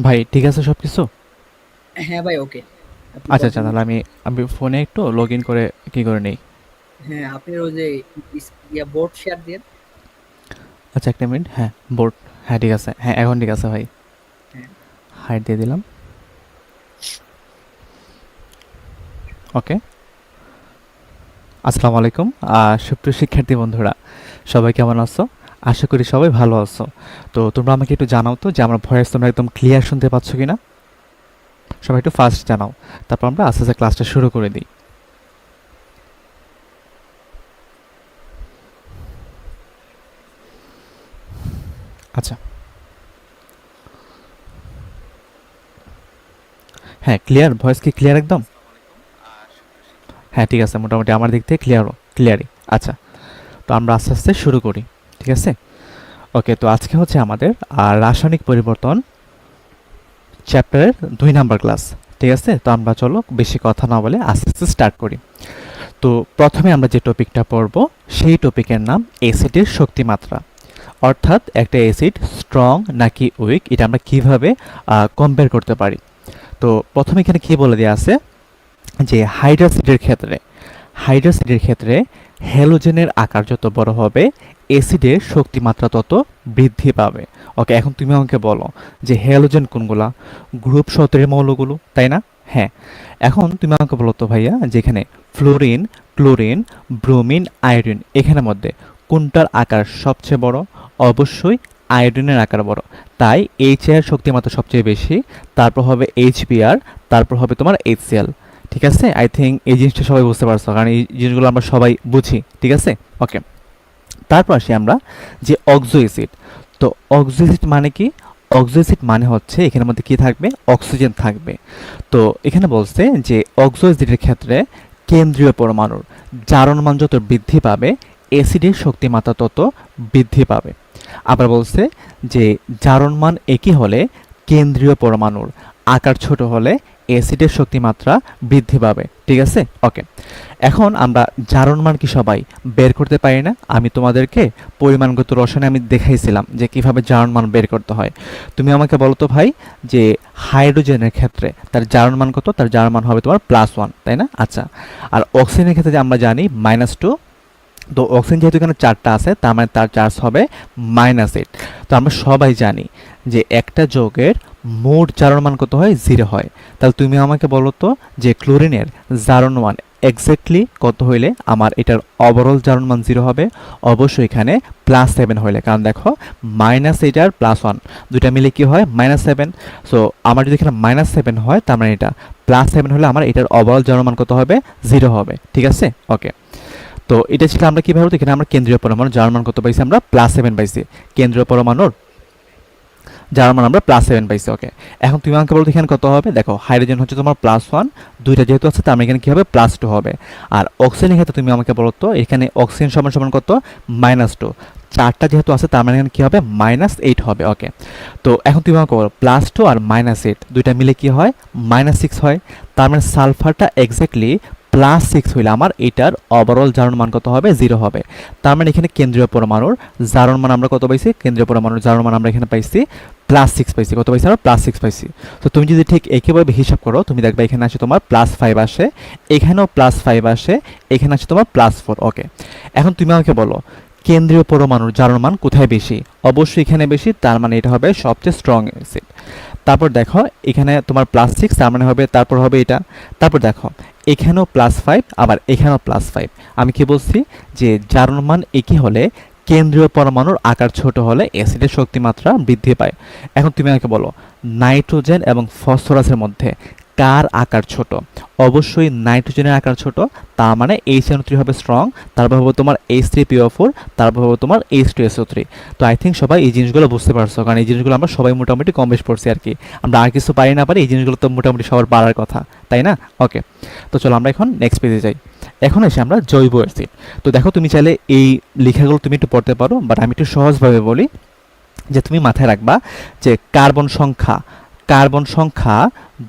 ভাই ঠিক আছে সব কিছু? হ্যাঁ ভাই, ওকে। আপনি আচ্ছা আচ্ছা, কন্টিনিউ। তাহলে আমি আমি ফোনে একটু লগ ইন করে কি করে নেই। হ্যাঁ, আপনি ওই যে বোর্ড শেয়ার দিয়ে। আচ্ছা একটা মিনিট, হ্যাঁ বোর্ড, হ্যাঁ ঠিক আছে, হ্যাঁ এখন ঠিক আছে ভাই। হ্যাঁ। হাইট দিয়ে দিলাম। ওকে। আসসালামু আলাইকুম। সুপ্রিয় শিক্ষার্থী বন্ধুরা, সবাই কেমন আছো? আশা করি সবাই ভালো আছো। তো তোমরা আমাকে একটু জানাও তো যে আমার ভয়েস তোমরা একদম ক্লিয়ার শুনতে পাচ্ছ কিনা। সবাই একটু ফার্স্ট জানাও, তারপর আমরা আস্তে আস্তে ক্লাসটা শুরু করে দিই। আচ্ছা, হ্যাঁ ক্লিয়ার, ভয়েস কি ক্লিয়ার একদম? হ্যাঁ ঠিক আছে, মোটামুটি আমার দিক থেকে ক্লিয়ারই। আচ্ছা, তো আমরা আস্তে আস্তে শুরু করি, ঠিক আছে? ওকে, তো আজকে হচ্ছে আমাদের রাসায়নিক পরিবর্তন চ্যাপ্টারের 2 নাম্বার ক্লাস, ঠিক আছে? তো আমরা চলো বেশি কথা না বলে আস্তে আস্তে স্টার্ট করি। তো প্রথমে আমরা যে টপিকটা পড়ব সেই টপিকের নাম অ্যাসিডের শক্তিমাত্রা, অর্থাৎ একটা অ্যাসিড স্ট্রং নাকি উইক এটা আমরা কিভাবে কম্পেয়ার করতে পারি। তো প্রথমে এখানে কি বলে দেওয়া আছে যে হাইড্রোসিডের ক্ষেত্রে হ্যালোজেনের আকার যত বড় হবে অ্যাসিডের শক্তিমাত্রা তত বৃদ্ধি পাবে। ওকে, এখন তুমি আমাকে বলো যে হ্যালোজেন কোনগুলা? গ্রুপ 17 মৌলগুলো, তাই না? হ্যাঁ। এখন তুমি আমাকে বলো তো ভাইয়া, যেখানে ফ্লোরিন, ক্লোরিন, ব্রোমিন, আয়োডিন এখানের মধ্যে কোনটার আকার সবচেয়ে বড়? অবশ্যই আয়োডিনের আকার বড়। তাই এইচ এর শক্তিমাত্রা সবচেয়ে বেশি, তারপর হবে এইচবিআর, তারপর হবে তোমার এইচসিএল। ঠিক আছে, আই থিঙ্ক এই জিনিসটা সবাই বুঝতে পারছো, কারণ এই জিনিসগুলো আমরা সবাই বুঝি, ঠিক আছে? ওকে, তারপর আসি আমরা যে অক্সো অ্যাসিড। তো অক্সো অ্যাসিড মানে কি? অক্সো অ্যাসিড মানে হচ্ছে এখানের মধ্যে কি থাকবে? অক্সিজেন থাকবে। তো এখানে বলছে যে অক্সো অ্যাসিডের ক্ষেত্রে কেন্দ্রীয় পরমাণুর জারণ মান যত বৃদ্ধি পাবে অ্যাসিডের শক্তিমাত্রা তত বৃদ্ধি পাবে। আবার বলছে যে জারণমান একই হলে কেন্দ্রীয় পরমাণুর আকার ছোট হলে অ্যাসিডের শক্তিমাত্রা বৃদ্ধি পাবে, ঠিক আছে? ওকে, এখন আমরা জারণমান কি সবাই বের করতে পারি না? আমি তোমাদেরকে পরিমাণগত রসায়নে আমি দেখাইছিলাম যে কিভাবে জারণমান বের করতে হয়। তুমি আমাকে বলো তো ভাই, যে হাইড্রোজেনের ক্ষেত্রে তার জারণমান কত? তার জারণমান হবে তোমার +1, তাই না? আচ্ছা, আর অক্সিজেনের ক্ষেত্রে যে আমরা জানি -2। তো অক্সিজেন যেহেতু এখানে 4টা আছে, তার মানে তার চার্জ হবে -8। তো আমরা সবাই জানি যে একটা যৌগের মোট জারণ মান কত হয়? 0 হয়। তাহলে তুমি আমাকে বলো তো যে ক্লোরিনের জারণ মান এক্স্যাক্টলি কত হইলে আমার এটার ওভারঅল জারণ মান 0 হবে? অবশ্যই এখানে +7 হইলে, কারণ দেখো -8 আর +1 দুইটা মিলে কি হয়? -7। সো আমার যদি এখানে -7 হয়, তার মানে এটা +7 হলে আমার এটার ওভারঅল জারণ মান কত হবে? 0 হবে, ঠিক আছে? ওকে, তো এটা ছিল আমরা কিভাবে, এখানে আমরা কেন্দ্রীয় পরমাণু যার মান কত পাইছি? আমরা +7 পাইছি। কেন্দ্রীয় পরমাণুর যার মান আমরা +7 পাইছি। ওকে, এখন তুমি আমাকে বলতো এখানে কত হবে? দেখো হাইড্রোজেন হচ্ছে তোমার +1, দুইটা যেহেতু আছে তার মানে এখানে কি হবে? +2 হবে। আর অক্সিজেনের ক্ষেত্রে তুমি আমাকে বলো তো এখানে অক্সিজেন সমান সমান কত? -2। চারটা যেহেতু আছে তার মানে এখানে কি হবে? -8 হবে। ওকে, তো এখন তুমি আমাকে বলো +2 আর -8 দুইটা মিলে কি হয়? -6 হয়। তার মানে সালফারটা এক্স্যাক্টলি +6 হইলে আমার এটার ওভারঅল জারণ মান কত হবে? 0 হবে। তার মানে এখানে কেন্দ্রীয় পরমাণুর জারণ মান আমরা কত পাইছি? কেন্দ্রীয় পরমাণুর জারণ মান আমরা এখানে পাইছি +6 পাইছি। কত পাইছি আমরা? +6 পাইছি। তো তুমি যদি ঠিক একইভাবে হিসাব করো, তুমি দেখবে এখানে আসে তোমার +5 আসে, এখানেও +5 আসে, এখানে আসে তোমার +4। ওকে, এখন তুমি আমাকে বলো কেন্দ্রীয় পরমাণুর জারণ মান কোথায় বেশি? অবশ্যই এখানে বেশি, তার মানে এটা হবে সবচেয়ে স্ট্রং অ্যাসিড। তারপর দেখো এখানে তোমার +6, তার মানে হবে তারপর হবে এটা। তারপর দেখো এখানেও +5, আবার এখানেও +5। আমি কি বলছি? যে জারণ মান একই হলে কেন্দ্রীয় পরমাণুর আকার ছোট হলে অ্যাসিডের শক্তিমাত্রা বৃদ্ধি পায়। এখন তুমি আমাকে বলো নাইট্রোজেন এবং ফসফরাসের মধ্যে কার আকার ছোট? অবশ্যই নাইট্রোজেনের আকার ছোট, তার মানে HNO3 হবে স্ট্রং, তারপর হবে তোমার H3PO4, তারপর হবে তোমার H2SO3। তো আই থিঙ্ক সবাই এই জিনিসগুলো বুঝতে পারছো, কারণ এই জিনিসগুলো আমরা সবাই মোটামুটি কম বেশ পড়ছি আর কি। আমরা আর কিছু পারি না পারি, এই জিনিসগুলো তো মোটামুটি সবার পারার কথা, তাই না? ওকে, তো চলো আমরা এখন নেক্সট পেজে যাই। এখন এসে আমরা জৈব অ্যাসিড। তো দেখো তুমি চাইলে এই লেখাগুলো তুমি একটু পড়তে পারো, বাট আমি একটু সহজভাবে বলি। যে তুমি মাথায় রাখবা যে কার্বন সংখ্যা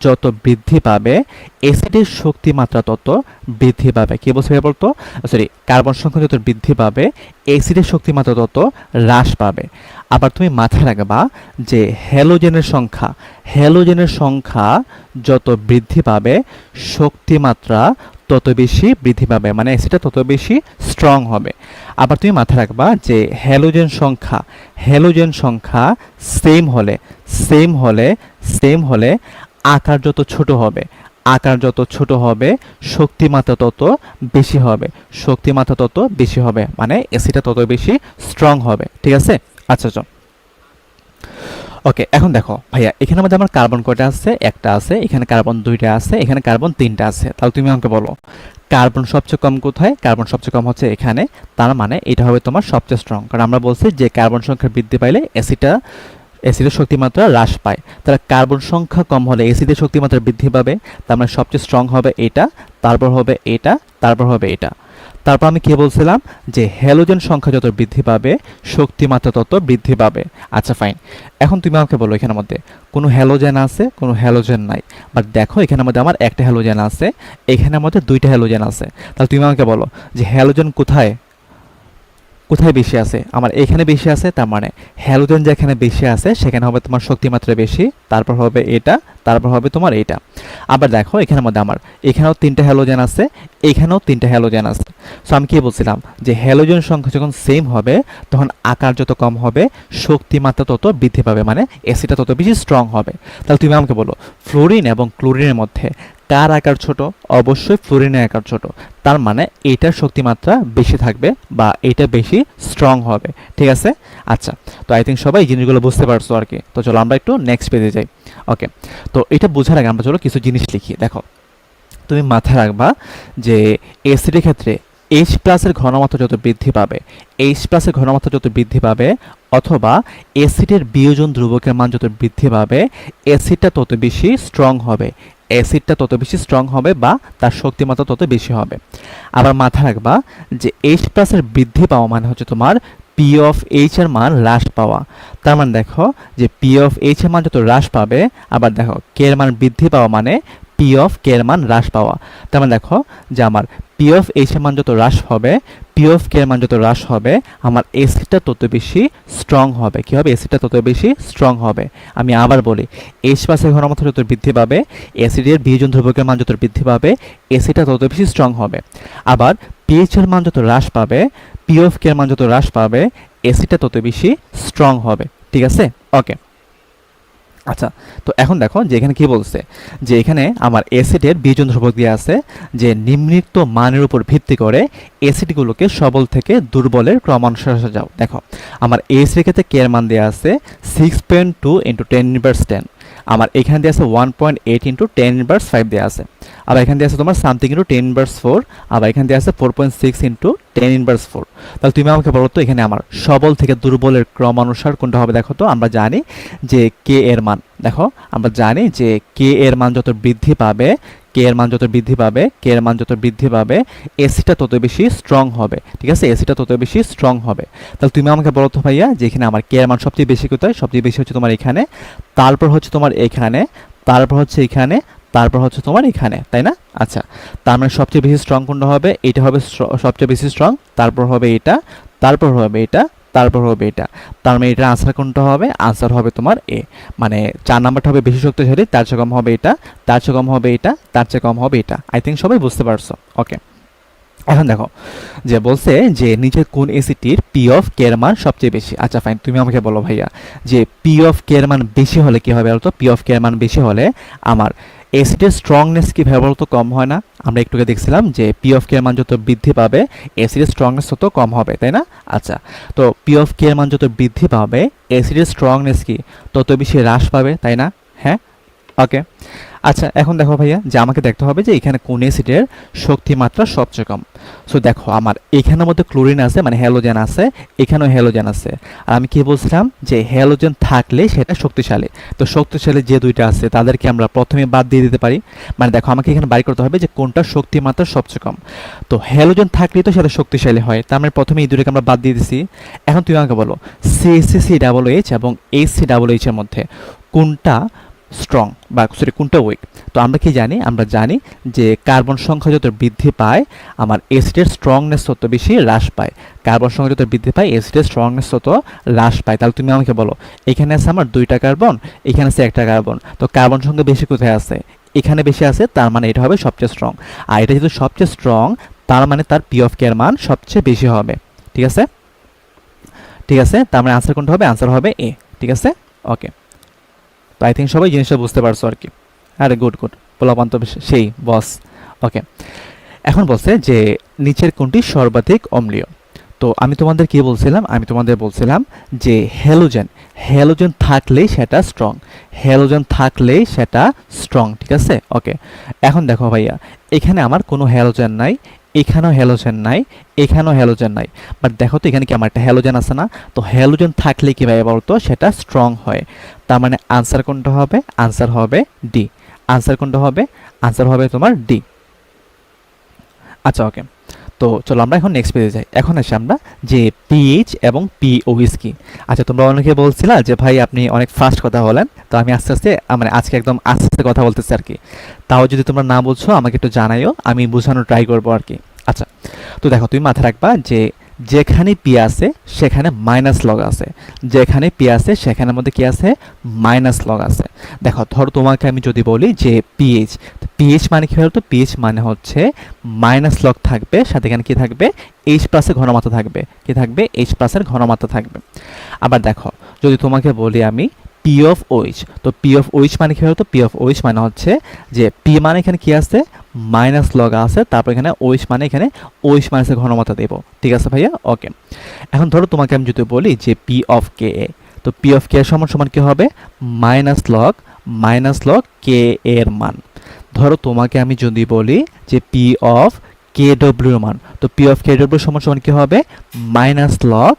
যত বৃদ্ধি পাবে অ্যাসিডের শক্তি মাত্রা তত বৃদ্ধি পাবে। কি বলছে বলতো, সরি, কার্বন সংখ্যা যত বৃদ্ধি পাবে অ্যাসিডের শক্তি মাত্রা তত হ্রাস পাবে। আবার তুমি মাথায় রাখবা যে হ্যালোজেনের সংখ্যা যত বৃদ্ধি পাবে শক্তিমাত্রা তত বেশি বৃদ্ধি পাবে, মানে অ্যাসিডটা তত বেশি স্ট্রং হবে। আবার তুমি মাথায় রাখবা যে হ্যালোজেন সংখ্যা সেম হলে আকার যত ছোট হবে শক্তিমাত্রা তত বেশি হবে, মানে অ্যাসিডটা তত বেশি স্ট্রং হবে। ঠিক আছে, আচ্ছা চল। ওকে, এখন দেখো ভাইয়া, এখানে মধ্যে আমার কার্বন কয়টা আছে? একটা আছে, এখানে কার্বন দুইটা আছে, এখানে কার্বন তিনটা আছে। তাহলে তুমি আমাকে বলো কার্বন সবচেয়ে কম কোথায়? কার্বন সবচেয়ে কম হচ্ছে এখানে। তার মানে এটা হবে তোমার সবচেয়ে স্ট্রং, কারণ আমরা বলছি যে কার্বন সংখ্যা বৃদ্ধি পাইলে অ্যাসিডের শক্তিমাত্রা হ্রাস পায়। তাহলে কার্বন সংখ্যা কম হলে অ্যাসিডের শক্তিমাত্রা বৃদ্ধি পাবে, তার মানে সবচেয়ে স্ট্রং হবে এটা, তারপর হবে এটা, তারপর হবে এটা। তারপর আমি কি বলছিলাম যে হ্যালোজেন সংখ্যা যত বৃদ্ধি পাবে শক্তিমাত্রা তত বৃদ্ধি পাবে। আচ্ছা ফাইন, এখন তুমি আমাকে বলো এখানের মধ্যে কোনো হ্যালোজেন আছে? কোনো হ্যালোজেন নাই। বাট দেখো এখানের মধ্যে আমার একটা হ্যালোজেন আছে, এখানের মধ্যে দুইটা হ্যালোজেন আছে। তাহলে তুমি আমাকে বলো যে হ্যালোজেন কোথায় বেশি আছে? আমার এখানে বেশি আছে, তার মানে হ্যালোজেন যেখানে বেশি আছে সেখানে হবে তোমার শক্তিমাত্রা বেশি, তারপর হবে এটা, তারপর হবে তোমার এটা। আবার দেখো এখানের মধ্যে আমার এখানেও তিনটা হ্যালোজেন আছে, এখানেও তিনটা হ্যালোজেন আছে। সো আমি কি বলছিলাম যে হ্যালোজেন সংখ্যা যখন সেম হবে তখন আকার যত কম হবে শক্তিমাত্রা তত বৃদ্ধি পাবে, মানে অ্যাসিডটা তত বেশি স্ট্রং হবে। তাহলে তুমি আমাকে বলো ফ্লোরিন এবং ক্লোরিনের মধ্যে কার আকার ছোট? অবশ্যই ফ্লোরিনের আকার ছোট, তার মানে এটার শক্তিমাত্রা বেশি থাকবে বা এটা বেশি স্ট্রং হবে। ঠিক আছে, আচ্ছা, তো আই থিঙ্ক সবাই এই জিনিসগুলো বুঝতে পারছো আর কি। তো চলো আমরা একটু নেক্সট পেজে যাই। ওকে, তো এটা বোঝার আগে আমরা চলো কিছু জিনিস লিখি। দেখো তুমি মাথায় রাখবা যে অ্যাসিডের ক্ষেত্রে এইচ প্লাসের ঘনমাত্রা যত বৃদ্ধি পাবে অথবা অ্যাসিডের বিয়োজন ধ্রুবকের মান যত বৃদ্ধি পাবে অ্যাসিডটা তত বেশি স্ট্রং হবে বা তার শক্তিমাত্রা তত বেশি হবে। আবার মাথায় রাখবা যে এইচ প্লাসের বৃদ্ধি পাওয়া মানে হচ্ছে তোমার পি অফ এইচ এর মান হ্রাস পাওয়া। তার মানে দেখো যে পি অফ এইচ এর মান যত হ্রাস পাবে, আবার দেখো কে এর মান বৃদ্ধি পাওয়া মানে পি অফ কে এর মান হ্রাস পাওয়া। তার মানে দেখো যে আমার পি অফ এইচ এর মান যত হ্রাস হবে, পি অফ কে এর মান যত হ্রাস হবে, আমার অ্যাসিডটা তত বেশি স্ট্রং হবে। কি হবে? অ্যাসিডটা তত বেশি স্ট্রং হবে। আমি আবার বলি, এইচ প্লাসের ঘনমাত্রা যত বৃদ্ধি পাবে, অ্যাসিডের বিয়োজন ধ্রুবকের মান যত বৃদ্ধি পাবে, অ্যাসিডটা তত বেশি স্ট্রং হবে। আবার পিএইচ এর মান যত হ্রাস পাবে, পি অফ কে এর মান যত হ্রাস পাবে, অ্যাসিডটা তত বেশি স্ট্রং হবে। ঠিক আছে, ওকে। আচ্ছা, তো এখন দেখো যে এখানে কি বলছে যে এখানে আমার অ্যাসিডের বিয়োজন ধ্রুবক দেওয়া আছে যে নিম্নলিখিত মানের উপর ভিত্তি করে অ্যাসিডগুলোকে সবল থেকে দুর্বলের ক্রমানুসারে সাজাও। দেখো আমার অ্যাসিডের ক্ষেত্রে কে এর মান দেওয়া আছে 6.2 × 10⁻10, আমার এখানে দেওয়া আছে 1.8 × 10⁻5 দেওয়া আছে। আবার এখানে দেওয়া আছে তোমার সামথিং × 10⁻4, আবার এখানে দেওয়া আছে 4.6 × 10⁻4। তাহলে তুমি আমাকে বলো তো এখানে আমার সবল থেকে দুর্বলের ক্রমানুসার কোনটা হবে? দেখো তো আমরা জানি যে কে এর মান, দেখো আমরা জানি যে কে এর মান যত বৃদ্ধি পাবে অ্যাসিডটা তত বেশি স্ট্রং হবে। ঠিক আছে, অ্যাসিডটা তত বেশি স্ট্রং হবে। তাহলে তুমি আমাকে বলো তো ভাইয়া যে এখানে আমার কে এর মান সবচেয়ে বেশি কোথায়? সবচেয়ে বেশি হচ্ছে তোমার এখানে, তারপর হচ্ছে তোমার এখানে, তারপর হচ্ছে এখানে, তারপর হচ্ছে তোমার এখানে, তাই না? আচ্ছা, তার মানে সবচেয়ে বেশি স্ট্রং কোনটা হবে? এটা হবে সবচেয়ে বেশি স্ট্রং, তারপর হবে এটা, তারপর হবে এটা, তারপর হবে এটা। তার মানে এটার আনসার কোনটা হবে? আনসার হবে তোমার এ, মানে 4 নাম্বারটা হবে বেশি শক্তিশালী, তার চেয়ে কম হবে এটা, তার চেয়ে কম হবে এটা, তার চেয়ে কম হবে এটা। আই থিঙ্ক সবাই বুঝতে পারছো। ওকে, এখন দেখো যে বলছে যে নিচের কোন অ্যাসিডটির পি অফ কে এর মান সবচেয়ে বেশি। আচ্ছা ফাইন, তুমি আমাকে বলো ভাইয়া যে পি অফ কে এর মান বেশি হলে কি হবে? বলতো পি অফ কে এর মান বেশি হলে আমার অ্যাসিডের স্ট্রংনেস কি ভাবে বলতো কম হয় না? আমরা একটু দেখছিলাম যে পি অফ কে এর মান যত বৃদ্ধি পাবে অ্যাসিডের স্ট্রংনেস তত কম হবে, তাই না? আচ্ছা, তো পি অফ কে এর মান যত বৃদ্ধি পাবে অ্যাসিডের স্ট্রংনেস কি তত বেশি হ্রাস পাবে, তাই না? হ্যাঁ, ওকে। আচ্ছা, এখন দেখো ভাইয়া যে আমাকে দেখতে হবে যে এখানে কোন অ্যাসিডের শক্তিমাত্রা সবচেয়ে কম। সো দেখো আমার এখানের মধ্যে ক্লোরিন আছে, মানে হ্যালোজেন আছে, এখানেও হ্যালোজেন আছে। আর আমি কি বলছিলাম যে হ্যালোজেন থাকলে সেটা শক্তিশালী। তো শক্তিশালী যে দুইটা আছে তাদেরকে আমরা প্রথমে বাদ দিয়ে দিতে পারি। মানে দেখো আমাকে এখানে বাড়ি করতে হবে যে কোনটা শক্তিমাত্রা সবচেয়ে কম। তো হ্যালোজেন থাকলেই তো সেটা শক্তিশালী হয়, তার মানে প্রথমে এই দুটোকে আমরা বাদ দিয়ে দিছি। এখন তুমি আমাকে বলো CH এবং HCH এর মধ্যে কোনটা স্ট্রং, বা সরি কোনটা উইক? তো আমরা কি জানি? আমরা জানি যে কার্বন সংখ্যা যত বৃদ্ধি পায় আমার অ্যাসিডের স্ট্রংনেস তত বেশি হ্রাস পায়। কার্বন সংখ্যা যত বৃদ্ধি পায় অ্যাসিডের স্ট্রংনেস তত হ্রাস পায়। তাহলে তুমি আমাকে বলো, এখানে আছে আমার 2টা কার্বন, এখানে আছে 1টা কার্বন, তো কার্বন সংখ্যা বেশি কোথায় আছে? এখানে বেশি আছে, তার মানে এটা হবে সবচেয়ে স্ট্রং। আর এটা যেহেতু সবচেয়ে স্ট্রং, তার মানে তার পি অফ কে এর মান সবচেয়ে বেশি হবে। ঠিক আছে, ঠিক আছে, তার মানে আনসার কোনটা হবে? আনসার হবে এ। ঠিক আছে, ওকে। তো আই থিঙ্ক সবাই জিনিসটা বুঝতে পারছো আর কি। আরে গুড গুড, পোলাপান তো সেই বস। ওকে, এখন বলছে যে নিচের কোনটি সর্বাধিক অম্লীয়। তো আমি তোমাদের কি বলছিলাম? আমি তোমাদের বলছিলাম যে হ্যালোজেন, হ্যালোজেন থাকলেই সেটা স্ট্রং, হ্যালোজেন থাকলেই সেটা স্ট্রং। ঠিক আছে, ওকে। এখন দেখো ভাইয়া, এখানে আমার কোনো হ্যালোজেন নাই, এখানেও হ্যালোজেন নাই, এখানেও হ্যালোজেন নাই, বাট দেখো তো এখানে কি আমার একটা হ্যালোজেন আছে না? তো হ্যালোজেন থাকলে কি ভাই বলতো সেটা স্ট্রং হয়। তার মানে আনসার কোনটা হবে? আনসার হবে ডি। আনসার কোনটা হবে? আনসার হবে তোমার ডি। আচ্ছা, ওকে। তো চলো আমরা এখন নেক্সট পেজে যাই। এখন আসি আমরা যে পিএইচ এবং পিওএইচ কি। আচ্ছা, তোমরা অনেকে বলছিলা যে ভাই আপনি অনেক ফাস্ট কথা বলেন, তো আমি আস্তে আস্তে মানে আজকে একদম আস্তে আস্তে কথা বলতেছি আর কি। তাও যদি তোমরা না বলছো আমাকে একটু জানাইও, আমি বোঝানোর ট্রাই করবো আর কি। আচ্ছা, তো দেখো তুমি মাথায় রাখবা যে যেখানে পি আছে সেখানে মাইনাস লগ আছে, যেখানে পি আছে সেখানের মধ্যে কি আছে? মাইনাস লগ আছে। দেখো ধরো তোমাকে আমি যদি বলি যে পিএইচ, পিএইচ মানে কি বলতো? পিএইচ মানে হচ্ছে মাইনাস লগ থাকবে, সাথে এখানে কি থাকবে? এইচ প্লাসের ঘনমাত্রা থাকবে। কি থাকবে? এইচ প্লাসের ঘনমাত্রা থাকবে। আবার দেখো যদি তোমাকে বলি আমি পি অফ ওইচ, তো পি অফ ওইচ মানে কি বলতো? পি অফ ওইচ মানে হচ্ছে যে পি মানে এখানে কি আছে? মাইনাস লগ আছে, তারপর এখানে ওইচ মানে এখানে ওইচ মাইনাসের ঘনমাত্রা দেব। ঠিক আছে ভাইয়া, ওকে। এখন ধরো তোমাকে আমি যদি বলি যে পি অফ কে এ, তো পি অফ কে সমান সমান কি হবে? মাইনাস লগ কে এর মান। ধরো তোমাকে আমি যদি বলি যে পি অফ কে ডব্লিউ এর মান, তো পি অফ কে ডব্লিউ সমান সমান কি হবে? মাইনাস লগ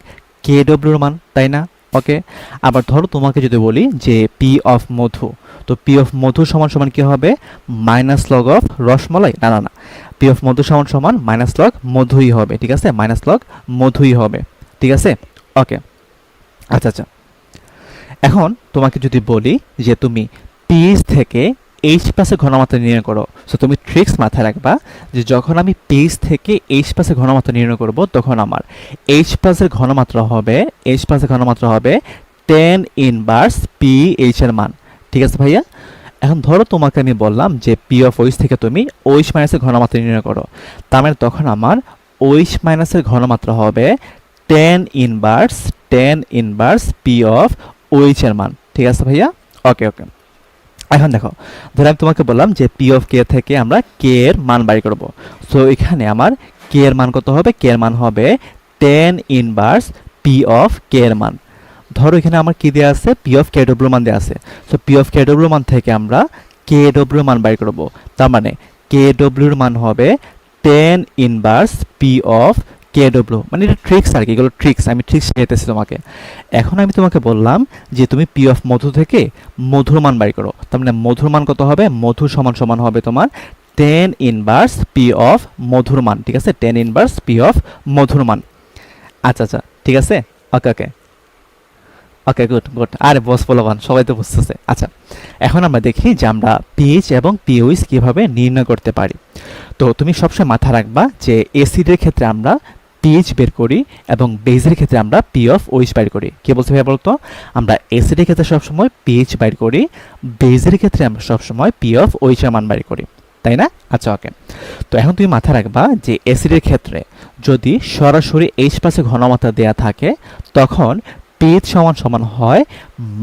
কে ডব্লিউ এর মান, তাই না? ওকে। আবার ধরো তোমাকে যদি বলি যে পি অফ মধু, তো পি অফ মধু সমান সমান কি হবে? মাইনাস লগ অফ রসমলাই, না না না, পি অফ মধু সমান সমান মাইনাস লগ মধুই হবে। ঠিক আছে, মাইনাস লগ মধুই হবে। ঠিক আছে, ওকে। আচ্ছা আচ্ছা, এখন তোমাকে যদি বলি যে তুমি পিএইচ থেকে এইচ প্লাসের ঘনমাত্রা নির্ণয় করো, সো তুমি ট্রিক্স মাথায় রাখবা যে যখন আমি পিএইচ থেকে এইচ প্লাসের ঘনমাত্রা নির্ণয় করব তখন আমার এইচ প্লাসের ঘনমাত্রা হবে, এইচ প্লাসের ঘনমাত্রা হবে 10 ইনভার্স পিএইচ এর মান। ঠিক আছে ভাইয়া, এখন ধরো তোমাকে আমি বললাম যে পি অফ ওইচ থেকে তুমি ওইচ মাইনাসের ঘনমাত্রা নির্ণয় করো, তার মানে তখন আমার ওইচ মাইনাসের ঘনমাত্রা হবে 10 ইনভার্স পি অফ ওইচ এর মান। ঠিক আছে ভাইয়া, ওকে ওকে। এখন দেখো ধরো আমি তোমাকে বললাম যে পি অফ কে থেকে আমরা কে এর মান বাড়ি করব, সো এখানে আমার কে এর মান কত হবে? কে এর মান হবে 10 ইনভার্স পি অফ কে এর মান। ধরো এখানে আমার কি দেওয়া আছে? পি অফ কে ডব্লিউ মান দেওয়া আছে, so P of K W মান থেকে আমরা কে ডব্লিউ মান বাড়ি করব, তার মানে কে ডব্লিউর মান হবে 10 inverse P of K W. মানে এটা ট্রিক্স আর কি, এগুলো ট্রিক্স, আমি ট্রিক্স শিখাইতেছি তোমাকে। এখন আমি তোমাকে বললাম যে তুমি পি অফ মধু থেকে মধুর মান বাড়ি করো, তার মানে মধুর মান কত হবে? মধু সমান সমান হবে তোমার 10 ইনভার্স পি অফ মধুর মান। ঠিক আছে, 10 ইনভার্স পি অফ মধুর মান। আচ্ছা আচ্ছা, ঠিক আছে, ওকে ওকে ওকে, গুড গুড। আরে বস পোলাপান সবাই তো বুঝতেছে। আচ্ছা, এখন আমরা দেখি যে আমরা পিএইচ এবং পিওএইচ কিভাবে নির্ণয় করতে পারি। তো তুমি সবসময় মাথা রাখবা যে এসিডের ক্ষেত্রে আমরা পিএইচ বের করি এবং বেজের ক্ষেত্রে আমরা পি অফ ওইচ বের করি। কি বলতে ভাই বলতো? আমরা এসিডের ক্ষেত্রে সবসময় পিএইচ বের করি, বেজের ক্ষেত্রে আমরা সবসময় পি অফ ওইচ এর মান বের করি, তাই না? আচ্ছা, ওকে। তো এখন তুমি মাথা রাখবা যে অ্যাসিডের ক্ষেত্রে যদি সরাসরি এইচ প্লাসের ঘনমাত্রা দেয়া থাকে তখন পিএইচ সমান সমান হয়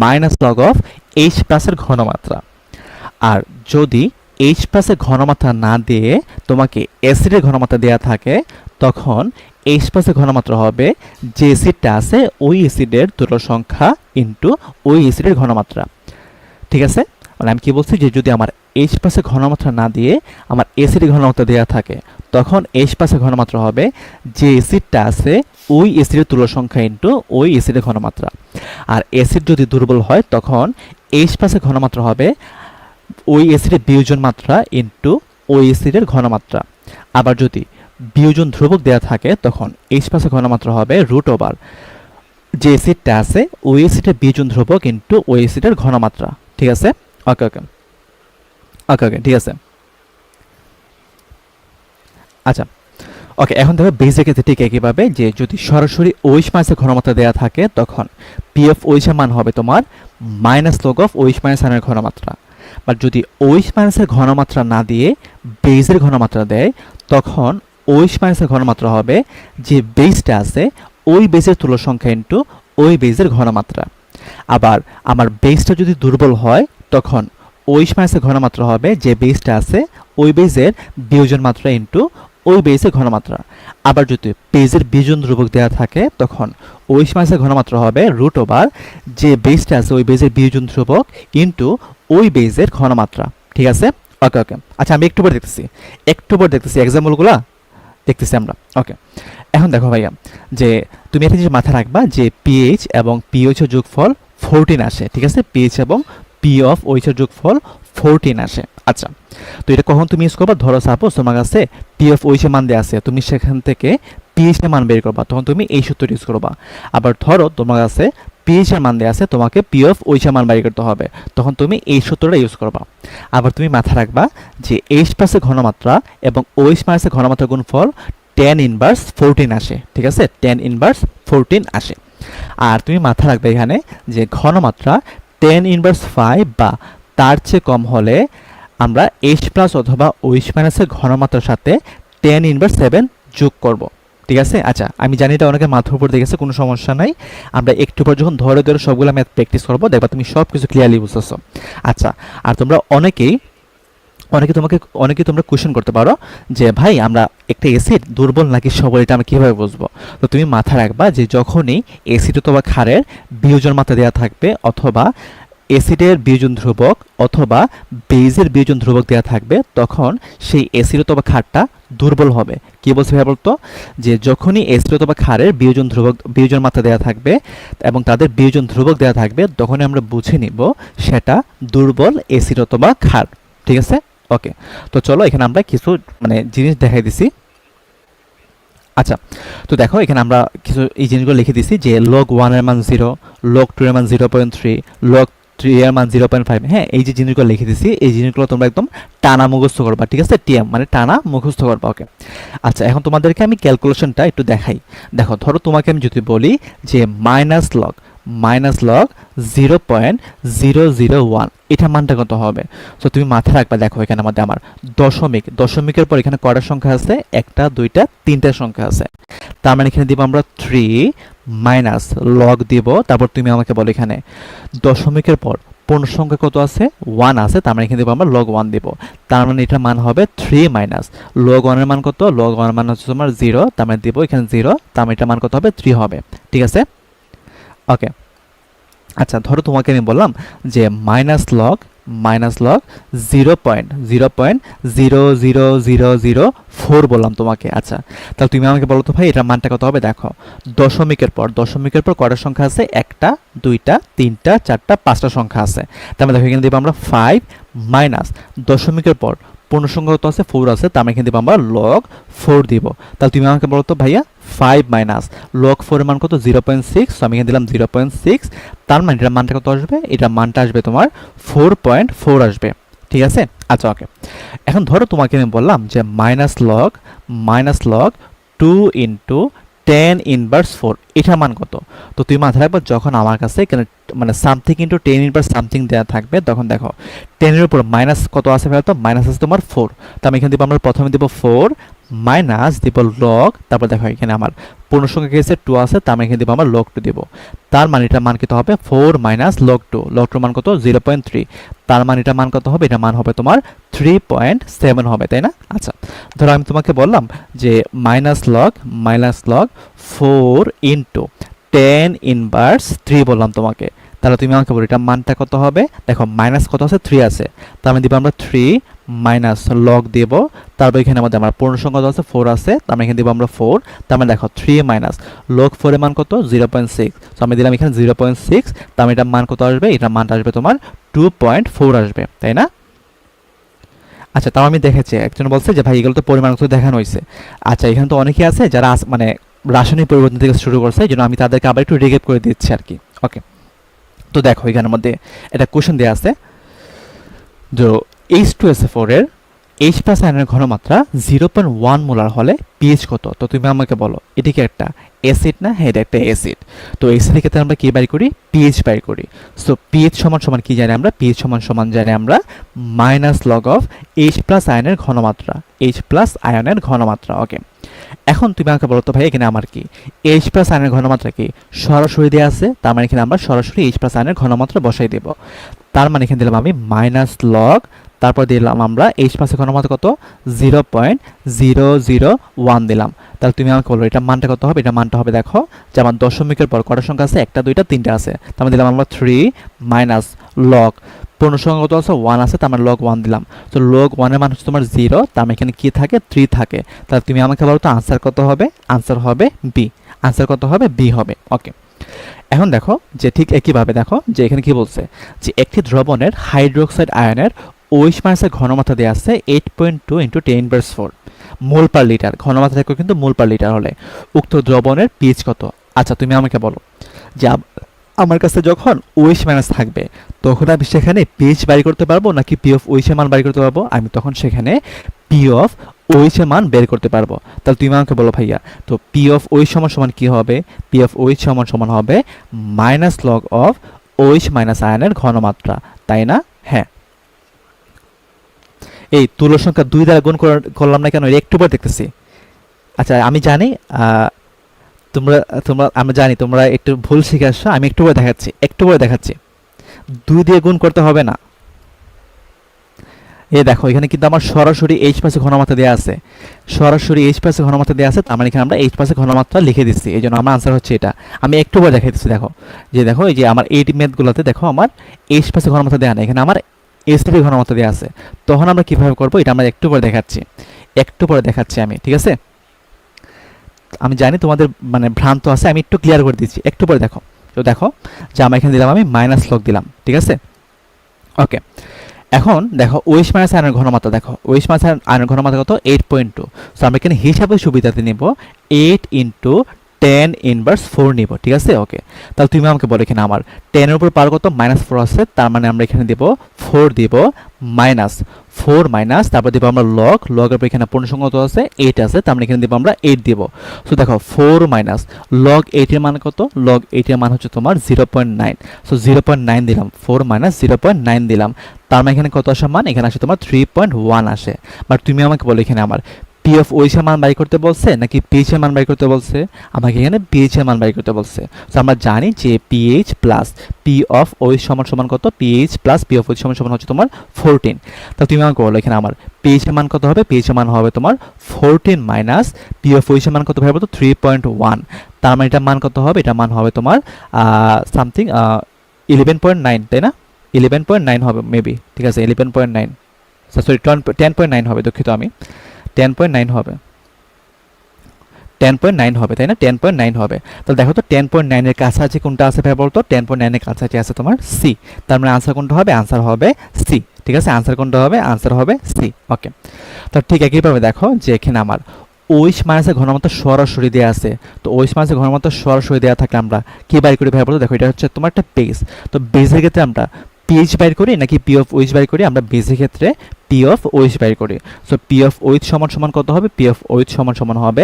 মাইনাস লগ অফ এইচ প্লাসের ঘনমাত্রা। আর যদি এইচ প্লাসের ঘনমাত্রা না দিয়ে তোমাকে অ্যাসিডের ঘনমাত্রা দেয়া থাকে তখন এইচ প্লাসের ঘনমাত্রা হবে যে অ্যাসিডটা আছে ওই অ্যাসিডের তুল্য সংখ্যা ইন্টু ওই অ্যাসিডের ঘনমাত্রা। ঠিক আছে, মানে আমি কি বলছি যে যদি আমার এইচ প্লাসের ঘনমাত্রা না দিয়ে আমার অ্যাসিডের ঘনমাত্রা দেওয়া থাকে তখন এইচ প্লাসের ঘনমাত্রা হবে যে অ্যাসিডটা আছে ওই অ্যাসিডের তুল্য সংখ্যা ইন্টু ওই অ্যাসিডের ঘনমাত্রা। আর অ্যাসিড যদি দুর্বল হয় তখন এইচ প্লাসের ঘনমাত্রা হবে ওই অ্যাসিডের বিয়োজন মাত্রা ইন্টু ওই অ্যাসিডের ঘনমাত্রা। আবার যদি বিয়োজন ধ্রুবক দেওয়া থাকে তখন এইচ প্লাসের ঘনমাত্রা হবে রুট ওভার যে অ্যাসিডটা আছে ওই অ্যাসিডের বিয়োজন ধ্রুবক ইন্টু ওই অ্যাসিডের ঘনমাত্রা। ঠিক আছে, ওকে ওকে ওকে ওকে ঠিক আছে। আচ্ছা ওকে, এখন দেখো বেজের ক্ষেত্রে ঠিক একইভাবে যে যদি সরাসরি ওইশ মাইনাসের ঘনমাত্রা দেওয়া থাকে তখন পি অফ ওইশের মান হবে তোমার মাইনাস লগ অফ ওইশ মাইনাস সাইনের ঘনমাত্রা। বাট যদি ওইশ মাইনাসের ঘনমাত্রা না দিয়ে বেজের ঘনমাত্রা দেয় তখন ওইশ মাইনাসের ঘনমাত্রা হবে যে বেজটা আছে ওই বেজের তুল্য সংখ্যা ইন্টু ওই বেজের ঘনমাত্রা। আবার আমার বেজটা যদি দুর্বল হয় তখন ওইশ মাইনাসের ঘনমাত্রা হবে যে বেজটা আছে ওই বেজের বিয়োজন মাত্রা ইন্টু ওই বেজের ঘনমাত্রা। আবার যদি বেজের বিয়োজন ধ্রুবক দেওয়া থাকে তখন ওইশ মাইনাসের ঘনমাত্রা হবে রুট ওভার যে বেজটা আছে ওই বেজের বিয়োজন ধ্রুবক ইন্টু ওই বেজের ঘনমাত্রা। ঠিক আছে ওকে ওকে। আচ্ছা আমি একটু পরে দেখতেছি এক্সাম্পলগুলো দেখতেছি আমরা। ওকে এখন দেখো ভাইয়া যে তুমি একটা জিনিস মাথায় রাখবা যে পিএইচ এবং পিওইচ এর যোগফল 14 আসে। ঠিক আছে, পিএইচ এবং পি অফ ওইচ এর যোগফল 14 আসে। আচ্ছা তো এটা কখন তুমি ইউজ করবা, ধরো সাপোজ তোমার কাছে পি অফ ওইচ এর মান দেওয়া আছে, তুমি সেখান থেকে পিএইচ এর মান বের করবা, তখন তুমি এই সূত্রটি ইউজ করবা। আবার ধরো তোমার কাছে পিএইচ এর মান দেওয়া আছে, তোমাকে পি অফ ওইচ এর মান বের করতে হবে, তখন তুমি এই সূত্রটা ইউজ করবা। আবার তুমি মাথায় রাখবা যে এইচ প্লাসের ঘনমাত্রা এবং ওইচ মাইনাসের ঘনমাত্রা গুণফল tan ইনভার্স 14 আসে। ঠিক আছে, tan ইনভার্স 14 আসে। আর তুমি মাথায় রাখবে এখানে যে ঘনমাত্রা tan ইনভার্স 5 বা তার চেয়ে কম হলে আমরা এইচ প্লাস অথবা ওইচ মাইনাসের ঘনমাত্রার সাথে tan ইনভার্স 7 যোগ করব। ঠিক আছে, আচ্ছা আমি জানি এটা অনেকে মাথার উপর দেখেছে, কোনো সমস্যা নাই, আমরা একটু পর যখন ধরে ধরে সবগুলো ম্যাথ প্র্যাকটিস করবো দেখবা তুমি সব কিছু ক্লিয়ারলি বুঝতেছো। আচ্ছা আর তোমরা অনেকে তোমরা কোশ্চেন করতে পারো যে ভাই আমরা একটা অ্যাসিড দুর্বল নাকি সবল এটা আমরা কিভাবে বুঝবো। তো তুমি মাথায় রাখবা যে যখনই অ্যাসিড অথবা ক্ষারের বিয়োজন মাত্রা দেওয়া থাকবে অথবা অ্যাসিডের বিয়োজন ধ্রুবক অথবা বেজের বিয়োজন ধ্রুবক দেওয়া থাকবে তখন সেই অ্যাসিড অথবা ক্ষারটা দুর্বল হবে। কি বলছে ভাই বলতো, যে যখনই অ্যাসিড অথবা ক্ষারের বিয়োজন মাত্রা দেওয়া থাকবে এবং তাদের বিয়োজন ধ্রুবক দেওয়া থাকবে তখনই আমরা বুঝে নিব সেটা দুর্বল অ্যাসিড অথবা ক্ষার। ঠিক আছে ওকে, তো চলো এখানে আমরা কিছু জিনিস দেখাই দিছি। আচ্ছা তো দেখো এখানে আমরা কিছু এই জিনিসগুলো লিখে দিছি যে লগ 1 এর মান 0, লগ 2 এর মান 0.3, লগ 3 এর মান 0.5। হ্যাঁ এই যে জিনিসগুলো লিখে দিছি এই জিনিসগুলো তোমরা একদম টানা মুখস্থ করবা। ঠিক আছে, টিএম মানে টানা মুখস্থ করবা। ওকে আচ্ছা এখন তোমাদেরকে আমি ক্যালকুলেশনটা একটু দেখাই। দেখো ধরো তোমাকে আমি যদি বলি যে মাইনাস লগ 0.001 এটা মানটা কত হবে। তো তুমি মাথায় রাখবা, দেখো এখানে আমাদের আমার দশমিকের পর এখানে কয়টা সংখ্যা আছে, একটা দুইটা তিনটা সংখ্যা আছে, তার মানে এখানে দিব আমরা 3 মাইনাস লগ দিব, তারপর তুমি আমাকে বলো এখানে দশমিকের পর পূর্ণ সংখ্যা কত আছে, 1 আছে, তার মানে এখানে দিব আমরা লগ 1 দিব, তার মানে এটার মান হবে 3 মাইনাস লগ 1 এর মান কত, লগ 1 এর মান হচ্ছে তোমার 0, তার মানে দিব এখানে 0, তার মানে এটার মান কত হবে 3 হবে। ঠিক আছে ওকে আচ্ছা ধরো তোমাকে আমি বললাম যে মাইনাস লগ 0.00004 বললাম তোমাকে। আচ্ছা তাহলে তুমি আমাকে বলো তো ভাই এটার মানটা কত হবে। দেখো দশমিকের পর কয়টা সংখ্যা আছে, একটা দুইটা তিনটা চারটা পাঁচটা সংখ্যা আছে, তার মানে দেখো এখানে দিব আমরা 5 মাইনাস দশমিকের পর পূর্ণ সংখ্যা কত আছে 4 আছে, তার মানে এখানে দিব আমরা লগ 4 দিব। তাহলে তুমি আমাকে বলো তো ভাইয়া 5 মাইনাস লগ 4 এর মান কত 0.6, আমি এখানে দিলাম 0.6, তার মানে এটার মানটা কত আসবে, এটার মানটা আসবে তোমার 4.4 আসবে। ঠিক আছে আচ্ছা ওকে এখন ধরো তোমাকে আমি বললাম যে minus log 2 into tan inverse 4 এটার মান কত। তো তুমি মাথায় রাখবে যখন আমার কাছে এখানে something into tan inverse something দেওয়া থাকবে তখন দেখো 10 এর উপর মাইনাস কত আছে ফেরত, মাইনাস আছে তোমার 4, তো আমি এখানে দিব আমরা প্রথমে দিব 4 মাইনাস দিব লগ, তারপর দেখো এখানে আমার পূর্ণ সংখ্যা কি আছে 2 আছে, তার মানে এখানে দিব আমরা লগ 2 দিব, তার মানে এটার মান কত হবে 4 মাইনাস লগ 2, লগ 2 মান কত 0.3, তার মানে এটার মান কত হবে, এটা মান হবে তোমার 3.7 হবে, তাই না। আচ্ছা ধরো আমি তোমাকে বললাম যে minus log 4 into tan inverse 3 বললাম তোমাকে, তাহলে তুমি আমাকে বলো এটা মানটা কত হবে। দেখো মাইনাস কত আছে 3 আছে, তার মানে দিব আমরা 3 মাইনাস লগ দেব, তারপর এখানে আমাদের আমার পূর্ণ সংখ্যা কত আছে 4 আছে, তার মানে এখানে দিব আমরা 4, তার মানে দেখো 3 মাইনাস লগ 4 এর মান কত 0.6, তো আমি দিলাম এখানে 0.6, তার মানে এটার মান কত আসবে, এটার মানটা আসবে তোমার 2.4 আসবে, তাই না। আচ্ছা তাও আমি দেখেছি একজন বলছে যে ভাই এগুলো তো পরিমাণ তো দেখানো হয়েছে। আচ্ছা এখানে তো অনেকেই আছে যারা রাসায়নিক পরিবর্তন থেকে শুরু করছে, এই জন্য আমি তাদেরকে আবার একটু রিক্যাপ করে দিচ্ছি আর কি। ওকে তো দেখো এখানের মধ্যে একটা কোশ্চেন দেওয়া আছে, যে H2SO4 এর H প্লাস আয়নের ঘনমাত্রা 0.1 মোলার হলে পিএইচ কত? তো তুমি আমাকে বলো, এটা কি একটা অ্যাসিড না? হ্যাঁ, এটা একটা অ্যাসিড। তো অ্যাসিডের ক্ষেত্রে আমরা কি বাই করি? পিএইচ বাই করি। সো পিএইচ সমান সমান কি জানি আমরা? পিএইচ সমান সমান জানি আমরা minus log of H plus আয়নের ঘনমাত্রা, H প্লাস আয়নের ঘনমাত্রা। ওকে, এখন তুমি আমাকে বলো তো ভাই, এখানে আমার কি H প্লাস আয়নের ঘনমাত্রা কি সরাসরি দেওয়া আছে? তার মানে এখানে আমরা সরাসরি H প্লাস আয়নের ঘনমাত্রা বসাই দেব। তার মানে এখানে দিলাম আমি মাইনাস লগ, তারপর দিলাম আমরা H প্লাসের ঘনমাত্রা কত? 0.001 দিলাম। তাহলে তুমি আমাকে বলো এটা মানটা কত হবে? এটা মানটা হবে, দেখো যে আমার দশমিকের পর কটা সংখ্যা আছে? একটা, দুইটা, তিনটা আছে। তার মানে দিলাম আমরা 3 মাইনাস লগ পূর্ণ সংখ্যা কত আছে? 1 আছে, তার মানে লগ 1 দিলাম। তো লগ 1 এর মান হচ্ছে তোমার 0, তার মানে এখানে কি থাকে? 3 থাকে। তাহলে তুমি আমাকে বলো তো আনসার কত হবে? আনসার হবে বি। আনসার কত হবে? বি হবে। ওকে, এখন দেখো যে ঠিক একইভাবে দেখো যে এখানে কি বলছে যে একটি দ্রবণের হাইড্রোক্সাইড আয়নের OH মাইনাসের ঘনমাত্রা দেওয়া আছে 8.2 × 10⁻⁴ মোল পার লিটার। ঘনমাত্রা দেখো কিন্তু মোল পার লিটার হলে উক্ত দ্রবণের পিএইচ কত? আচ্ছা, তুমি আমাকে বলো যে আমার কাছে যখন OH মাইনাস থাকবে তখন আমি সেখানে পিএইচ বাড়ি করতে পারবো নাকি পি অফ OH এর মান বাড়ি করতে পারবো? আমি তখন সেখানে পি অফ OH এর মান বের করতে পারবো। তাহলে তুমি আমাকে বলো ভাইয়া, তো পি অফ OH সমান সমান কি হবে? পি অফ OH সমান সমান হবে minus log of OH minus আয়নের ঘনমাত্রা, তাই না? হ্যাঁ, এই তুলো সংখ্যা 2 দ্বারা গুণ করলাম না কেন? একটু পরে দেখতেছি। আচ্ছা, আমি জানি তোমরা তোমরা আমরা জানি তোমরা একটু ভুল শিখে আসছো। আমি একটু পরে দেখাচ্ছি, একটু পরে দেখাচ্ছি। 2 দিয়ে গুণ করতে হবে না। এই দেখো এখানে কিন্তু আমার সরাসরি H প্লাসের ঘনমাত্রা দেওয়া আছে, সরাসরি H প্লাসের ঘনমাত্রা দেওয়া আছে। তার মানে এখানে আমরা H প্লাসের ঘনমাত্রা লিখে দিচ্ছি, এই জন্য আমার আনসার হচ্ছে এটা। আমি একটু পরে দেখাই দিচ্ছি। দেখো যে দেখো এই যে আমার এই মেথগুলোতে দেখো আমার H প্লাসের ঘনমাত্রা দেওয়া নেই, এখানে আমার এসিডের ঘনমাত্রা দেওয়া আছে। তখন আমরা কিভাবে করবো এটা আমরা একটু পরে দেখাচ্ছি, একটু পরে দেখাচ্ছি আমি, ঠিক আছে? আমি জানি তোমাদের মানে ভ্রান্ত আছে, আমি একটু ক্লিয়ার করে দিচ্ছি, একটু পরে দেখো। তো দেখো যে আমরা এখানে দিলাম আমি মাইনাস লগ দিলাম, ঠিক আছে? ওকে, এখন দেখো OH মাইনাস আয়নের ঘনমাত্রা, দেখো OH মাইনাস আয়নের ঘনমাত্রা কত? 8.2। সো আমরা এখানে হিসাবে সুবিধাতে নেব 8 × 10⁻⁴ নিব, ঠিক আছে? ওকে, তাহলে তুমি আমাকে বলো এখানে আমার 10 এর উপর পাওয়ার কত? -4 আছে, তার মানে আমরা এখানে দেব 4 দিব মাইনাস 4 মাইনাস তারপর দেব আমরা লগ, লগের পর এখানে পূর্ণসংখ্যা কত আছে? 8 আছে, তার মানে এখানে দেব আমরা 8 দিব। সো দেখো 4 মাইনাস লগ 8 এর মান কত? লগ 8 এর মান হচ্ছে তোমার 0.9। সো 0.9 দিলাম, 4 মাইনাস 0.9 দিলাম, তার মানে এখানে কত আসে মান? এখানে আসে তোমার 3.1 আসে। বাট তুমি আমাকে বলো এখানে আমার পি অফ OH এর মান বাই করতে বলছে নাকি পিএইচ এর মান বাই করতে বলছে? আমাকে এখানে পিএইচ এর মান বাই করতে বলছে। সো আমরা জানি যে pH plus p of OH সমান সমান কত? PH plus p of OH সমান সমান হচ্ছে তোমার 14। তাহলে তুমি আমাকে বলো এখানে আমার পিএইচ এর মান কত হবে? পিএইচ এর মান হবে তোমার 14 মাইনাস পি অফ OH এর মান কত হবে? তো 3.1। তার মানে এটার মান কত হবে? এটার মান হবে তোমার সামথিং 11.9, তাই না? 11.9 হবে মেবি, ঠিক আছে? 11.9, সরি 10.9 হবে, দুঃখিত আমি। 10.9 হবে, 10.9 হবে, তাই না? 10.9 হবে। তাহলে দেখো তো 10.9 এর কাছাকাছি কোনটা আছে ভাই বলতো? 10.9 এর কাছাকাছি আছে তোমার সি। তার মানে আনসার কোনটা হবে? আনসার হবে সি, ঠিক আছে? আনসার কোনটা হবে? আনসার হবে সি। ওকে, তো ঠিক একইভাবে দেখো যে এখানে আমার OH মাইনাসের ঘনমাত্রা সরাসরি দেওয়া আছে। তো OH মাইনাসের ঘনমাত্রা সরাসরি দেওয়া থাকলে আমরা কি বাইর করি ভাই বলতো? দেখো এটা হচ্ছে তোমার একটা বেস। তো বেসের ক্ষেত্রে আমরা পিএইচ বাইর করি নাকি পি অফ OH বাইর করি? আমরা বেসের ক্ষেত্রে পি অফ OH বাইর করি। সো পি অফ OH সমান সমান কত হবে? পি অফ OH সমান সমান হবে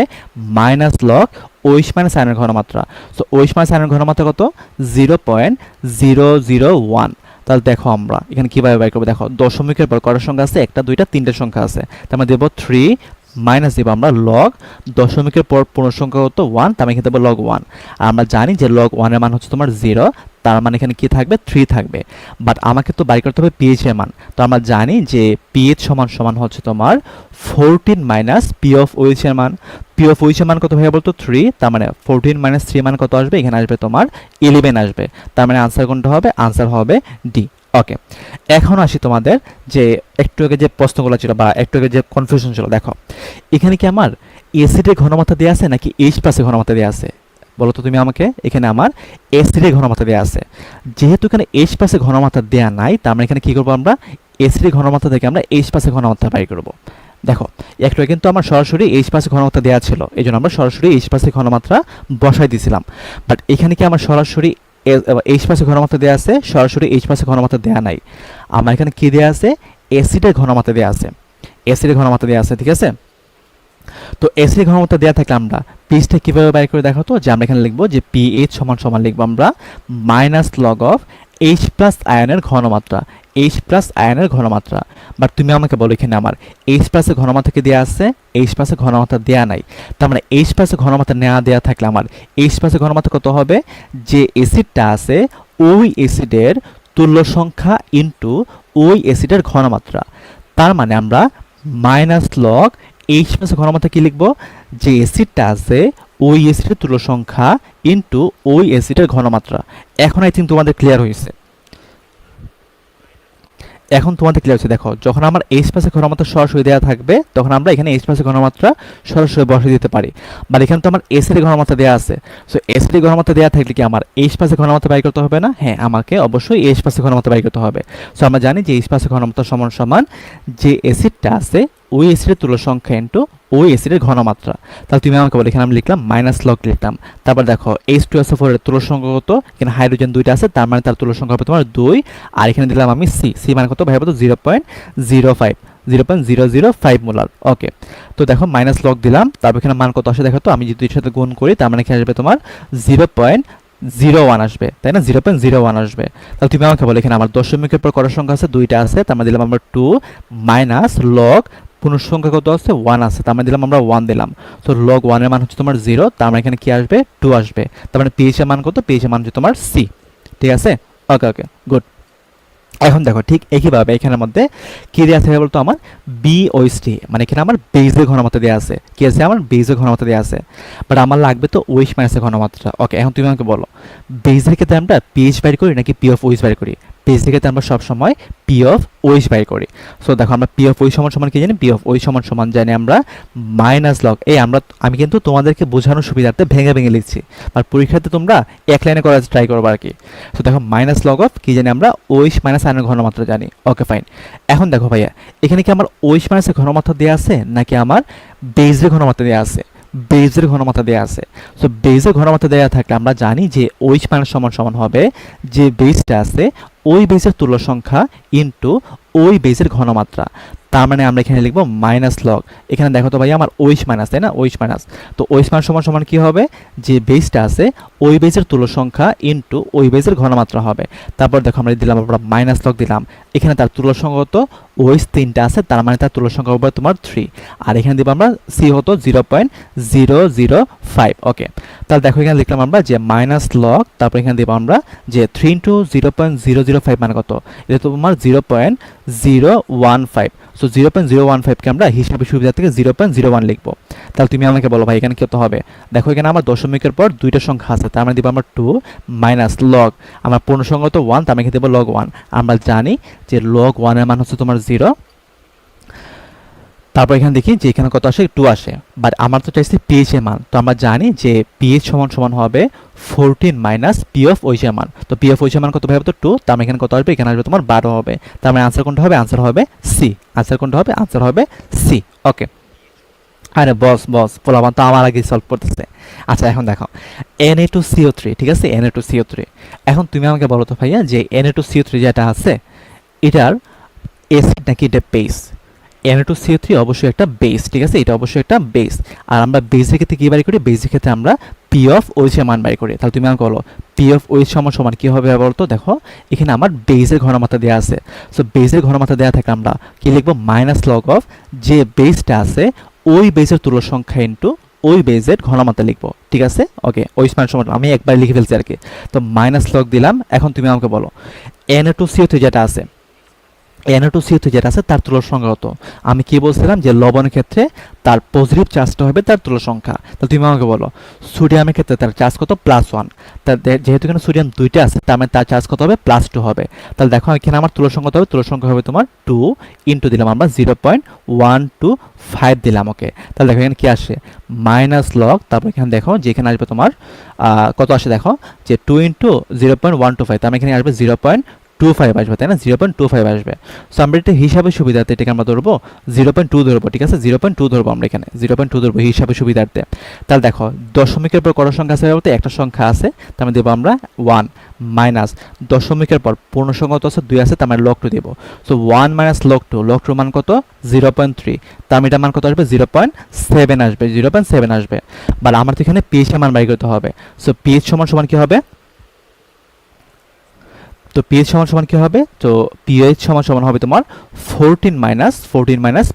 মাইনাস লগ OH মাইনাস আয়নের ঘনমাত্রা। সো OH মাইনাস আয়নের ঘনমাত্রা কত? 0.001। তাহলে দেখো আমরা এখানে কিভাবে বাইর করবো? দেখো দশমিকের পর কটার সংখ্যা আছে? একটা, দুইটা, তিনটে সংখ্যা আছে, তার মানে দেবো 3 মাইনাস দেবো আমরা লগ দশমিকের পর পূর্ণ সংখ্যা কত? 1, তার মানে এখানে দেবো লগ 1। আর আমরা জানি যে লগ 1 এর মান হচ্ছে তোমার 0, তার মানে এখানে কি থাকবে? 3 থাকবে। বাট আমাকে তো বাইর করতে হবে পিএইচ এর মান। তো আমরা জানি যে পিএইচ সমান সমান হচ্ছে তোমার 14 মাইনাস পি অফ OH এর মান। পি অফ OH এর মান কত ভাইয়া বলতো? 3, তার মানে 14 মাইনাস 3 মান কত আসবে? এখানে আসবে তোমার 11 আসবে। তার মানে আনসার কোনটা হবে? আনসার হবে ডি। ওকে, এখন আসি তোমাদের যে একটু আগে যে প্রশ্নগুলো ছিল বা একটু আগে যে কনফিউশন ছিল। দেখো এখানে কি আমার অ্যাসিডের ঘনমাত্রা দেওয়া আছে নাকি H প্লাসের ঘনমাত্রা দেওয়া আছে? বলো তো তুমি আমাকে। এখানে আমার অ্যাসিডের ঘনমাত্রা দেওয়া আছে। যেহেতু এখানে H প্লাসের ঘনমাত্রা দেওয়া নাই, তার মানে এখানে কি করবো? আমরা অ্যাসিডের ঘনমাত্রা থেকে আমরা H প্লাসের ঘনমাত্রা বাই করবো। দেখো একটু কিন্তু আমার সরাসরি H প্লাসের ঘনমাত্রা দেওয়া ছিল, এই জন্য আমরা সরাসরি H প্লাসের ঘনমাত্রা বসাই দিয়েছিলাম। বাট এখানে কি আমার সরাসরি এইচ প্লাসের ঘনমাত্রা দেওয়া আছে, সরাসরি এইচ প্লাসের ঘনমাত্রা দেওয়া নাই। আমার এখানে কি দেওয়া আছে, অ্যাসিডের ঘনমাত্রা দেওয়া আছে, অ্যাসিডের ঘনমাত্রা দেওয়া আছে, ঠিক আছে। তো অ্যাসিডের ঘনমাত্রা দেওয়া থাকলে আমরা পিএইচটা কীভাবে বাইর করে দেখো তো, যে আমরা এখানে লিখবো যে পিএইচ সমান সমান লিখবো আমরা minus log of H plus আয়নের ঘনমাত্রা, এইচ প্লাস আয়নের ঘনমাত্রা। বাট তুমি আমাকে বলো এখানে আমার এইচ প্লাসের ঘনমাত্রা কি দেওয়া আছে, এইচ প্লাসের ঘনমাত্রা দেওয়া নাই। তার মানে এইচ প্লাসের ঘনমাত্রা নেওয়া দেওয়া থাকলে আমার এইচ প্লাসের ঘনমাত্রা কত হবে, যে অ্যাসিডটা আছে ওই অ্যাসিডের তুল্য সংখ্যা ইন্টু ওই অ্যাসিডের ঘনমাত্রা। তার মানে আমরা মাইনাস লগ এইচ প্লাসের ঘনমাত্রা কি লিখবো, যে অ্যাসিডটা আছে ওই অ্যাসিডের তুল্য সংখ্যা ইন্টু ওই অ্যাসিডের ঘনমাত্রা। এখন আই থিঙ্ক তোমাদের ক্লিয়ার হয়েছে, এখন তোমাদের ক্লিয়ার হচ্ছে। দেখো যখন আমার এইচ প্লাসের ঘনমাত্রা সরাসরি দেওয়া থাকবে তখন আমরা এখানে এইচ প্লাসের ঘনমাত্রা সরাসরি বসিয়ে দিতে পারি। বাট এখানে তো আমার এসিডের ঘনমাত্রা দেওয়া আছে, সো এসিডের ঘনমাত্রা দেওয়া থাকলে কি আমার এইচ প্লাসের ঘনমাত্রা বাই করতে হবে না? হ্যাঁ, আমাকে অবশ্যই এইচ প্লাসের ঘনমাত্রা বাই করতে হবে। সো আমরা জানি যে এইচ প্লাসের ঘনমাত্রা সমান সমান যে অ্যাসিডটা আছে ওই অ্যাসিডের তুল্য সংখ্যা ইন্টু ওই অ্যাসিডের ঘনমাত্রা। তাহলে তুমি আমাকে বলো, এখানে আমি লিখলাম মাইনাস লগ লিখলাম, তারপর দেখো H2SO4 এর তুল্য সংখ্যা কত, এখানে হাইড্রোজেন দুইটা আছে তার মানে তার তুল্য সংখ্যা হবে তোমার 2, আর এখানে দিলাম আমি সি মানে কত ভাই, 0.05 0.005 মোলার। ওকে, তো দেখো মাইনাস লগ দিলাম, তারপর এখানে মান কত আসে দেখো তো, আমি যদি এর সাথে গুণ করি তার মানে এখানে আসবে তোমার 0.01 আসবে, তাই না? 0.01 আসবে। তাহলে তুমি আমাকে বলো এখানে আমার দশমিকের পর কত সংখ্যা আছে, দুইটা আছে, তার মানে দিলাম আমরা 2 মাইনাস লগ পূর্ণ সংখ্যা কত আছে, 1 আছে, তার মানে দিলাম আমরা 1 দিলাম। তো লগ 1 এর মান হচ্ছে তোমার 0, তার মানে এখানে কি আসবে, 2 আসবে। তার মানে পিএইচ এর মান কত, পিএইচ এর মান হচ্ছে তোমার সি, ঠিক আছে। ওকে ওকে গুড। এখন দেখো ঠিক একইভাবে এখানের মধ্যে কি দেওয়া থাকে বলতো, আমার বিওএইচটি মানে এখানে আমার বেজের ঘনমাত্রা দেওয়া আছে, কি আছে আমার বেজের ঘনমাত্রা দেওয়া আছে, বাট আমার লাগবে তো ওইচ মাইনাসের ঘনমাত্রা। ওকে, এখন তুমি আমাকে বলো বেজের ক্ষেত্রে আমরা পিএইচ বাইর করি নাকি পি অফ ওইচ বাইর করি? বেজের ক্ষেত্রে আমরা সবসময় পি অফ ওইচ বাইর করি। সো দেখো আমরা পি অফ ওইচ সমান সমান কি জানি, পি অফ ওইচ সমান সমান জানি আমরা মাইনাস লগ, আমি কিন্তু তোমাদেরকে বোঝানোর সুবিধার্থে ভেঙে ভেঙে লিখছি, আর পরীক্ষাতে তোমরা এক লাইনে করার ট্রাই করবো আর কি। সো দেখো মাইনাস লগ অফ কি জানি আমরা ওইচ মাইনাস আয়নের ঘনমাত্রা জানি। Okay fine. এখন দেখো ভাইয়া এখানে কি আমার ওইচ মাইনাসের ঘনমাত্রা দেওয়া আছে নাকি আমার বেজের ঘনমাত্রা দেওয়া আছে? বেজের ঘনমাত্রা দেওয়া আছে। সো বেজের ঘনমাত্রা দেওয়া থাকলে আমরা জানি যে ওইচ মাইনাস সমান সমান হবে যে বেজটা আছে ওই বেজের তুল্য সংখ্যা ইন্টু ওই বেজের ঘনমাত্রা। তার মানে আমরা এখানে লিখবো মাইনাস লগ, এখানে দেখো তো ভাই আমার ওইচ মাইনাস, তাই না? ওইচ মাইনাস, তো ওইচ মাইনাস সমান সমান কি হবে, যে বেজটা আছে ওই বেজের তুল্য সংখ্যা ইন্টু ওই বেজের ঘনমাত্রা হবে। তারপর দেখো আমরা দিলাম আমরা মাইনাস লগ দিলাম, এখানে তার তুল্য সংখ্যা কত, ওইচ 3টা আছে তার মানে তার তুল্য সংখ্যা হবে তোমার 3, আর এখানে দিব আমরা সি হতো 0.005। ওকে, তাহলে দেখো এখানে লিখলাম আমরা যে মাইনাস লগ, তারপর এখানে দিব আমরা যে 3 ইন্টু 0.005 মানে কত, এটা তোমার 0.015। সো 0.015কে আমরা হিসাবে সুবিধা থেকে 0.01 লিখবো। তাহলে তুমি আমাকে বলো ভাই এখানে কত হবে? দেখো এখানে আমার দশমিকের পর দুইটা সংখ্যা আছে, তার মানে দিব আমরা 2 মাইনাস লগ আমার পূর্ণ সংখ্যা তো 1, তার মানে দেবো লগ 1। আমরা জানি যে লগ 1 এর মান হচ্ছে তোমার 0। তারপর এখানে দেখি যে এখানে কত আসে, 2 আসে, বাট আমার তো চাইছে পিএইচ এর মান, তো আমরা জানি যে পিএইচ সমান সমান হবে 14 মাইনাস পি অফ ওইচ এর মান। তো পি অফ ওইচ এর মান কত হবে, তো 2, তার মানে এখানে কত আসবে, এখানে আসবে তোমার 12 হবে। তার মানে আনসার কোনটা হবে, আনসার হবে সি। আনসার কোনটা হবে, আনসার হবে সি। ওকে, আরে বস পোলাপান তো আমার আগে সলভ করতেছে। আচ্ছা এখন দেখো Na2CO3, ঠিক আছে, Na2CO3। এখন তুমি আমাকে বলো তো ভাইয়া যে Na2CO3 যেটা আছে এটার অ্যাসিড নাকি এটা বেস? Na2CO3 অবশ্যই একটা বেস, ঠিক আছে, এটা অবশ্যই একটা বেস। আর আমরা বেসের ক্ষেত্রে কি বাড়ি করি, বেসের ক্ষেত্রে আমরা পি অফ ওইচ এর মান বাড়ি করি। তাহলে তুমি আমাকে বলো পি অফ ওইচ সমান সমান কি হবে বলতো, দেখো এখানে আমার বেসের ঘনমাত্রা দেওয়া আছে। সো বেসের ঘনমাত্রা দেওয়া থাকে আমরা কি লিখবো, মাইনাস লগ অফ যে বেসটা আছে ওই বেসের তুল্য সংখ্যা ইন্টু ওই বেসের ঘনমাত্রা লিখবো, ঠিক আছে। ওকে, ওই মান সমান আমি একবার লিখে ফেলছি আর কি। তো মাইনাস লগ দিলাম। এখন তুমি আমাকে বলো Na2CO3 যেটা আছে, Na2CO3 যেটা আছে তার তুল্য সংখ্যা কত? আমি কি বলছিলাম যে লবণের ক্ষেত্রে তার পজিটিভ চার্জটা হবে তার তুল্য সংখ্যা। তাহলে তুমি আমাকে বলো সোডিয়ামের ক্ষেত্রে তার চার্জ কত, +1। তার যেহেতু এখানে সোডিয়াম দুইটা আছে তার মানে তার চার্জ কত হবে, +2 হবে। তাহলে দেখো এখানে আমার তুল্য সংখ্যা কত হবে, তুল্য সংখ্যা হবে তোমার 2 ইন্টু দিলাম আমরা 0.125 দিলাম। ওকে, তাহলে দেখো এখানে কি আসে, মাইনাস লগ, তারপর এখানে দেখো যে এখানে আসবে তোমার কত আসে, দেখো যে 2 ইন্টু 0.125, তার মানে এখানে আসবে 0.225। 0.25 আসবে, তাই না? 0.25 আসবে। সো আমরা এটা হিসাবে সুবিধার্থে এটাকে আমরা ধরবো 0.2 ধরবো, ঠিক আছে? 0.2 ধরবো আমরা এখানে, 0.2 ধরবো হিসাবে সুবিধার্থে। তাহলে দেখো দশমিকের পর কত সংখ্যা আছে বলতে একটা সংখ্যা আছে, তার মানে দেবো আমরা 1 মাইনাস দশমিকের পর পূর্ণ সংখ্যা কত আছে 2 আছে, তার মানে log 2 দেবো। সো 1 মাইনাস log 2, log 2 মান কত 0.3, তার মানে এটার মান কত আসবে 0.7 আসবে, 0.7 আসবে। বাট আমার তো এখানে পিএইচ এর মান বাই করতে হবে। সো পিএইচ সমান সমান কি হবে, তো পিএইচ সমান সমান কি হবে, তো পিএইচ সমান সমান হবে তোমার 14 মাইনাস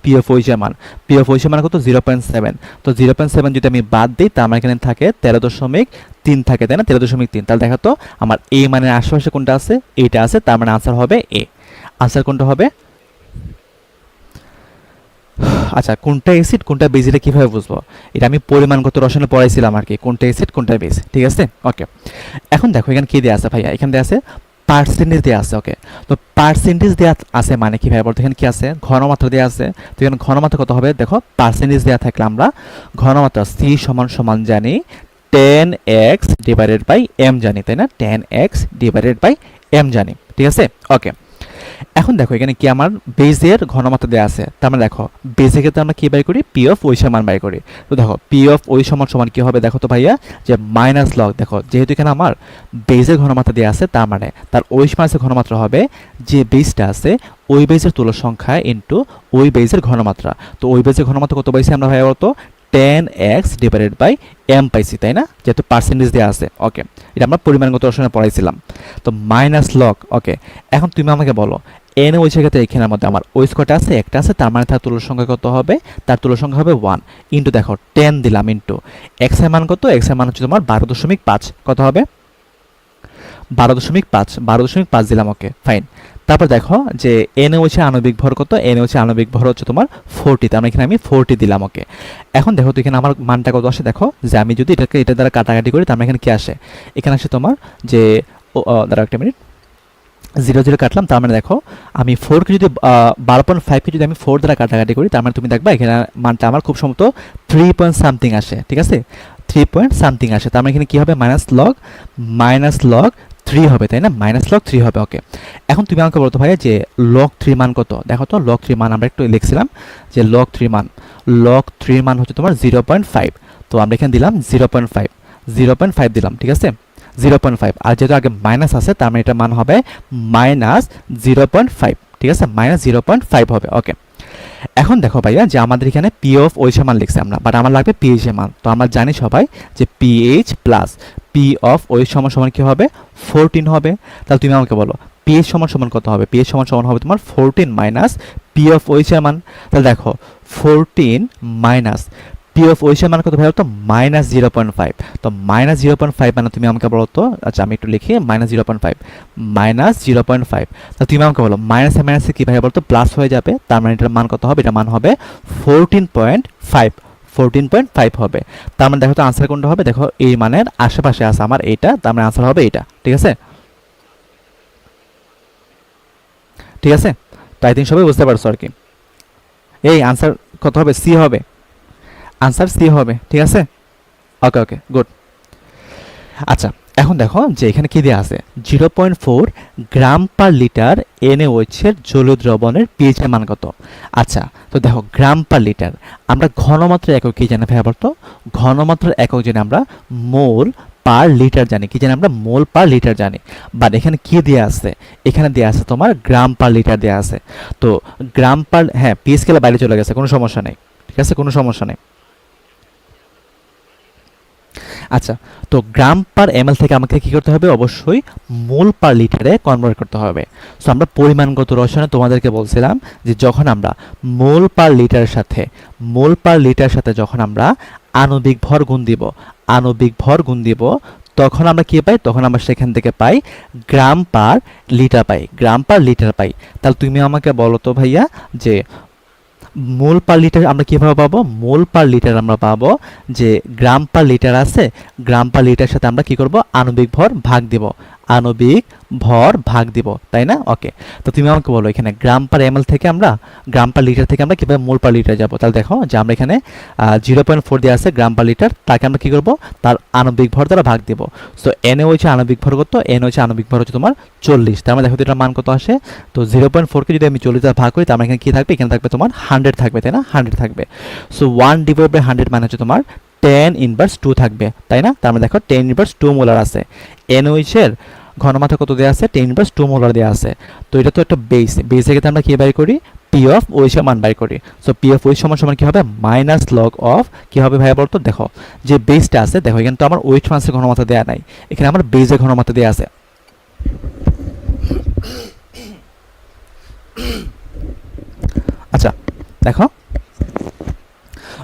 পি অফ ওইচ এর মান। পি অফ ওইচ এর মান কত 0.7, তো 0.7 যদি আমি বাদ দিই তার মানে এখানে থাকে 13.3 থাকে, তাই না? 13.3। তাহলে দেখো তো আমার এই মানের আশেপাশে কোনটা আছে, এইটা আছে, তার মানে আনসার হবে এ। আনসার কোনটা হবে? আচ্ছা, কোনটা অ্যাসিড কোনটা বেস এটা কিভাবে বুঝবো? এটা আমি পরিমাণগত রসায়নে পড়াইছিলাম আর কি, কোনটা অ্যাসিড কোনটা বেস, ঠিক আছে? ওকে, এখন দেখো এখানে কি দেওয়া আছে ভাইয়া, এখানে দেওয়া আছে পার্সেন্টেজ দেওয়া আছে। ওকে, তো পার্সেন্টেজ দেওয়া আছে মানে কি ভাই বলতো, এখানে কি আছে ঘনমাত্রা দেওয়া আছে। তো এখানে ঘনমাত্রা কত হবে দেখো, পার্সেন্টেজ দেওয়া থাকলে আমরা ঘনমাত্রা সি সমান সমান জানি 10x ডিভাইডেড বাই m জানি, তাই না? 10x ডিভাইডেড বাই m জানি, ঠিক আছে? ওকে, এখন দেখো এখানে কি আমার বেজের ঘনমাত্রা দেওয়া আছে, তার মানে দেখো বেজের ক্ষেত্রে আমরা কি বাই করি, পি অফ ওই সমান বাই করি। তো দেখো পি অফ ওই সমান সমান কি হবে দেখো তো ভাইয়া, যে মাইনাস লগ, দেখো যেহেতু এখানে আমার বেজের ঘনমাত্রা দেওয়া আছে তার মানে তার ওই মাইনাসের ঘনমাত্রা হবে যে বেজটা আছে ওই বেজের তুল্য সংখ্যা ইন্টু ওই বেজের ঘনমাত্রা। তো ওই বেজের ঘনমাত্রা কত পাইছি আমরা ভাইয়া বলতো, 10x ডিভাইডেড বাই m পাইছি, তাই না? যেহেতু পার্সেন্টেজ দেওয়া আছে। ওকে, এটা আমরা পরিমাণগত রসায়নে পড়াইছিলাম। তো মাইনাস লগ। ওকে, এখন তুমি আমাকে বলো এন ওই জায়গাতে এখানের মধ্যে আমার ওই স্কোয়ারটা আছে, একটা আছে, তার মানে তার তুল্য সংখ্যা কত হবে, তার তুল্য সংখ্যা হবে 1 ইন্টু দেখো 10 দিলাম ইন্টু এক্স এর মান কত, এক্স এর মান হচ্ছে তোমার 12.5, কত হবে 12.5 দিলাম। Okay fine. তারপর দেখো যে এন হচ্ছে আণবিক ভর কত, এন হচ্ছে আণবিক ভর হচ্ছে তোমার 40, তার মানে এখানে আমি 40 দিলাম। ওকে, এখন দেখো তো এখানে আমার মানটা কত আসে, দেখো যে আমি যদি এটাকে এটা দ্বারা কাটাকাটি করি তার মানে এখানে কি আসে, এখানে আসে তোমার যে দাঁড়া একটা মিনিট, 0 কাটলাম, তার মানে দেখো আমি 4কে যদি 12.5কে যদি আমি 4 দ্বারা কাটাকাটি করি তার মানে তুমি দেখবা এখানে মানটা আমার খুব সম্ভবত 3 পয়েন্ট সামথিং আসে, ঠিক আছে? 3 পয়েন্ট সামথিং আসে, তার মানে এখানে কি হবে মাইনাস লগ 3 হবে, তাই না? মাইনাস লগ 3 হবে। ওকে, এখন তুমি আমাকে বলতো ভাইয়া যে লগ 3 মান কত, দেখো তো লগ 3 মান আমরা একটু লিখছিলাম যে লগ 3 মান হচ্ছে তোমার 0.5, তো আমরা এখানে দিলাম 0.5 দিলাম, ঠিক আছে? 0.5, আর যেহেতু আগে মাইনাস আছে তার মানে এটা মান হবে মাইনাস 0.5, ঠিক আছে? মাইনাস 0.5 হবে। ওকে, এখন দেখো ভাইয়া যে আমাদের এখানে পি অফ ওই মান লিখছি আমরা, বাট আমার লাগবে পিএইচ এর মান। তো আমরা জানি সবাই যে পিএইচ প্লাস পি অফ ওই সমান সমান কি হবে 14 হবে। তাহলে তুমি আমাকে বলো পিএইচ সমান সমান কত হবে, পিএইচ সমান সমান হবে তোমার 14 মাইনাস পি অফ ওই এর মান। তাহলে দেখো 14 মাইনাস পি অফ ওই মান কত ভাই, তো মাইনাস 0.5। তো মাইনাস 0.5 মানে তুমি আমাকে বলো তো, আচ্ছা আমি একটু লিখি মাইনাস 0.5। তো তুমি আমাকে বলো মাইনাসে মাইনাসে কি ভাই বলতো প্লাস হয়ে যাবে, তার মানে এটার মান কত হবে, এটা মান হবে 14.5 হবে। তার মানে দেখো তো আনসার কোনটা হবে, দেখো এই মানের আশেপাশে আছে আমার এইটা, তার মানে আনসার হবে এটা, ঠিক আছে? ঠিক আছে, তো আই থিঙ্ক সবাই বুঝতে পারছো আর কি। এই আনসার কত হবে, সি হবে, আনসার সি হবে, ঠিক আছে? ওকে ওকে গুড। আচ্ছা, এখন দেখো যে এখানে কি দেওয়া আছে 0.4 গ্রাম পার লিটার NaOH এর জলীয় দ্রবণের পিএইচ এর মান কত। আচ্ছা, তো দেখো গ্রাম পার লিটার, আমরা ঘনমাত্রার একক কি জানি ভাই বলতো, ঘনমাত্রার একক জানি আমরা মোল পার লিটার জানি, কি জানি আমরা মোল পার লিটার জানি। বাট এখানে কি দেওয়া আছে, এখানে দেওয়া আছে তোমার গ্রাম পার লিটার দেওয়া আছে। তো গ্রাম পার, হ্যাঁ পিএইচ স্কেলে বাইরে চলে গেছে, কোনো সমস্যা নেই, ঠিক আছে? কোনো সমস্যা নেই। আচ্ছা, তো গ্রাম পার এমএল থেকে আমাকে কি করতে হবে, অবশ্যই মোল পার লিটারে কনভার্ট করতে হবে। সো আমরা পরিমাণগত রসায়নে তোমাদেরকে বলছিলাম যে যখন আমরা মোল পার লিটারের সাথে যখন আমরা আণবিক ভর গুণ দিব তখন আমরা কি পাই, তখন আমরা সেখান থেকে পাই গ্রাম পার লিটার পাই। তাহলে তুমি আমাকে বলো তো ভাইয়া যে মোল পার লিটার আমরা কিভাবে পাবো, মোল পার লিটার আমরা পাবো যে গ্রাম পার লিটার আছে, গ্রাম পার লিটার সাথে আমরা কি করব, আণবিক ভর ভাগ দিব। আণবিক ভর ভাগ দিব, তাই না? ওকে, তো তুমি আমাকে বলো এখানে গ্রাম পার এমএল থেকে আমরা গ্রাম পার লিটার থেকে আমরা কীভাবে মোল পার লিটার যাবো। তাহলে দেখো যে আমরা এখানে 0.4 দিয়ে আছে গ্রাম পার লিটার, তাকে আমরা কী করবো, তার আণবিক ভর দ্বারা ভাগ দিব। সো এনে হচ্ছে আণবিক ভর কত, এন হচ্ছে আণবিক ভর হচ্ছে তোমার 40। তার মানে দেখো এটার মান কত আসে, তো 0.4কে যদি আমি 40 দ্বারা ভাগ করি তার মানে এখানে কী থাকবে, এখানে থাকবে তোমার 100 থাকবে, তাই না? 100 থাকবে। সো 1/100 মানে হচ্ছে তোমার 10^2 থাকবে, তাই না? তার মানে দেখো 10^2 মোলার আছে। NaOH এর ঘনমাত্রা কত দেওয়া আছে, 10^2 মোলার দেওয়া আছে। তো এটা তো একটা বেস থেকে আমরা কি বাই করি, পি অফ ওএইচ এর মান বাই করি। সো পি অফ ওএইচ সমান সমান কি হবে, মাইনাস লগ অফ কি হবে ভাইয়া বলতো, দেখো যে বেসটা আছে, দেখো এখানে তো আমার ওএইচ মাসের ঘনমাত্রা দেওয়া নাই, এখানে আমার বেসের ঘনমাত্রা দেওয়া আছে। আচ্ছা দেখো,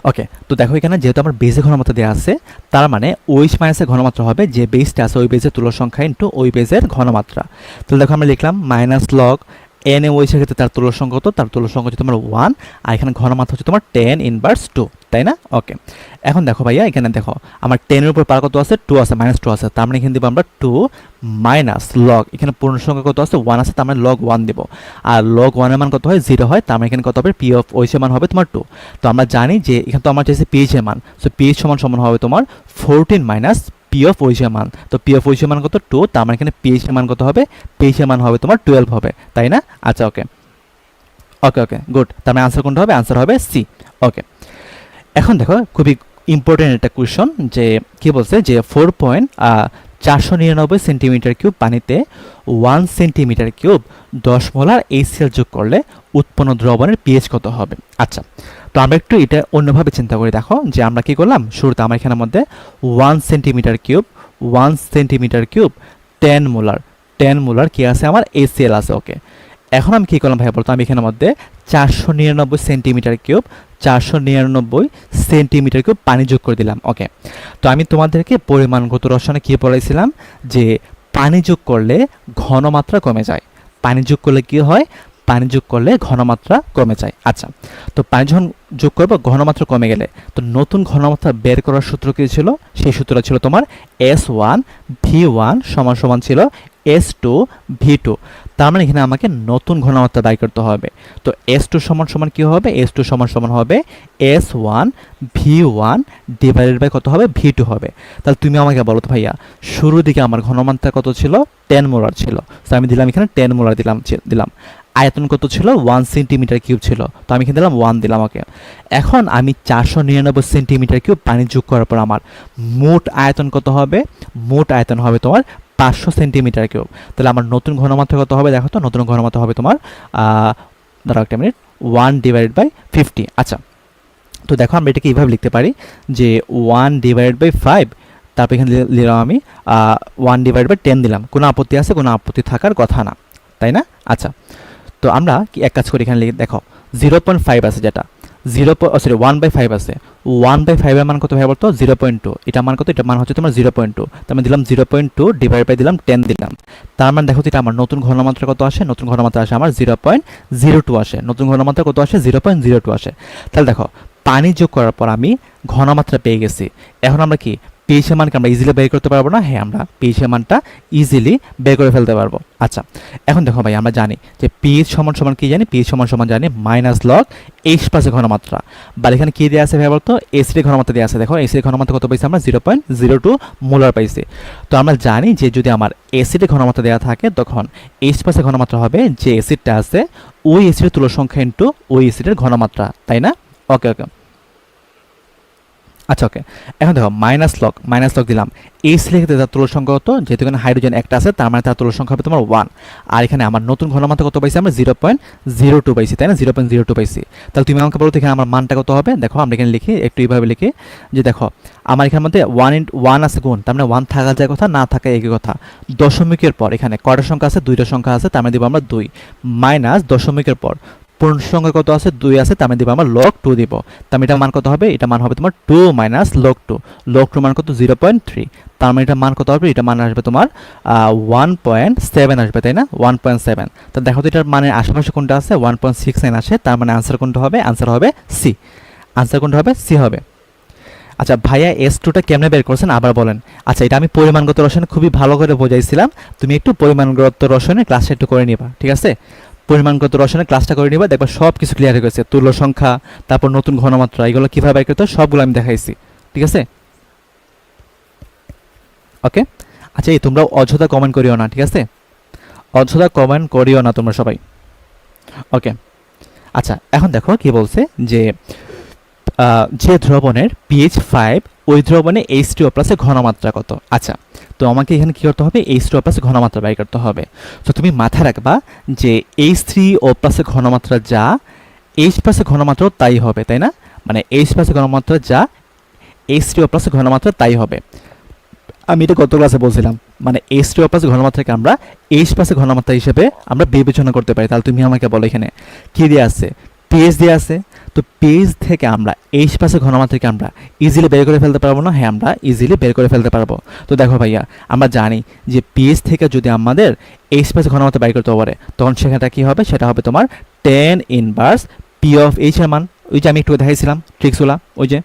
ওকে, তো দেখো এখানে যেহেতু আমার বেসের ঘনমাত্রা দেওয়া আছে, তার মানে ওএইচ মাইনাসের ঘনমাত্রা হবে যে বেসটা আছে ওই বেসের তুল্য সংখ্যা ইন্টু ওই বেসের ঘনমাত্রা। তাহলে দেখো আমরা লিখলাম মাইনাস লগ NaOH এর ক্ষেত্রে তার তুল্য সংখ্যা কত, তার তুল্য সংখ্যা হচ্ছে তোমার 1, আর এখানে ঘনমাত্রা হচ্ছে তোমার 10^2, তাই না? ওকে, এখন দেখো ভাইয়া এখানে দেখো আমার 10 এর উপর পার কত আছে, 2 আছে, -2 আছে, তার মানে এখানে দিব আমরা 2 মাইনাস লগ, এখানে পূর্ণ সংখ্যা কত আছে, 1 আছে, তার মানে লগ 1 দিব। আর লগ 1 এর মান কত হয়, 0 হয়, তার মানে এখানে কত হবে, পি অফ ওএইচ এর মান হবে তোমার 2। তো আমরা জানি যে এখানে তো আমার চাইছে পিএইচ এর মান, সো পিএইচ সমান সমান হবে তোমার 14 মাইনাস পি অফ ওএইচ এর মান। তো পি অফ ওএইচ এর মান কত, 2, তার মানে এখানে পিএইচ এর মান কত হবে, পিএইচ এর মান হবে তোমার 12 হবে, তাই না? আচ্ছা ওকে ওকে ওকে গুড, তার মানে আনসার কোনটা হবে, আনসার হবে সি। ওকে, এখন দেখো খুবই ইম্পর্টেন্ট একটা কোয়েশন, যে কি বলছে যে 4.499 সেন্টিমিটার কিউব পানিতে 1 সেন্টিমিটার কিউব 10 মোলার HCl যোগ করলে উৎপন্ন দ্রবণের পিএইচ কত হবে। আচ্ছা, তো আমরা একটু এটা অন্যভাবে চিন্তা করি। দেখো যে আমরা কি করলাম, শুরুতে আমার এখানের মধ্যে 1 সেন্টিমিটার কিউব 10 মোলার কি আছে, আমার HCl আছে। ওকে, এখন আমি কি করলাম ভাই বলতো, আমি এখানের মধ্যে 499 সেন্টিমিটার কিউব 499 সেন্টিমিটার কিউব পানি যোগ করে দিলাম। ওকে, তো আমি তোমাদেরকে পরিমাণগত রসায়নে কি বলেছিলাম, যে পানি যোগ করলে ঘনমাত্রা কমে যায়। পানি যোগ করলে কি হয়, পানি যোগ করলে ঘনমাত্রা কমে যায়। আচ্ছা, তো পানি যখন যোগ করবো ঘনমাত্রা কমে গেলে, তো নতুন ঘনমাত্রা বের করার সূত্র কি ছিল, সেই সূত্রটা ছিল তোমার S1V1 সমান সমান ছিল S2V2। তার মানে এখানে আমাকে নতুন ঘনমাত্রা বাই করতে হবে। তো S2 সমান সমান কি হবে, S2 সমান সমান হবে S1V1 ডিভাইডেড বাই কত হবে, V2 হবে। তাহলে তুমি আমাকে বলো তো ভাইয়া, শুরুর দিকে আমার ঘনমাত্রা কত ছিল, 10 মোলার ছিল, তো আমি দিলাম এখানে 10 মোলার দিলাম। আয়তন কত ছিল, 1 সেন্টিমিটার কিউব ছিল, তো আমি এখানে দিলাম 1 দিলাম। ওকে, এখন আমি 499 সেন্টিমিটার কিউব পানি যোগ করার পর আমার মোট আয়তন কত হবে, মোট আয়তন হবে তোমার 500 সেন্টিমিটার কিউব। তাহলে আমার নতুন ঘনমাত্রা কত হবে, দেখো তো নতুন ঘনমাত্রা হবে তোমার দাঁড়াও একটা মিনিট, 1/50। আচ্ছা, তো দেখো আমরা এটাকে এইভাবে লিখতে পারি যে 1/5, তারপর এখানে দিলাম আমি 1/10 দিলাম। কোনো আপত্তি আছে, কোনো আপত্তি থাকার কথা না, তাই না? আচ্ছা, তো আমরা কি এক কাজ করি, এখানে লিখে দেখো 0.5 আছে, যেটা 1/5 আছে, 1/5 এর মান কত ভাই বলতো, 0.2। এটা মান কত, এটা মান হচ্ছে তোমার 0.2, তার মানে দিলাম 0.2 ডিভাইড বাই দিলাম 10 দিলাম। তার মানে দেখো এটা আমার নতুন ঘনমাত্রা কত আসে, নতুন ঘনমাত্রা আসে আমার 0.02 আসে, নতুন ঘনমাত্রা কত আসে, 0.02 আসে। তাহলে দেখো পানি যোগ করার পর আমি ঘনমাত্রা পেয়ে গেছি। এখন আমরা কি পিএইচ এর মানকে আমরা ইজিলি বের করতে পারবো না? হ্যাঁ, আমরা পিএইচ এর মানটা ইজিলি বের করে ফেলতে পারবো। আচ্ছা, এখন দেখো ভাই আমরা জানি যে পিএইচ সমান সমান কি জানি, পিএইচ সমান সমান জানি মাইনাস লগ H প্লাস ঘনমাত্রা, বা এখানে কি দেওয়া আছে ভাই বলতো, এসিডের ঘনমাত্রা দেওয়া আছে। দেখো এসিডের ঘনমাত্রা কত পাইছি আমরা, 0.02 মোলার পাইছি। তো আমরা জানি যে যদি আমার এসিডের ঘনমাত্রা দেওয়া থাকে, তখন H প্লাস ঘনমাত্রা হবে যে এসিডটা আছে ওই এসিডের তুল্য সংখ্যা ইন্টু ওই এসিডের ঘনমাত্রা, তাই না? ওকে ওকে, আচ্ছা ওকে, এখন দেখো মাইনাস লগ দিলাম। এই সিলেক্টে তার তুল্য সংখ্যা কত, যেহেতু এখানে হাইড্রোজেন একটা আছে, তার মানে তার তুল্য সংখ্যা হবে তোমার 1। আর এখানে আমার নতুন ঘনমাত্রা কত পাইছি আমরা, 0.02 পাইছি, তাই না? 0.02 পাইছি। তাহলে তুমি আমাকে বলো তো এখানে আমার মানটা কত হবে। দেখো আমরা এখানে লিখি, একটু এইভাবে লিখি যে দেখো আমার এখানের মধ্যে 1 আছে গুণ, তার মানে 1 থাকা যায় কথা, না থাকা একই কথা। দশমিকের পর এখানে কয়টা সংখ্যা আছে, 2টা সংখ্যা আছে, তার মানে দিব আমরা 2 মাইনাস দশমিকের পর পূর্ণ সংখ্যা কত আছে, 2 আছে, তার মানে দিব আমরা log 2 দিব। তার মানে এটা মান কত হবে, এটা মান হবে তোমার 2 মাইনাস log 2। log 2 মান কত, 0.3। তার মানে এটা মান কত হবে, এটা মান আসবে তোমার 1.7 আসবে, তাই না? 1.7। তো দেখো তো এটার মানে আশেপাশে কোনটা আছে, 1.69 আসে, তার মানে আনসার কোনটা হবে, আনসার হবে সি। আনসার কোনটা হবে, সি হবে। আচ্ছা ভাইয়া S2টা কেমনে বের করছেন আবার বলেন। আচ্ছা এটা আমি পরিমাণগত রসায়নে খুবই ভালো করে বোঝাইছিলাম, তুমি একটু পরিমাণগত রসায়নের ক্লাসটা একটু করে নিবা, ঠিক আছে? পরিমাণগত রসায়নের ক্লাসটা করে নিবা, দেখবা সব কিছু ক্লিয়ার হয়ে গেছে। তুল্য সংখ্যা, তারপর নতুন ঘনমাত্রা, এগুলো কিভাবে বের করতে হয় সবগুলো আমি দেখাইছি, ঠিক আছে? ওকে। আচ্ছা এই তোমরা অযথা কমেন্ট করিও না, ঠিক আছে? অযথা কমেন্ট করিও না তোমরা সবাই। ওকে। আচ্ছা এখন দেখো কি বলছে যে যে দ্রবণের পিএইচ 5 ওই দ্রবণে H2O প্লাসের ঘনমাত্রা কত। আচ্ছা তো আমাকে এখানে কি করতে হবে, H2O প্লাসের ঘনমাত্রা বের করতে হবে। তো তুমি মাথায় রাখবা যে H3O প্লাসের ঘনমাত্রা যা H প্লাসের ঘনমাত্রাও তাই হবে, তাই না? মানে H প্লাসের ঘনমাত্রা যা H3O প্লাসের ঘনমাত্রা তাই হবে। আমি এটা গত ক্লাসে বলছিলাম, মানে H2O প্লাসের ঘনমাত্রাকে আমরা H প্লাসের ঘনমাত্রা হিসেবে আমরা বিবেচনা করতে পারি। তাহলে তুমি আমাকে বলো এখানে কি দিয়ে আছে, পিএইচ দিয়ে আছে। তো পিএইচ থেকে আমরা H প্লাসের ঘনমাত্রাকে আমরা ইজিলি বের করে ফেলতে পারবো না? হ্যাঁ আমরা ইজিলি বের করে ফেলতে পারবো। তো দেখো ভাইয়া আমরা জানি যে পিএইচ থেকে যদি আমাদের H প্লাসের ঘনমাত্রা বের করতে পারে তখন সেখানটা কি হবে, সেটা হবে তোমার tan inverse P of H এর মান। ওই যে আমি একটু দেখাইছিলাম ট্রিক্সগুলা, ওই যে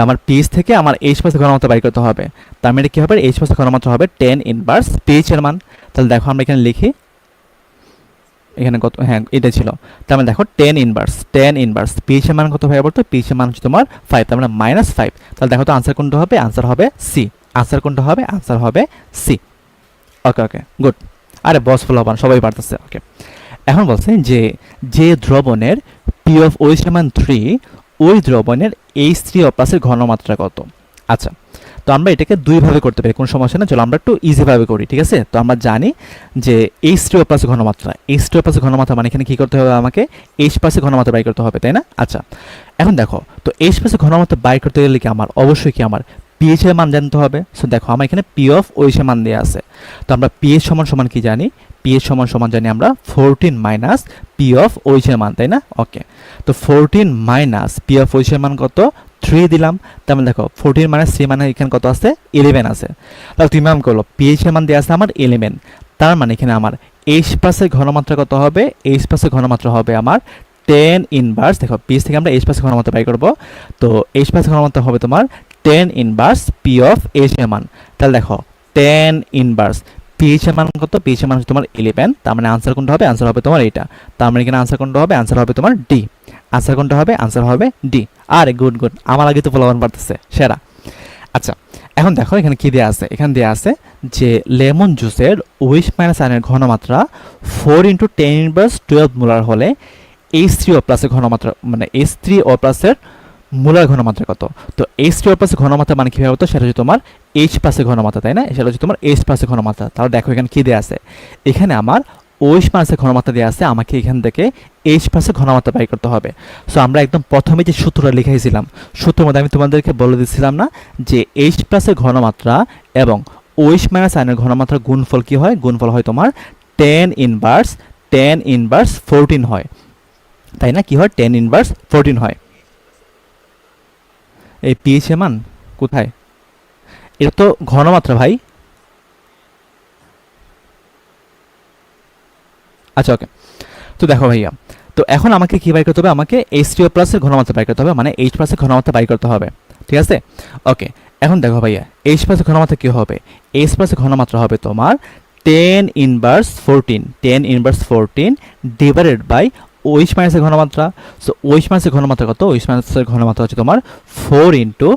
আমার পিএইচ থেকে আমার H প্লাসের ঘনমাত্রা বের করতে হবে, তার মানে কি হবে, H প্লাসের ঘনমাত্রা হবে tan ইনভার্স PH এর মান। তাহলে দেখো আমরা এখানে লিখি, এখানে কত, হ্যাঁ এটা ছিল। তার মানে দেখো tan ইনভার্স PH এর মান কত হয়ে পড়তো, PH এর মান হচ্ছে তোমার 5, তার মানে -5। তাহলে দেখো তো আনসার কোনটা হবে, আনসার হবে সি। আনসার কোনটা হবে, আনসার হবে সি। ওকে ওকে গুড। আরে বস ফলোবান সবাই পারতেছে। ওকে এখন বলছে যে যে দ্রবণের পি অফ OH এর মান 3 ওই দ্রবণের H3O প্লাসের ঘনমাত্রা কত। আচ্ছা তো আমরা এটাকে দুইভাবে করতে পারি, কোনো সমস্যা না। চলো আমরা একটু ইজিভাবে করি, ঠিক আছে? তো আমরা জানি যে H3O প্লাসের ঘনমাত্রা, H3O প্লাসের ঘনমাত্রা মানে এখানে কী করতে হবে, আমাকে H প্লাসের ঘনমাত্রা বাই করতে হবে, তাই না? আচ্ছা এখন দেখো তো H প্লাসের ঘনমাত্রা বাই করতে গেলে কি আমার অবশ্যই কি আমার পিএইচ এর মান জানতে হবে। সো দেখো আমার এখানে পি অফ OH এর মান দেওয়া আছে। তো আমরা পিএইচ সমান সমান কি জানি, পিএইচ সমান সমান জানি আমরা 14 মাইনাস পি অফ OH এর মান, তাই না? ওকে তো 14 মাইনাস পি অফ OH এর মান কত, 3 দিলাম। তার মানে দেখো 14 মাইনাস 3 মানে এখানে কত আছে, 11 আছে। তাহলে তুমি আমি করলো পিএইচ এর মান দেওয়া আছে আমার 11, তার মানে এখানে আমার H প্লাসের ঘনমাত্রা কত হবে, H প্লাসের ঘনমাত্রা হবে আমার tan ইনভার্স, দেখো পিএইচ থেকে আমরা H প্লাসের ঘনমাত্রা বাই করব। তো H প্লাসের ঘনমাত্রা হবে তোমার tan inverse P of H এর মান। তাহলে দেখো tan ইনভার্স পিএইচ এর মান কত, পিএইচ এর মান হচ্ছে তোমার 11, তার মানে আনসার কোনটা হবে, আনসার হবে তোমার এইটা। তার মানে এখানে আনসার কোনটা হবে, আনসার হবে তোমার ডি। আনসার কোনটা হবে, আনসার হবে ডি। আরে গুড গুড, আমার আগে তো ফলাফল পারতেছে সেরা। আচ্ছা এখন দেখো এখানে কি দেওয়া আছে, এখানে দেওয়া আছে যে লেমন জুসের OH মাইনাস আয়নের ঘনমাত্রা 4 × 10 ইনভার্স 12 মোলার হলে H3O প্লাসের ঘনমাত্রা মানে H3O প্লাসের মোলার ঘনমাত্রা কত। তো H3O প্লাসের ঘনমাত্রা মানে কীভাবে হতো, সেটা হচ্ছে তোমার H প্লাসের ঘনমাত্রা, তাই না? সেটা হচ্ছে তোমার H প্লাসের ঘনমাত্রা। তাহলে দেখো এখানে কী দেওয়া আছে, এখানে আমার OH প্লাসের ঘনমাত্রা দেওয়া আছে, আমাকে এখান থেকে H প্লাসের ঘনমাত্রা বাই করতে হবে। সো আমরা একদম প্রথমে যে সূত্রটা লিখেছিলাম, সূত্রের মধ্যে আমি তোমাদেরকে বলে দিচ্ছিলাম না যে H প্লাসের ঘনমাত্রা এবং OH মাইনাস আয়নের ঘনমাত্রার গুণফল কি হয়, গুণফল হয় তোমার tan ইনভার্স 14 হয়, তাই না? কি হয়, tan ইনভার্স 14 হয়। এই পিএইচ এর মান কোথায়, এটা তো ঘনমাত্রা ভাই। আচ্ছা ওকে তো দেখো ভাইয়া, তো এখন আমাকে কি বাই করতে হবে, আমাকে H3O প্লাসের ঘনমাত্রা বাই করতে হবে, মানে H প্লাসের ঘনমাত্রা বাই করতে হবে, ঠিক আছে? ওকে এখন দেখো ভাইয়া H প্লাসের ঘনমাত্রা কি হবে, H প্লাসের ঘনমাত্রা হবে তোমার tan inverse 14 divided by OH মাইনাসের ঘনমাত্রা। সো OH মাইনাসের ঘনমাত্রা কত, OH মাইনাসের ঘনমাত্রা হচ্ছে তোমার 4 ×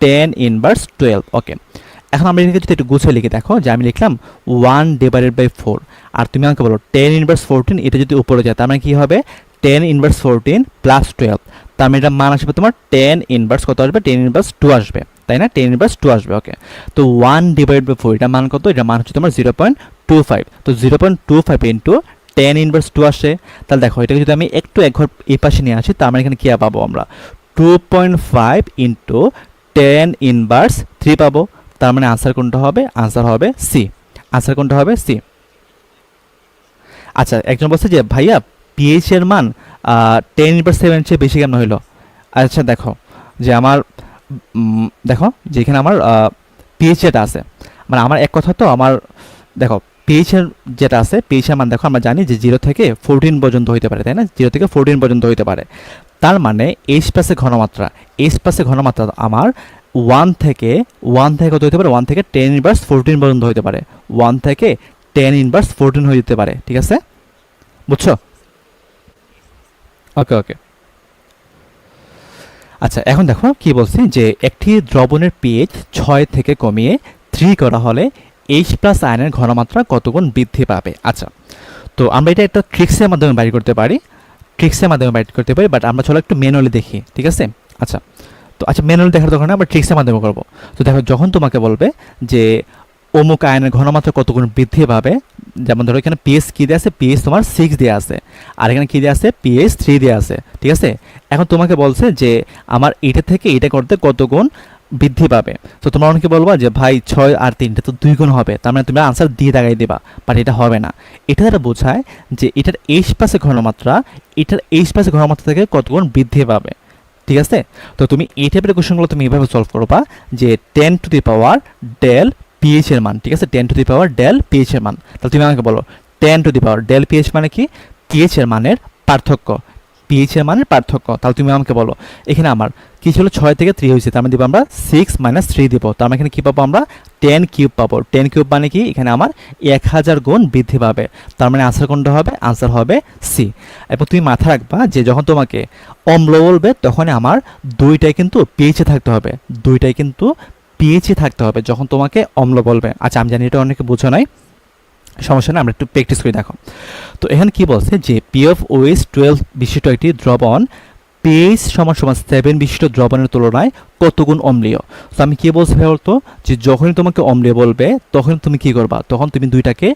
tan ইনভার্স 12। ওকে এখন আমরা এটাকে যদি একটু গুছিয়ে লিখে দেখো যে আমি লিখলাম 1/4, আর তুমি আমাকে বলো tan ইনভার্স 14 এটা যদি উপরে যায় তার মানে কি হবে, tan ইনভার্স 14 প্লাস 12, তার মানে এটা মান আসবে তোমার tan ইনভার্স কত আসবে, tan ইনভার্স 2 আসবে, তাই না? tan ইনভার্স 2 আসবে। ওকে তো 1/4 এটা মান কত, এটা মান হচ্ছে তোমার 0.25। তো 0.25 ইন্টু tan ইনভার্স 2 আসে। তাহলে দেখো এটাকে যদি আমি একটু এক ঘর এই পাশে নিয়ে আসি, তার মানে এখানে কি পাবো আমরা 2.5 ইন্টু tan ইনভার্স 3 পাবো। তার মানে আনসার কোনটা হবে, আনসার হবে সি। আনসার কোনটা হবে, সি। আচ্ছা একজন বলছে যে ভাইয়া পিএইচ এর মান 10 ইনভার্স 7 চেয়ে বেশি কেন হইলো। আচ্ছা দেখো যে আমার দেখো যেখানে আমার পিএইচ যেটা আছে, মানে আমার এক কথা তো আমার দেখো পিএইচ এর যেটা আছে, পিএইচ এর মান দেখো আমরা জানি যে 0 থেকে 14 পর্যন্ত হইতে পারে, তাই না? 0 থেকে 14 পর্যন্ত হইতে পারে। তার মানে H প্লাসের ঘনমাত্রা আমার 1 থেকে কত হতে পারে, 1 থেকে 10 ইনভার্স 14 পর্যন্ত হতে পারে, 1 থেকে 10 ইনভার্স 14 হয়ে যেতে পারে। ঠিক আছে, বুঝছো? ওকে ওকে। আচ্ছা, এখন দেখো কি বলছি, যে একটি দ্রবণের পিএইচ 6 থেকে কমিয়ে 3 করা হলে H প্লাস আয়নের ঘনমাত্রা কত গুণ বৃদ্ধি পাবে। আচ্ছা, তো আমরা এটা একটা ট্রিক্সের মাধ্যমে বাইর করতে পারি, বাট আমরা চলো একটু ম্যানুয়ালি দেখি। ঠিক আছে, আচ্ছা তো ম্যানুয়ালি দেখার দরকার না, আমরা ট্রিক্সের মাধ্যমে করবো। তো দেখো, যখন তোমাকে বলবে যে অমুক আয়নের ঘনমাত্রা কত গুণ বৃদ্ধি পাবে, যেমন ধরো এখানে পিএইচ কী দেওয়া আছে, পিএইচ তোমার 6 দেওয়া আছে, আর এখানে কী দেওয়া আছে, পিএইচ 3 দেওয়া আছে। ঠিক আছে, এখন তোমাকে বলছে যে আমার এটা থেকে এটা করতে কত গুণ বৃদ্ধি পাবে। তো তোমরা অনেকে বলবা যে ভাই 6 আর 3 তো 2 গুণ হবে, তার মানে তুমি আনসার দিয়ে দাগাই দেবা, বাট এটা হবে না। এটা দ্বারা বোঝায় যে এটার H প্লাসের ঘনমাত্রা থেকে কত গুণ বৃদ্ধি পাবে। ঠিক আছে, তো তুমি এই টাইপের কোশ্চেনগুলো তুমি এইভাবে সলভ করবা যে 10 to the power del pH এর মান। ঠিক আছে, 10 to the power del pH এর মান। তাহলে তুমি আমাকে বলো 10 to the power del pH মানে কি, পিএইচ এর মানের পার্থক্য, তাহলে তুমি আমাকে বলো এখানে আমার কি ছিল, 6 থেকে 3 হয়েছে, তার মানে দিব আমরা 6 মাইনাস 3 দিব, তার মানে এখানে কি পাবো আমরা 10 কিউব পাবো। 10 কিউব মানে কি, এখানে আমার 1000 গুণ বৃদ্ধি পাবে, তার মানে আনসার কোনটা হবে, আনসার হবে সি। এবং তুমি মাথা রাখবা যে যখন তোমাকে অম্ল বলবে তখন আমার দুইটাই কিন্তু পিএইচে থাকতে হবে, যখন তোমাকে অম্ল বলবে। আচ্ছা, আমি জানি এটা অনেকে বুঝো নাই, সমস্যা না, আমরা একটু প্র্যাকটিস করে দেখো। তো এখানে কি বলছে যে PfOH 12 বিশিষ্ট একটি দ্রবণ pH সমান সমান 7 বিশিষ্ট দ্রবণের তুলনায় কত গুণ অম্লীয়। তো আমি কি বলছি বলতো, যে যখনই তোমাকে অম্লীয় বলবে তখন তুমি কি করবা, তখন তুমি দুইটাকে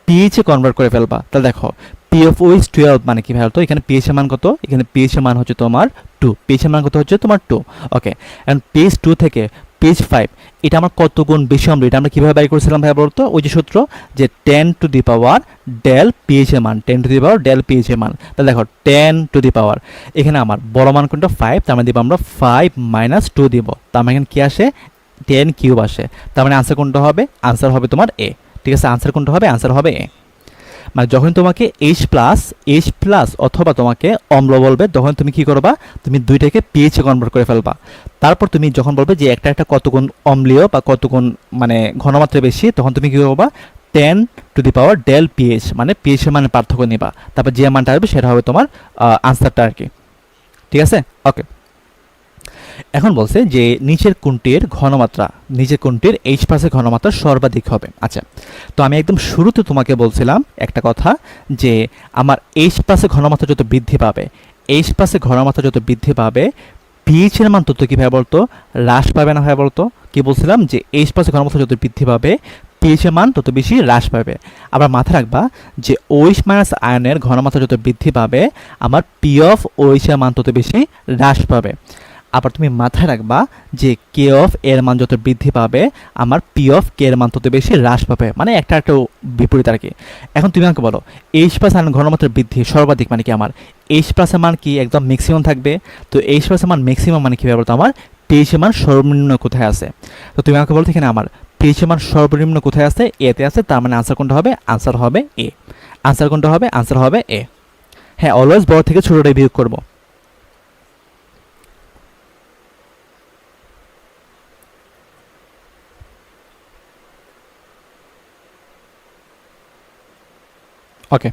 pH এ কনভার্ট করে ফেলবা। তাহলে দেখো PfOH 12 মানে কি বলতো, এখানে pH এর মান কত, এখানে pH এর মান হচ্ছে তোমার 2, pH এর মান কত হচ্ছে তোমার 2। ওকে, এন্ড pH 2 থেকে pH 5 এটা আমার কত গুণ বেশি অম্ল, এটা আমরা কিভাবে বাইর করেছিলাম ভাই বলতো, ওই যে সূত্র যে 10 to the power del pH এর মান, 10 to the power del pH এর মান। তাহলে দেখো 10 টু দি পাওয়ার, এখানে আমার বড় মান কোনটা 5, তার মানে দিব আমরা 5 মাইনাস 2 দিব, তার মানে এখানে কি আসে 10 কিউব আসে, তার মানে আনসার কোনটা হবে, আনসার হবে তোমার এ। ঠিক আছে, আনসার কোনটা হবে, আনসার হবে এ। মানে যখন তোমাকে H প্লাস অথবা তোমাকে অম্ল বলবে তখন তুমি কি করবা, তুমি দুইটাকে পিএইচ এ কনভার্ট করে ফেলবা। তারপর তুমি যখন বলবে যে একটা কত গুণ অম্লীয় বা কত গুণ মানে ঘনমাত্রা বেশি, তখন তুমি কি করবা 10 to the power del pH মানে পিএইচ এর মানে পার্থক্য নিবা, তারপর যে মানটা আসবে সেটা হবে তোমার আনসারটা আর কি। ঠিক আছে, ওকে। এখন বলছে যে নিচের কোনটির H প্লাসের ঘনমাত্রা সর্বাধিক হবে। আচ্ছা, তো আমি একদম শুরুতে তোমাকে বলছিলাম একটা কথা, যে আমার H প্লাসের ঘনমাত্রা যত বৃদ্ধি পাবে পিএইচ এর মান তত কি ভাবে বলতো, হ্রাস পাবে না ভাবে বলতো। কি বলছিলাম, যে H প্লাসের ঘনমাত্রা যত বৃদ্ধি পাবে পিএইচ এর মান তত বেশি হ্রাস পাবে। আবার মাথায় রাখবা যে OH মাইনাস আয়নের ঘনমাত্রা যত বৃদ্ধি পাবে আমার PfOH এর মান তত বেশি হ্রাস পাবে। আবার তুমি মাথায় রাখবা যে K এর মান যত বৃদ্ধি পাবে আমার P এর মান তত বেশি হ্রাস পাবে, মানে একটা বিপরীত আর কি। এখন তুমি আমাকে বলো H প্লাস আয়নের ঘনমাত্রা বৃদ্ধি সর্বাধিক মানে কি, আমার H প্লাসের মান কি একদম ম্যাক্সিমাম থাকবে। তো H প্লাসের মান ম্যাক্সিমাম মানে কি বলতো, আমার pH এর মান সর্বনিম্ন কোথায় আছে। তো তুমি আমাকে বলতো এখানে আমার pH এর মান সর্বনিম্ন কোথায় আছে, এতে আছে, তার মানে আনসার কোনটা হবে, আনসার হবে এ। আনসার কোনটা হবে, আনসার হবে এ। হ্যাঁ, অলওয়েজ বড় থেকে ছোটটাই বিয়োগ করবো। ওকে,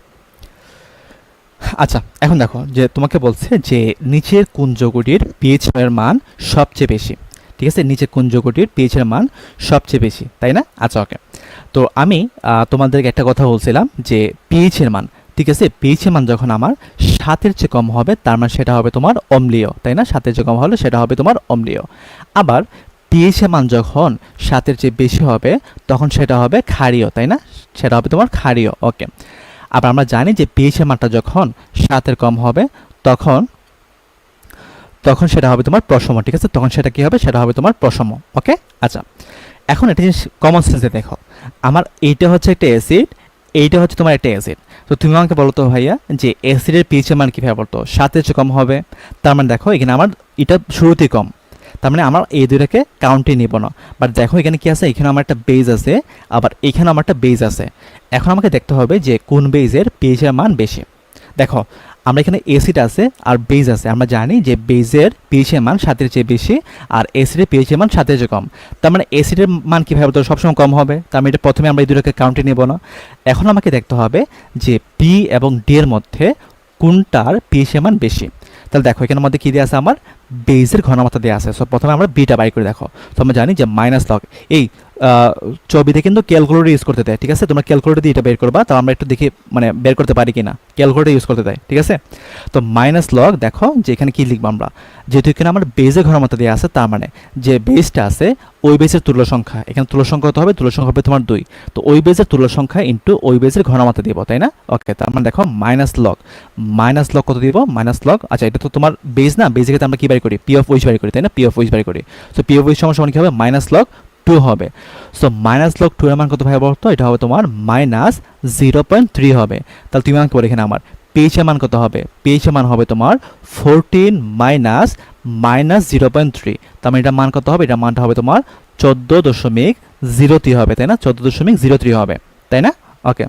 আচ্ছা এখন দেখো যে তোমাকে বলছে যে নিচের কোন যৌগটির পিএইচ এর মান সবচেয়ে বেশি। ঠিক আছে, নিচের কোন যৌগটির পিএইচ এর মান সবচেয়ে বেশি, তাই না? আচ্ছা, ওকে। তো আমি তোমাদেরকে একটা কথা বলছিলাম যে পিএইচ এর মান, ঠিক আছে, পিএইচ এর মান যখন আমার 7-এর চেয়ে কম হবে তার মানে সেটা হবে তোমার অম্লীয়, তাই না? 7-এর চেয়ে কম হলে সেটা হবে তোমার অম্লীয়। আবার পিএইচ এর মান যখন 7-এর চেয়ে বেশি হবে তখন সেটা হবে ক্ষারীয়, তাই না? সেটা হবে তোমার ক্ষারীয়। ওকে, আবার আমরা জানি যে পিএইচ এর মানটা যখন 7-এর কম হবে তখন সেটা হবে তোমার প্রশম। ঠিক আছে, তখন সেটা কি হবে, সেটা হবে তোমার প্রশম। ওকে, আচ্ছা এখন একটা জিনিস কমন সেন্সে দেখো, আমার এইটা হচ্ছে একটা অ্যাসিড, এইটা হচ্ছে তোমার একটা অ্যাসিড। তো তুমি আমাকে বলো তো ভাইয়া যে অ্যাসিডের পিএইচ এর মান কীভাবে বলতো, 7-এর চেয়ে কম হবে, তার মানে দেখো এখানে আমার এটা শুরুতেই কম, তার মানে আমার এই দুইটাকে কাউন্টে নিব না। বাট দেখো এখানে কি আছে, এখানে আমার একটা বেজ আছে, আবার এখানে আমার একটা বেজ আছে। এখন আমাকে দেখতে হবে যে কোন বেজের পিএইচ এর মান বেশি। দেখো আমরা এখানে অ্যাসিড আছে আর বেজ আছে, আমরা জানি যে বেজের পিএইচ এর মান 7 এর চেয়ে বেশি আর অ্যাসিডের পিএইচ এর মান 7 এর চেয়ে কম। তার মানে অ্যাসিডের মান কীভাবে তো সবসময় কম হবে, তার মানে এটা প্রথমে আমরা এই দুটোকে কাউন্টে নেব না। এখন আমাকে দেখতে হবে যে পি এবং ডি এর মধ্যে কোনটার পিএইচ এর মান বেশি। তাহলে দেখো এখানের মধ্যে কী দেওয়া আছে, আমার বেজের ঘনমাত্রা দেওয়া আছে। সো প্রথমে আমরা বিটা বাই করে দেখো। তো আমরা জানি যে মাইনাস লগ, এই ছবিতে কিন্তু ক্যালকুলেটর ইউজ করতে দেয়, ঠিক আছে? তোমরা ক্যালকুলেটর দিয়ে এটা বের করবা, তো আমরা একটু দেখি মানে বের করতে পারি কিনা। ক্যালকুলেটর ইউজ করতে দেয়, ঠিক আছে? তো মাইনাস লগ, দেখো যে এখানে কী লিখবো আমরা, যেহেতু এখানে আমার বেজের ঘনমাত্রা দেওয়া আছে, তার মানে যে বেজটা আছে ওই বেজের তুল্য সংখ্যা, এখানে তুল্য সংখ্যা কত হবে, তুল্য সংখ্যা হবে তোমার 2। তো ওই বেজের তুল্য সংখ্যা ইন্টু ওই বেজের ঘনমাত্রা দিব, তাই না? ওকে, তার মানে দেখো মাইনাস লগ কত দিব, মাইনাস লগ, আচ্ছা এটা তো তোমার বেজ না, বেজের ক্ষেত্রে আমরা কী বাড়ি করি, পি অফ ওইচ বাড়ি করি, তাই না? পি অফ ওইচ বাড়ি করি। সো পি অফ ওইচ সমান কী হবে, মাইনাস লগ 2 হবে। সো মাইনাস লগ 2 এর মান কত ভাবে বলতো, এটা হবে তোমার মাইনাস 0.3 হবে। তাহলে তুমি আমাকে বলে এখানে আমার পিএইচ এর মান কত হবে, পিএইচ এর মান হবে তোমার 14 মাইনাস 0.3। তার মানে এটা মান কত হবে, এটা মানটা হবে তোমার 14.03 হবে, তাই না? 14.03 হবে, তাই না? ওকে,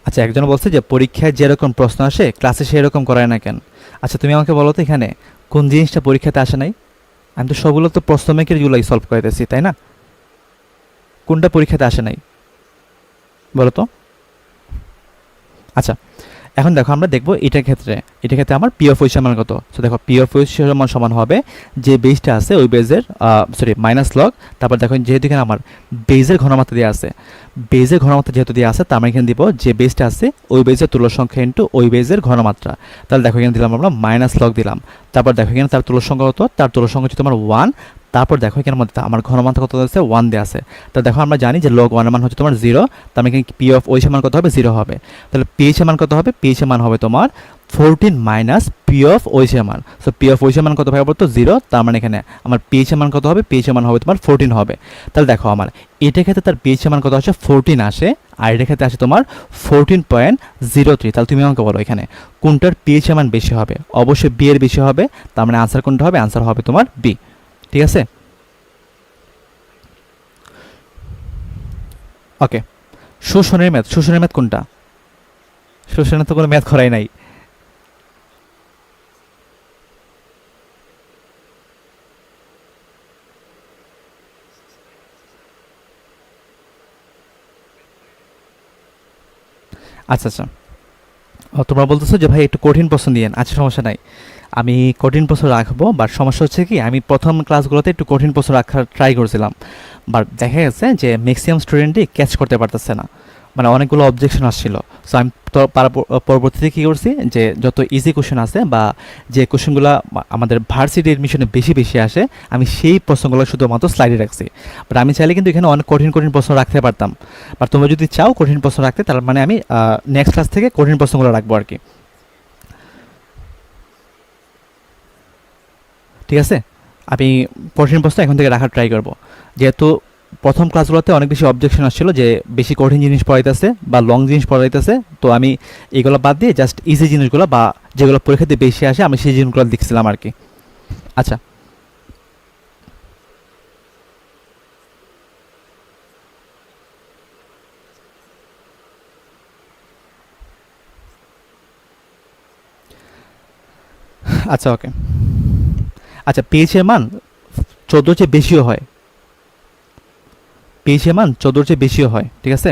আচ্ছা একজন বলছে যে পরীক্ষায় যেরকম প্রশ্ন আসে ক্লাসে সেরকম করায় না কেন। আচ্ছা তুমি আমাকে বলো তো এখানে কোন জিনিসটা পরীক্ষাতে আসে নাই? আমি তো সবগুলো তো প্রশ্ন মেকের গুলোই সলভ করে দিয়েছি, তাই না? কোনটা পরীক্ষাতে আসে নাই বলো তো? আচ্ছা এখন দেখো আমরা দেখবো এটার ক্ষেত্রে আমার পি অফ ওই সমান কত। তো দেখো পি অফ ওই সমান হবে যে বেজটা আছে ওই বেজের মাইনাস লগ, তারপর দেখো যেহেতু এখানে আমার বেজের ঘনমাত্রা দেওয়া আছে, বেজের ঘনমাত্রা যেহেতু দেওয়া আছে তার মানে এখানে দিব যে বেজটা আছে ওই বেজের তুল্য সংখ্যা ইন্টু ওই বেজের ঘনমাত্রা। তাহলে দেখো এখানে দিলাম আমরা মাইনাস লগ দিলাম, তারপর দেখো এখানে তার তুল্য সংখ্যা কত, তার তুল্য সংখ্যা হচ্ছে তোমার 1, তারপর দেখো এখানের মধ্যে আমার ঘনমাত্রা কত আছে 1 দেওয়া আছে। তো দেখো আমরা জানি যে লগ 1 এর মান হচ্ছে তোমার 0, তার মানে এখানে পি অফ ওই সমান কত হবে, 0 হবে। তাহলে পিএইচ এর মান কত হবে, পিএইচ এর মান হবে তোমার 14 মাইনাস পি অফ ওই মান। সো পি অফ ওই মান কত ভাবে বলতো 0, তার মানে এখানে আমার পিএইচ এর মান কত হবে, পিএইচ এর মান হবে তোমার 14 হবে। তাহলে দেখো আমার এটা ক্ষেত্রে তার পিএইচ এর মান কত আসে 14 আসে, আর এটা ক্ষেত্রে আসে তোমার 14.03। তাহলে তুমি আমাকে বলো এখানে কোনটার পিএইচ এর মান বেশি হবে? অবশ্যই বি এর বেশি হবে, তার মানে আনসার কোনটা হবে, আনসার হবে তোমার বি, ঠিক আছে? ওকে, শোষণের ম্যাথ কোনটা? শোষণের তো কোনো ম্যাথ করাই নাই। আচ্ছা আচ্ছা, তোমরা বলতেছো যে ভাই একটু কঠিন প্রশ্ন দিয়েন। আচ্ছা সমস্যা নাই, আমি কঠিন প্রশ্ন রাখবো, বাট সমস্যা হচ্ছে কি আমি প্রথম ক্লাসগুলোতে একটু কঠিন প্রশ্ন রাখার ট্রাই করছিলাম, বাট দেখা গেছে যে ম্যাক্সিমাম স্টুডেন্টই ক্যাচ করতে পারতেছে না, মানে অনেকগুলো অবজেকশন আসছিল। সো আমি তো পরবর্তীতে কী করছি যে যত ইজি কোশ্চেন আছে বা যে কোশ্চেনগুলো আমাদের ভার্সিটি এডমিশনে বেশি বেশি আসে আমি সেই প্রশ্নগুলো শুধুমাত্র স্লাইডে রাখছি। বাট আমি চাইলে কিন্তু এখানে অনেক কঠিন কঠিন প্রশ্ন রাখতে পারতাম, বাট তোমরা যদি চাও কঠিন প্রশ্ন রাখতে তার মানে আমি নেক্সট ক্লাস থেকে কঠিন প্রশ্নগুলো রাখবো আর কি, ঠিক আছে? আমি কঠিন প্রশ্ন এখন থেকে রাখার ট্রাই করবো, যেহেতু প্রথম ক্লাসগুলোতে অনেক বেশি অবজেকশন আসছিল যে বেশি কঠিন জিনিস পড়াইতেছে বা লং জিনিস পড়াইতেছে, তো আমি এগুলো বাদ দিয়ে জাস্ট ইজি জিনিসগুলো বা যেগুলো পরীক্ষাতে বেশি আসে আমি সেই জিনিসগুলো লিখছিলাম আর কি। আচ্ছা আচ্ছা ওকে, আচ্ছা পেজের মান 14 চেয়ে বেশিও হয়, পেজের মান 14 চেয়ে বেশিও হয়, ঠিক আছে?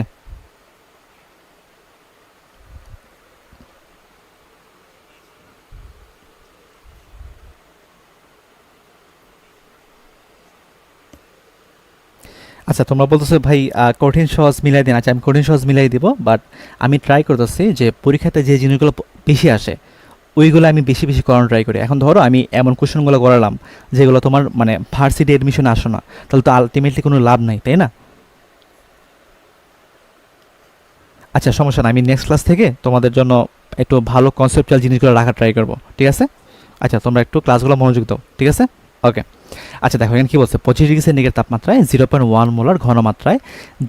আচ্ছা তোমরা বলতেছো ভাই কঠিন সহজ মিলাই দিন। আচ্ছা আমি কঠিন সহজ মিলাই দিব, বাট আমি ট্রাই করতেছি যে পরীক্ষাতে যে জিনিসগুলো বেশি আসে ওইগুলো আমি বেশি বেশি করানোর ট্রাই করি। এখন ধরো আমি এমন কোশ্চেনগুলো করালাম যেগুলো তোমার মানে ভার্সিটি এডমিশন আসো না, তাহলে তো আলটিমেটলি কোনো লাভ নাই, তাই না? আচ্ছা সমস্যা না, আমি নেক্সট ক্লাস থেকে তোমাদের জন্য একটু ভালো কনসেপচুয়াল জিনিসগুলো রাখার ট্রাই করবো, ঠিক আছে? আচ্ছা তোমরা একটু ক্লাসগুলো মনোযোগ দাও, ঠিক আছে? ওকে, আচ্ছা দেখো এখানে কী বলছে, 25 ডিগ্রি সেন্টিগ্রেড তাপমাত্রায় 0.1 মোলার ঘনমাত্রায়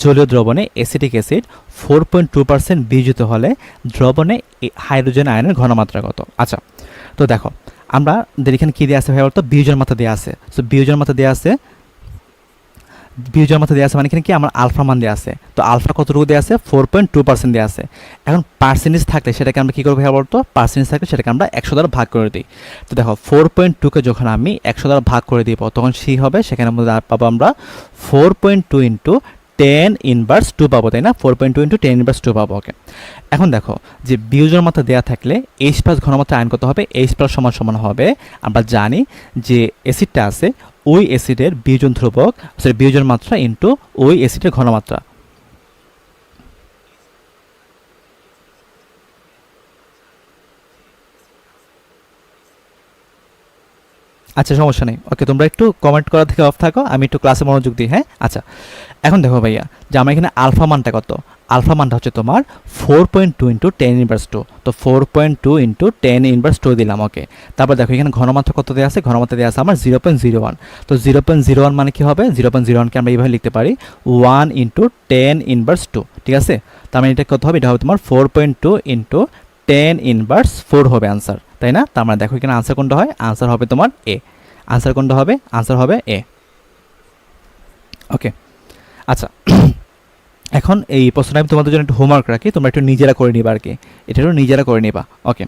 জলীয় দ্রবণে অ্যাসিটিক অ্যাসিড 4.2% বিয়োজিত হলে দ্রবণে হাইড্রোজেন আয়নের ঘনমাত্রা কত? আচ্ছা তো দেখো আমরা এখানে কী দেওয়া আছে ভাই বলতো, বিয়োজন মাত্রা দেওয়া আছে। সো বিয়োজন মাত্রা দেওয়া আছে বিয়োজনের মাত্রা দেওয়া আছে মানে এখানে কি আমার আলফা মান দেওয়া আছে, তো আলফা কতটুকু দেওয়া আছে 4.2% দেওয়া আছে। এখন পার্সেন্টেজ থাকলে সেটাকে আমরা কী করবো ভাইয়া বলতো, পার্সেন্টেজ থাকলে সেটাকে আমরা 100 দ্বারা ভাগ করে দিই। তো দেখো 4.2কে যখন আমি 100 দ্বারা ভাগ করে দিব তখন সি হবে, সেখানে মধ্যে পাবো আমরা 4.2 ইন্টু 10⁻² পাবো, তাই না? 4.2 ইন্টু 10⁻² পাবো। ওকে, এখন দেখো যে বিয়োজন মাত্রা দেওয়া থাকলে এইচ প্লাস ঘনমাত্রা আয়ন কত হবে, এইচ প্লাস সমান সমান হবে, আমরা জানি যে অ্যাসিডটা আছে ওই অ্যাসিডের বিয়োজন ধ্রুবক সরি বিয়োজন মাত্রা ইন্টু ওই অ্যাসিডের ঘনমাত্রা। আচ্ছা সমস্যা নেই, ওকে তোমরা একটু কমেন্ট করা থেকে অফ থাকো, আমি একটু ক্লাসে মনোযোগ দিই। হ্যাঁ আচ্ছা, এখন দেখো ভাইয়া যে আমার এখানে আলফা মানটা কত, আলফা মানটা হচ্ছে তোমার 4.2 ইন্টু 10⁻², তো 4.2 ইন্টু 10⁻² দিলাম। ওকে, তারপর দেখো এখানে ঘনমাত্রা কত দেওয়া আছে, ঘনমাত্রা দেওয়া আছে আমার 0.01, তো 0.01 মানে কি হবে, 0.01কে আমরা এইভাবে লিখতে পারি 1 ইন্টু 10⁻², ঠিক আছে? তার মানে এটা কত হবে, এটা হবে তোমার 4.2 ইন্টু 10⁻4 হবে আনসার, তাই না? তার মানে দেখো এখানে আনসার কোনটা হয়, আনসার হবে তোমার এ, আনসার কোনটা হবে, আনসার হবে এ। ওকে আচ্ছা, এখন এই প্রশ্নটা আমি তোমাদের জন্য একটু হোমওয়ার্ক রাখি, তোমরা একটু নিজেরা করে নিবা আর কি, এটা একটু নিজেরা করে নিবা। ওকে,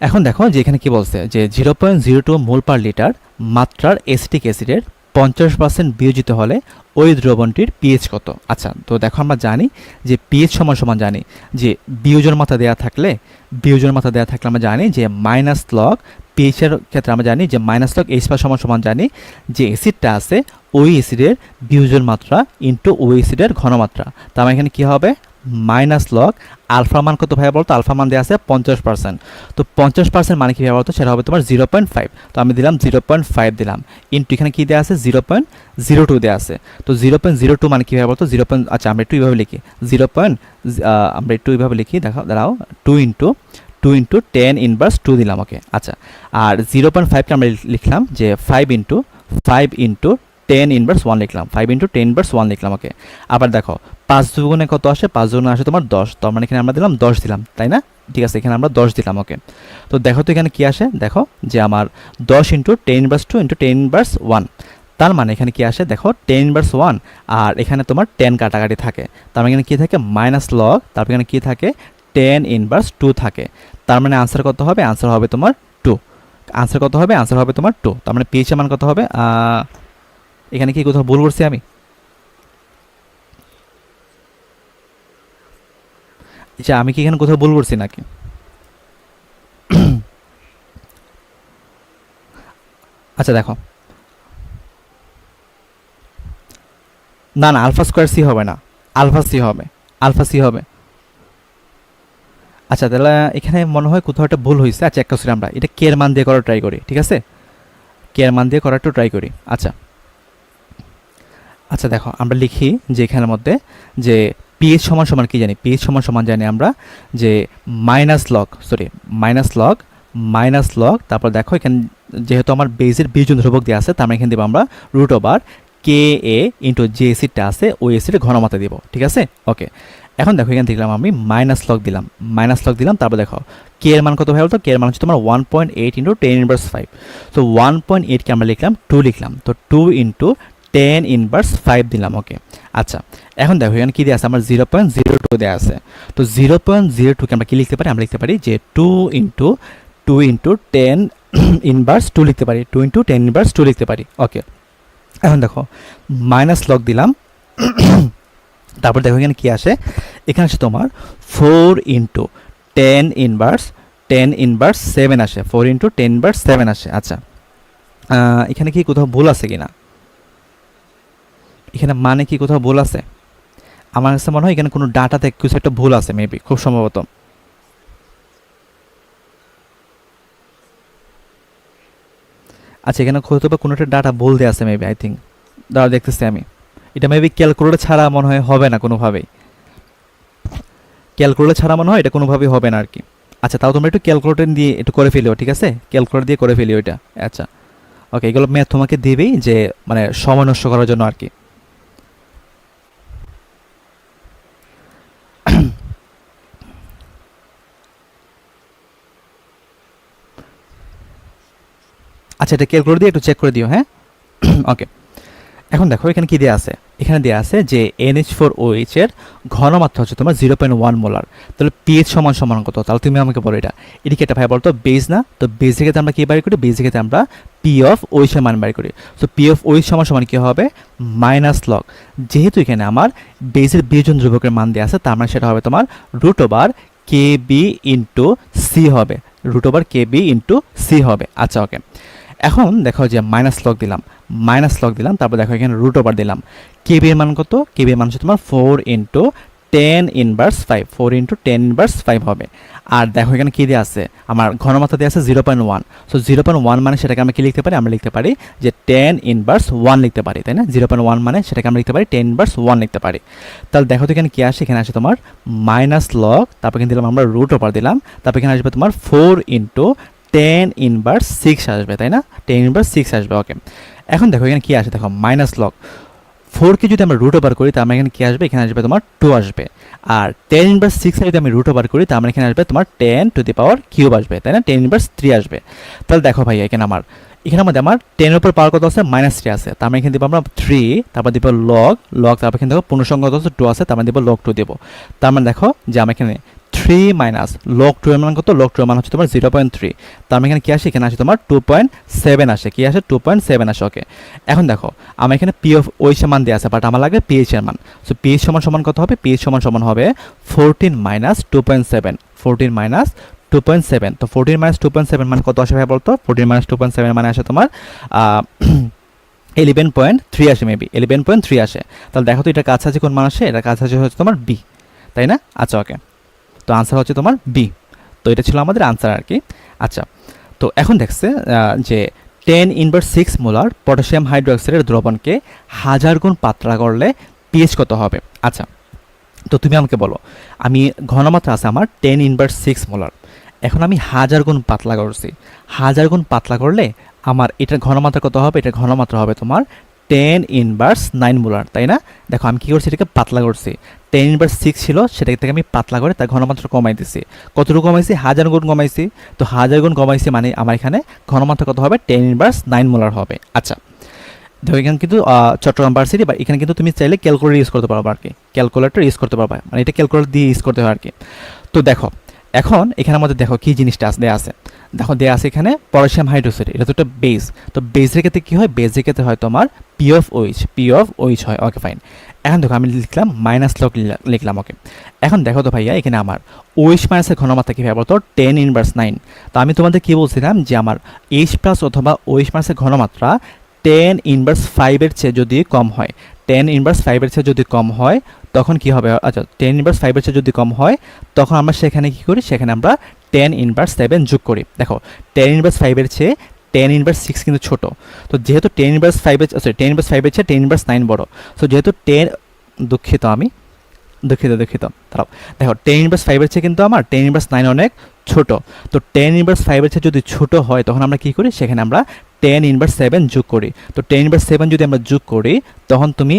এখন দেখো যে এখানে কি বলছে যে 0.02 মোল পার লিটার মাত্রার অ্যাসিটিক অ্যাসিডের 50% বিয়োজিত হলে ওই দ্রবণটির পিএইচ কত। আচ্ছা, তো দেখো আমরা জানি যে পিএইচ সমান সমান জানি যে বিয়োজন মাত্রা দেওয়া থাকলে, বিয়োজন মাত্রা দেওয়া থাকলে আমরা জানি যে মাইনাস লগ পিএইচের ক্ষেত্রে আমরা জানি যে মাইনাস লগ এইচ প্লাস সমান সমান জানি যে অ্যাসিডটা আছে ওই অ্যাসিডের বিয়োজন মাত্রা ইন্টু ওই অ্যাসিডের ঘনমাত্রা। তার মানে এখানে কী হবে, মাইনাস লগ আলফা মান কত ভাইয়া বলতো, আলফা মান দেওয়া আছে 50%, তো 50% মানে কি ভাইয়া বলতো, সেটা হবে তোমার 0.5, তো আমি দিলাম 0.5 দিলাম, ইন্টু এখানে কি দেওয়া আছে 0.02 দেওয়া আছে, তো 0.02 মানে কি ভাইয়া বলতো 0. আচ্ছা আমরা একটু এইভাবে লিখি 0. আমরা একটু এইভাবে লিখি, দেখো দাঁড়াও 2 ইন্টু 10⁻² দিলাম। ওকে আচ্ছা, আর 0.5কে আমরা লিখলাম যে 5 ইন্টু 10⁻1 লিখলাম, 5 ইন্টু 10⁻1 লিখলাম। ওকে, আবার দেখো 5 দুগুণে কত আসে, 5 দুগুণে আসে তোমার 10, তার মানে এখানে আমরা দিলাম 10 দিলাম, তাই না? ঠিক আছে, এখানে আমরা 10 দিলাম। ওকে, তো দেখো তো এখানে কি আসে, দেখো যে আমার 10 ইন্টু 10⁻2 ইন্টু 10⁻1, তার মানে এখানে কি আসে দেখো 10⁻1, আর এখানে তোমার 10 কাটাকাটি থাকে, তার মানে এখানে কী থাকে মাইনাস লগ, তারপর এখানে কী থাকে 10⁻2 থাকে, তার মানে আনসার কত হবে, আনসার হবে তোমার 2, আনসার কত হবে, আনসার হবে তোমার 2, তার মানে পিএইচ মান কত হবে, এখানে কি কোথাও ভুল করছি আমি? আচ্ছা আমি কি এখানে কোথাও ভুল করছি নাকি? আচ্ছা দেখো, না না আলফা স্কোয়ার সি হবে না, আলফা সি হবে, আলফা সি হবে। আচ্ছা তাহলে এখানে মনে হয় কোথাও একটা ভুল হয়েছে। আচ্ছা এক কাজ করি, আমরা এটা কে এর মান দিয়ে করার ট্রাই করি, ঠিক আছে? কে এর মান দিয়ে করার একটু ট্রাই করি। আচ্ছা আচ্ছা দেখো আমরা লিখি যে এখানের মধ্যে যে পিএইচ সমান সমান কি জানি, পিএইচ সমান সমান জানি আমরা যে মাইনাস লগ, তারপর দেখো এখানে যেহেতু আমার বেজের বিয়োজন ধ্রুবক দিয়ে আছে, তার মানে এখানে দেবো আমরা রুট ওভার কে এ ইন্টু যে অ্যাসিডটা আছে ওই অ্যাসিডের ঘনমাত্রা দিব, ঠিক আছে? ওকে, এখন দেখো এখানে দেখলাম আমি মাইনাস লগ দিলাম, তারপর দেখো কে এর মান কত হয়ে গেল, কে এর মান হচ্ছে তোমার 1.8 ইন্টু 10⁻5, তো 1.8কে আমরা লিখলাম 2 লিখলাম, তো 2 ইন্টু 10⁻5 দিলাম। ওকে আচ্ছা, এখন দেখো এখানে কী দেওয়া আছে আমার 0.02 দেওয়া আছে, তো 0.02কে আমরা কী লিখতে পারি, আমরা লিখতে পারি যে 2 ইন্টু 10⁻2 লিখতে পারি, 2 ইন্টু 10⁻2 লিখতে পারি। ওকে, এখন দেখো মাইনাস লগ দিলাম, তারপর দেখো এখানে কী আসে, এখানে আসে তোমার 4 ইন্টু 10⁻7 আসে, 4 ইন্টু 10⁻7 আসে। আচ্ছা এখানে কি কোথাও ভুল আছে কিনা, এখানে মানে কি কোথাও ভুল আছে? আমার কাছে মনে হয় এখানে কোনো ডাটাতে কিছু একটা ভুল আছে মেবি, খুব সম্ভবত। আচ্ছা এখানে হয়তো বা কোনো একটা ডাটা ভুল দেওয়া আছে মেবি, আই থিঙ্ক, দাঁড়া দেখতেছি আমি, এটা মেবি ক্যালকুলেটর ছাড়া মনে হয় হবে না কোনোভাবেই, ক্যালকুলেটর ছাড়া মনে হয় এটা কোনোভাবেই হবে না আর কি। আচ্ছা তাও তোমরা একটু ক্যালকুলেটর দিয়ে একটু করে ফেলিও, ঠিক আছে? ক্যালকুলেটর দিয়ে করে ফেলিও এটা। আচ্ছা ওকে, এগুলো ম্যাথ তোমাকে দেবেই যে মানে সময় নষ্ট করার জন্য আর কি। আচ্ছা এটা ক্যালকুলেটর দিয়ে একটু চেক করে দিও, হ্যাঁ? ওকে, এখন দেখো এখানে কি দেওয়া আছে, এখানে দেওয়া আছে যে NH4OH এর ঘনমাত্রা হচ্ছে তোমার 0.1 মোলার। তাহলে পিএইচ সমান সমান কত? তাহলে তুমি আমাকে বলো এটা কি একটা ভাই বলতো বেজ না? তো বেজের ক্ষেত্রে আমরা কি বাড়ি করি? বেজের ক্ষেত্রে আমরা পি অফ ওইচ এর মান বাড়ি করি। সো পি অফ ওইচ সমান সমান কি হবে? মাইনাস লগ, যেহেতু এখানে আমার বেজের বিয়োজন ধ্রুবকের মান দেওয়া আছে, তার মানে সেটা হবে তোমার root over K B into C হবে, root over K B into C হবে। আচ্ছা ওকে, এখন দেখো যে মাইনাস লগ দিলাম, তারপর দেখো এখানে রুট ওভার দিলাম। কেবি এর মান কত? কেবি এর মান হচ্ছে তোমার 4 ইন্টু 10 ইনভার্স 5, 4 ইন্টু 10 ইনভার্স 5 হবে। আর দেখো এখানে কি দেওয়া আছে, আমার ঘনমাত্রা দেওয়া আছে 0.1। সো 0.1 মানে সেটাকে আমরা কি লিখতে পারি? আমরা লিখতে পারি যে 10 ইনভার্স 1 লিখতে পারি, তাই না? 0.1 মানে সেটাকে আমরা লিখতে পারি 10 ইনভার্স 1 লিখতে পারি। তাহলে দেখো তো এখানে কি আসে, এখানে আসে তোমার মাইনাস লগ, তারপর এখানে দিলাম আমরা রুট ওভার দিলাম, তারপর এখানে আসবে তোমার 4 ইন্টু 10 ইনভার্স 6 আসবে, তাই না? 10 ইনভার্স 6 আসবে। ওকে, এখন দেখো এখানে কি আসে, দেখো মাইনাস লগ 4কে যদি আমরা রুট ওভার করি তার মানে এখানে কি আসবে? এখানে আসবে তোমার 2 আসবে। আর 10 ইনভার্স 6 যদি আমি রুট ওভার করি তার মানে এখানে আসবে তোমার 10 টু দি পাওয়ার কিউব আসবে, তাই না? 10 ইনভার্স 3 আসবে। তাহলে দেখো ভাই এখানে মধ্যে আমার 10 এর উপর পাওয়ার কত আছে? -3 আছে, তার মানে এখানে দিব আমরা 3, তারপর দিব লগ, তারপর এখানে দেখো পূর্ণসংখ্যা কত আছে? 2 আছে, তার মানে দিব log 2 দেব। তার মানে দেখো যে আমরা এখানে 3 মাইনাস log 2 এর মান কত? log 2 এর মান হচ্ছে তোমার 0.3, তার মানে এখানে কি আসে? এখানে আসে তোমার 2.7 আসে, কি আসে? 2.7 আসে। ওকে, এখন দেখো আমার এখানে পি অফ ওইচ এর মান দেওয়া আছে, বাট আমার লাগবে পিএইচ এর মান। সো পিএইচ সমান সমান কত হবে? পিএইচ সমান সমান হবে 14 মাইনাস 2.7, 14 মাইনাস 2.7। তো 14 মাইনাস 2.7 মানে কত আসে ভাই বলতো? 14 মাইনাস 2.7 মানে আসে তোমার 11.3 আসে, মেবি 11.3 আসে। তাহলে দেখো তো এটা কাছাকাছি কোন মান আসে? এটা কাছাকাছি হচ্ছে তোমার বি, তাই না? আচ্ছা ওকে, তো আনসার হচ্ছে তোমার বি। তো এটা ছিল আমাদের আনসার আর কি। আচ্ছা, তো এখন দেখছে যে 10 ইনভার্স 6 মোলার পটাশিয়াম হাইড্রোক্সাইডের দ্রবণকে 1000 গুণ পাতলা করলে পিএইচ কত হবে? আচ্ছা, তো তুমি আমাকে বলো, আমি ঘনমাত্রা আছে আমার 10 ইনভার্স 6 মোলার, এখন আমি 1000 গুণ পাতলা করছি, 1000 গুণ পাতলা করলে আমার এটার ঘনমাত্রা কত হবে? এটার ঘনমাত্রা হবে তোমার 10 ইনভার্স 9 মোলার, তাই না? দেখো আমি কি করছি, এটাকে পাতলা করছি। 10 ইনভার্স 6 ছিল, সেটা থেকে আমি পাতলা করে তার ঘনমাত্রা কমাই দিছি। কতটুকু কমাইছি? 1000 গুণ কমাইছি। তো 1000 গুণ কমাইছি মানে আমার এখানে ঘনমাত্রা কত হবে? 10 ইনভার্স 9 মোলার হবে। আচ্ছা, দেখো এখানে কিন্তু চট্টগ্রাম ভার্সিটি, বা এখানে কিন্তু তুমি চাইলে ক্যালকুলেটর ইউজ করতে পারবা আর কি, ক্যালকুলেটর ইউজ করতে পারবা, মানে এটা ক্যালকুলেটর দিয়ে ইউজ করতে হয় আর কি। তো দেখো এখন এখানে আমাদের দেখো কি জিনিসটা দেয়া আছে, দেখো দেয়া আছে এখানে পটাশিয়াম হাইড্রোক্সাইড, এটা তো একটা বেস। তো বেসের ক্ষেত্রে কি হয়? বেসের ক্ষেত্রে হয় তোমার পি অফ ওইচ হয়। ওকে ফাইন, এখন দেখো আমি লিখলাম মাইনাস লগ লিখলাম। ওকে, এখন দেখো তো ভাইয়া এখানে আমার ওইচ মাইনাসের ঘনমাত্রা কী হবে বলতো? 10 ইনভার্স 9। তো আমি তোমাদের কি বলছিলাম যে আমার এইচ প্লাস অথবা ওইচ মাইনাসের ঘনমাত্রা 10 ইনভার্স 5-এর চেয়ে যদি কম হয়, 10 ইনভার্স 5-এর চেয়ে যদি কম হয় তখন কি হবে? আচ্ছা, 10 ইনভার্স 5-এর চেয়ে যদি কম হয় তখন আমরা সেখানে কি করি? সেখানে আমরা 10 ইনভার্স 7 যোগ করি। দেখো 10 ইনভার্স 5-এর চেয়ে 10 ইনভার্স 6 কিন্তু ছোট। তো যেহেতু 10 ইনভার্স 5-এর, সরি 10 ইনভার্স 5-এর চেয়ে 10 ইনভার্স 9 বড়। সো যেহেতু 10, দুঃখিত দাঁড়াও, দেখো 10 ইনভার্স 5-এর চেয়ে কিন্তু আমার 10 ইনভার্স 9 অনেক ছোট। তো 10 ইনভার্স 5-এর চেয়ে যদি ছোট হয় তখন আমরা কি করি? সেখানে আমরা 10 ইনভার্স 7 যোগ করি। তো 10 ইনভার্স 7 যদি আমরা যোগ করি তখন তুমি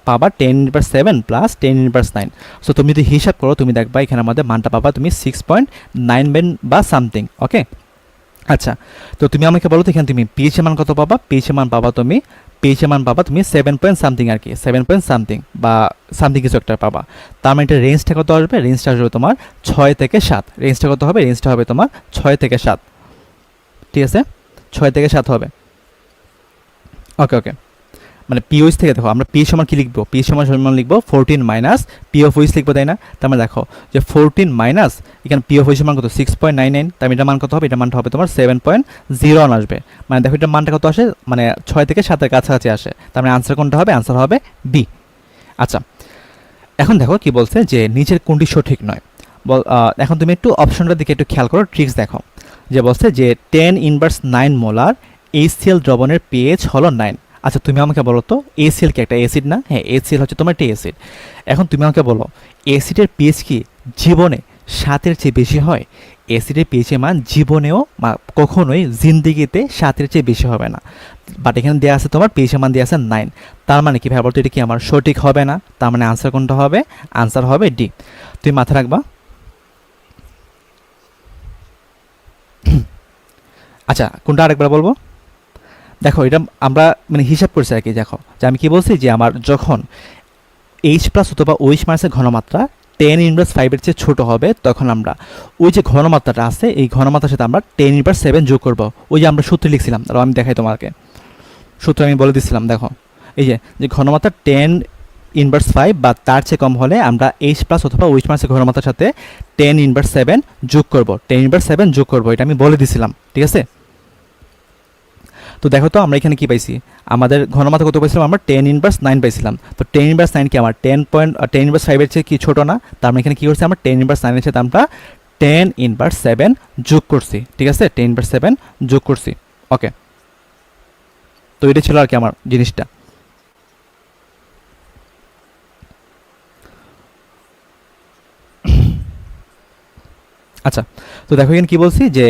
পাবা 10 ইনভার্স 7 প্লাস 10 ইনভার্স 9। সো তুমি যদি হিসাব করো তুমি দেখবা এখানে আমাদের মানটা পাবা তুমি 6.9 বা সামথিং। ওকে, আচ্ছা, তো তুমি আমাকে বলো তো এখানে তুমি পিএইচ এর মান কত পাবা? পিএইচ এর মান পাবা তুমি 7 পয়েন্ট সামথিং আর কি, 7 পয়েন্ট সামথিং বা সামথিং কিছু একটা পাবা। তার মানে এটা রেঞ্জটা কত আসবে? রেঞ্জটা আসবে তোমার 6 থেকে 7। রেঞ্জটা কত হবে? রেঞ্জটা হবে তোমার 6 থেকে 7, ঠিক আছে? 6 থেকে 7 হবে। ওকে, মানে পিওইচ থেকে দেখো আমরা পি সমান কি লিখবো? পি সমান লিখবো 14 মাইনাস পি অফ ওইচ লিখবো, তাই না? তার মানে দেখো যে 14 মাইনাস এখানে পি অফ ওইচ মান কত? 6.99। তার মানে এটা মান কত হবে? এটা মানটা হবে তোমার 7.01 আসবে। মানে দেখো এটা মানটা কত আসে? মানে 6 থেকে 7-এর কাছাকাছি আসে। তার মানে আনসার কোনটা হবে? আনসার হবে বি। আচ্ছা, এখন দেখো কি বলছে যে নিচের কোনটি সঠিক নয়। এখন তুমি একটু অপশনটার দিকে একটু খেয়াল করো, ট্রিক্স দেখো। যে বলছে যে 10 ইনভার্স 9 মোলার এইচসিএল দ্রবণের পিএইচ হলো 9। আচ্ছা, তুমি আমাকে বলো তো এসিএল কি একটা অ্যাসিড না? হ্যাঁ, এসিএল হচ্ছে তোমার একটা অ্যাসিড। এখন তুমি আমাকে বলো অ্যাসিডের পিএইচ কি জীবনে 7-এর চেয়ে বেশি হয়? অ্যাসিডের পিএইচের মান জীবনেও কখনোই জিন্দিগিতে 7-এর চেয়ে বেশি হবে না। বাট এখানে দেওয়া আছে তোমার পিএইচের মান দেওয়া আছে 9। তার মানে কি ভাই বলতো এটা কি আমার সঠিক হবে না? তার মানে আনসার কোনটা হবে? আনসার হবে ডি। তুমি মাথায় রাখবা। আচ্ছা, কোনটা আরেকবার বলবো? দেখো এটা আমরা মানে হিসাব করছি আর কি। দেখো যে আমি কি বলছি যে আমার যখন এইচ প্লাস অথবা ওইচ মাইনাসের ঘনমাত্রা 10^5 চেয়ে ছোট হবে, তখন আমরা ওই যে ঘনমাত্রাটা আছে এই ঘনমাত্রার সাথে আমরা 10^7 যোগ করব। ওই যে আমরা সূত্র লিখছিলাম, তাহলে আমি দেখাই তোমাকে, সূত্র আমি বলে দিচ্ছিলাম। দেখো এই যে ঘনমাত্রা 10^5 বা তার চেয়ে কম হলে আমরা এইচ প্লাস অথবা ওইচ মাইনাসের ঘনমাত্রার সাথে 10^7 যোগ করব, 10^7 যোগ করব, এটা আমি বলে দিছিলাম, ঠিক আছে। তো দেখো তো আমরা এখানে কি পাইছি, আমাদের ঘনমাত্রা কত পাইছিলাম, আমরা 10^9 পাইছিলাম। তো 10^9 কি আমার 10.10^5 চেয়ে কি ছোট না, তার মানে এখানে কি করছি, আমরা 10^9 এর সাথে আমরা 10^7 যোগ করছি, ঠিক আছে, 10^7 যোগ করছি। ওকে, তো এটা ছিল আর কি আমার জিনিসটা। আচ্ছা, তো দেখো এখানে কি বলছি যে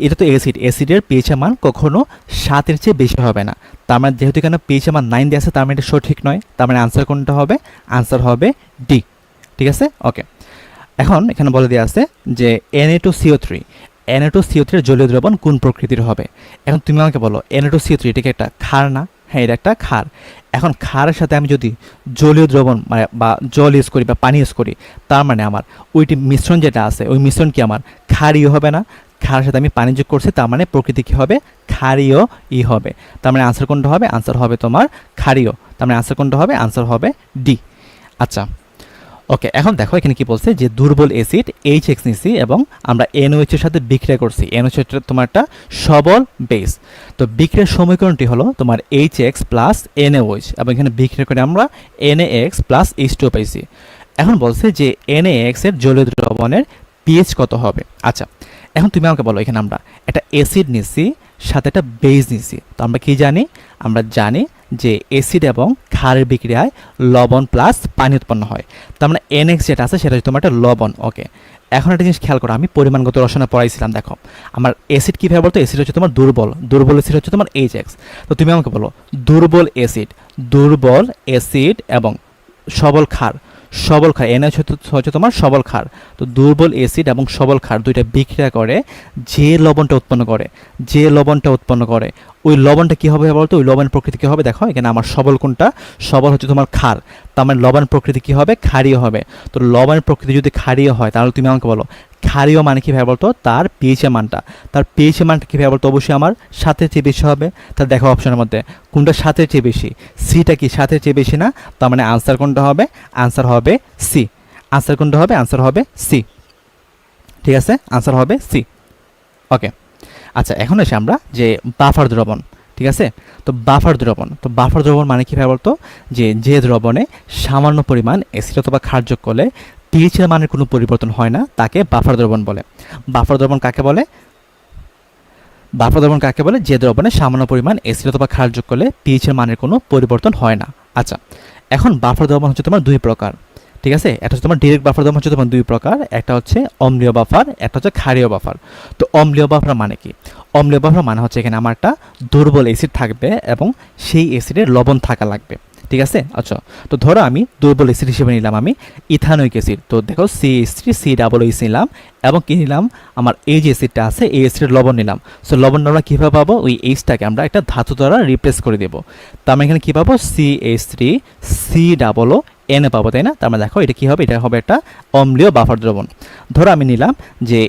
এটা তো অ্যাসিডের পিএইচ এর মান কখনো 7-এর চেয়ে বেশি হবে না। তার মানে যেহেতু এখানে পিএইচ এর মান 9 দেওয়া আছে, তার মানে এটা সঠিক নয়। তার মানে আনসার কোনটা হবে, আনসার হবে ডি, ঠিক আছে। ওকে, এখন এখানে বলে দেওয়া আছে যে Na2CO3 Na2CO3 এর জলীয় দ্রবণ কোন প্রকৃতির হবে। এখন তুমি আমাকে বলো Na2CO3 এটা কি একটা ক্ষার না? হ্যাঁ, এটা একটা ক্ষার। এখন ক্ষারের সাথে আমি যদি জলীয় দ্রবণ মানে বা জল ইউজ করি বা পানি ইউজ করি, তার মানে আমার ওইটি মিশ্রণ যেটা আছে ওই মিশ্রণ কি আমার ক্ষারীয় হবে না? ক্ষারের সাথে আমি পানি যোগ করছি, তার মানে প্রকৃতি কি হবে, ক্ষারীয় ই হবে। তার মানে আনসার কোনটা হবে, আনসার হবে তোমার ক্ষারীয়। তার মানে আনসার কোনটা হবে, আনসার হবে ডি। আচ্ছা, ওকে, এখন দেখো এখানে কি বলছে যে দুর্বল অ্যাসিড HX নিছি এবং আমরা NOH এর সাথে বিক্রিয়া করছি। NOH এটা তোমার একটা সবল বেস। তো বিক্রিয়ার সমীকরণটি হলো তোমার HX প্লাস NaOH এবং এখানে বিক্রিয়া করে আমরা NaX প্লাস H2 পাইছি। এখন বলছে যে NaX এর জলীয় দ্রবণের পিএইচ কত হবে। আচ্ছা, এখন তুমি আমাকে বলো, এখানে আমরা একটা অ্যাসিড নিছি সাথে একটা বেস নিছি। তো আমরা কি জানি, আমরা জানি যে অ্যাসিড এবং ক্ষারের বিক্রিয়ায় লবণ প্লাস পানি উৎপন্ন হয়। তার মানে NX যেটা আছে সেটা হচ্ছে তোমার একটা লবণ। ওকে, এখন একটা জিনিস খেয়াল করো, আমি পরিমাণগত রসায়নে পড়াইছিলাম। দেখো আমার অ্যাসিড কীভাবে বলতো, অ্যাসিড হচ্ছে তোমার দুর্বল, দুর্বল অ্যাসিড হচ্ছে তোমার HX। তো তুমি আমাকে বলো দুর্বল অ্যাসিড এবং সবল ক্ষার, সবল ক্ষার NH হচ্ছে তোমার সবল ক্ষার। তো দুর্বল অ্যাসিড এবং সবল ক্ষার দুইটা বিক্রিয়া করে যে লবণটা উৎপন্ন করে ওই লবণটা কী হবে বলতো, ওই লবণের প্রকৃতি কী হবে। দেখো এখানে আমার সবল কোনটা, সবল হচ্ছে তোমার ক্ষার, তার মানে লবণ প্রকৃতি কী হবে, ক্ষারীয় হবে। তো লবণের প্রকৃতি যদি ক্ষারীয় হয় তাহলে তুমি আমাকে বলো ক্ষারীয় মানে কীভাবে বলতো, তার পিএইচ এর মানটা কীভাবে বলতো, অবশ্যই আমার 7-এর চেয়ে বেশি হবে। তাহলে দেখো অপশনের মধ্যে কোনটা 7-এর চেয়ে বেশি, সিটা কি 7-এর চেয়ে বেশি না? তার মানে আনসার কোনটা হবে, আনসার হবে সি। আনসার কোনটা হবে, আনসার হবে সি, ঠিক আছে, আনসার হবে সি। ওকে, আচ্ছা, এখন এসে আমরা যে বাফার দ্রবণ, ঠিক আছে। তো বাফার দ্রবণ মানে কীভাবে বলতো, যে দ্রবণে সামান্য পরিমাণ অ্যাসিড অথবা ক্ষার যোগ করলে পিএইচ এর মানের কোনো পরিবর্তন হয় না, তাকে বাফার দ্রবণ বলে। বাফার দ্রবণ কাকে বলে, যে দ্রবণে সামান্য পরিমাণ অ্যাসিড অথবা ক্ষার যোগ করলে পিএইচ এর মানের কোনো পরিবর্তন হয় না। আচ্ছা, এখন বাফার দ্রবণ হচ্ছে তোমার দুই প্রকার, ঠিক আছে। এটা হচ্ছে তোমার ডিরেক্ট বাফার দ্রবণ হচ্ছে তোমার দুই প্রকার, একটা হচ্ছে অম্লীয় বাফার, একটা হচ্ছে ক্ষারীয় বাফার। তো অম্লীয় বাফার মানে কি, অম্লীয় বাফার মানে হচ্ছে এখানে আমার একটা দুর্বল অ্যাসিড থাকবে এবং সেই অ্যাসিডের লবণ থাকা লাগবে, ঠিক আছে। আচ্ছা, তো ধরো আমি দুর্বল অ্যাসিড হিসেবে নিলাম আমি ইথানোয়িক অ্যাসিড। তো দেখো CH3COOH নিলাম এবং কি নিলাম, আমার এই যে অ্যাসিডটা আছে এই অ্যাসিডের লবণ নিলাম। সো লবণ আমরা কীভাবে পাবো, ওই এইচটাকে আমরা একটা ধাতু দ্বারা রিপ্লেস করে দেবো। তো আমরা এখানে কী পাবো, CH3COON পাবো, তাই না। তার মানে দেখো এটা কী হবে, এটা হবে একটা অম্লীয় বাফার দ্রবণ। ধরো আমি নিলাম যে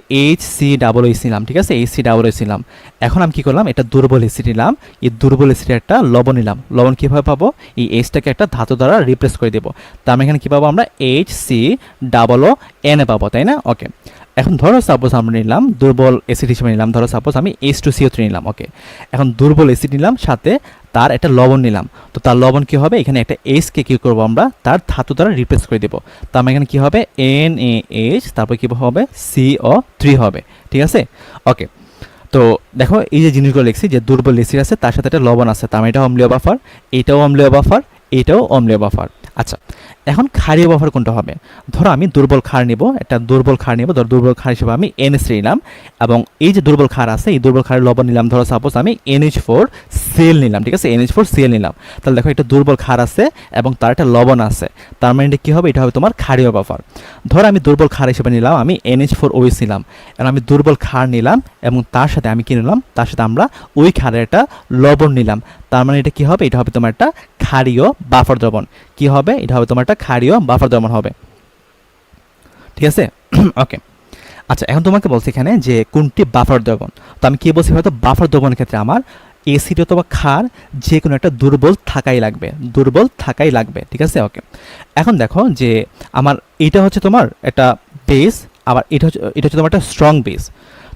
HCOOH নিলাম, ঠিক আছে, HCOOH নিলাম। এখন আমি কী করলাম, এটা দুর্বল অ্যাসিড নিলাম, এই দুর্বল অ্যাসিডের একটা লবণ নিলাম। লবণ কীভাবে পাবো, এই এইচটাকে একটা ধাতু দ্বারা রিপ্লেস করে দেবো। তার মানে এখানে কী পাবো, আমরা HCOON পাবো, তাই না। ওকে, এখন ধরো সাপোজ আমরা নিলাম দুর্বল অ্যাসিড হিসেবে নিলাম, ধরো সাপোজ আমি H2CO3 নিলাম। ওকে, এখন দুর্বল অ্যাসিড নিলাম, সাথে তার একটা লবণ নিলাম। তো তার লবণ কী হবে, এখানে একটা এইচকে কী করবো, আমরা তার ধাতু দ্বারা রিপ্লেস করে দেবো। তো আমার এখানে কী হবে, NaH, তারপর কী হবে, CO3 হবে, ঠিক আছে। ওকে, তো দেখো এই যে জিনিসগুলো লিখছি, যে দুর্বল অ্যাসিড আছে তার সাথে একটা লবণ আছে, তার মানে এটা অম্লীয় বাফার, এটাও অম্লীয় বাফার, এটাও অম্লীয় বাফার। আচ্ছা, এখন ক্ষারীয় বাফার কোনটা হবে? ধরো আমি দুর্বল ক্ষার নিব, একটা দুর্বল ক্ষার নিব, ধরো দুর্বল ক্ষার হিসেবে আমি NH3 নিলাম, এবং এই যে দুর্বল ক্ষার আছে এই দুর্বল ক্ষারের লবণ নিলাম, ধরো সাপোজ আমি NH4Cl নিলাম, ঠিক আছে, NH4Cl নিলাম। তাহলে দেখো একটা দুর্বল ক্ষার আছে এবং তার একটা লবণ আছে, তার মানে এটা কী হবে? এটা হবে তোমার ক্ষারীয় বাফার। ধরো আমি দুর্বল ক্ষার হিসেবে নিলাম, আমি NH4OH নিলাম, এবং আমি দুর্বল ক্ষার নিলাম এবং তার সাথে আমি কী নিলাম? তার সাথে আমরা ওই ক্ষারের একটা লবণ নিলাম, তার মানে এটা কী হবে? এটা হবে তোমার একটা ক্ষারীয় বাফার দ্রবণ। কি হবে? এটা হবে তোমার একটা ক্ষারীয় বাফার দ্রবণ হবে, ঠিক আছে? ওকে, আচ্ছা, এখন তোমাকে বলছি এখানে যে কোনটি বাফার দ্রবণ। তো আমি কি বলছি? হয়তো বাফার দ্রবণের ক্ষেত্রে আমার এসিড অথবা ক্ষার যে কোনো একটা দুর্বল থাকাই লাগবে, দুর্বল থাকাই লাগবে, ঠিক আছে? ওকে, এখন দেখো যে আমার এটা হচ্ছে তোমার একটা বেস, আবার এটা হচ্ছে তোমার একটা স্ট্রং বেস।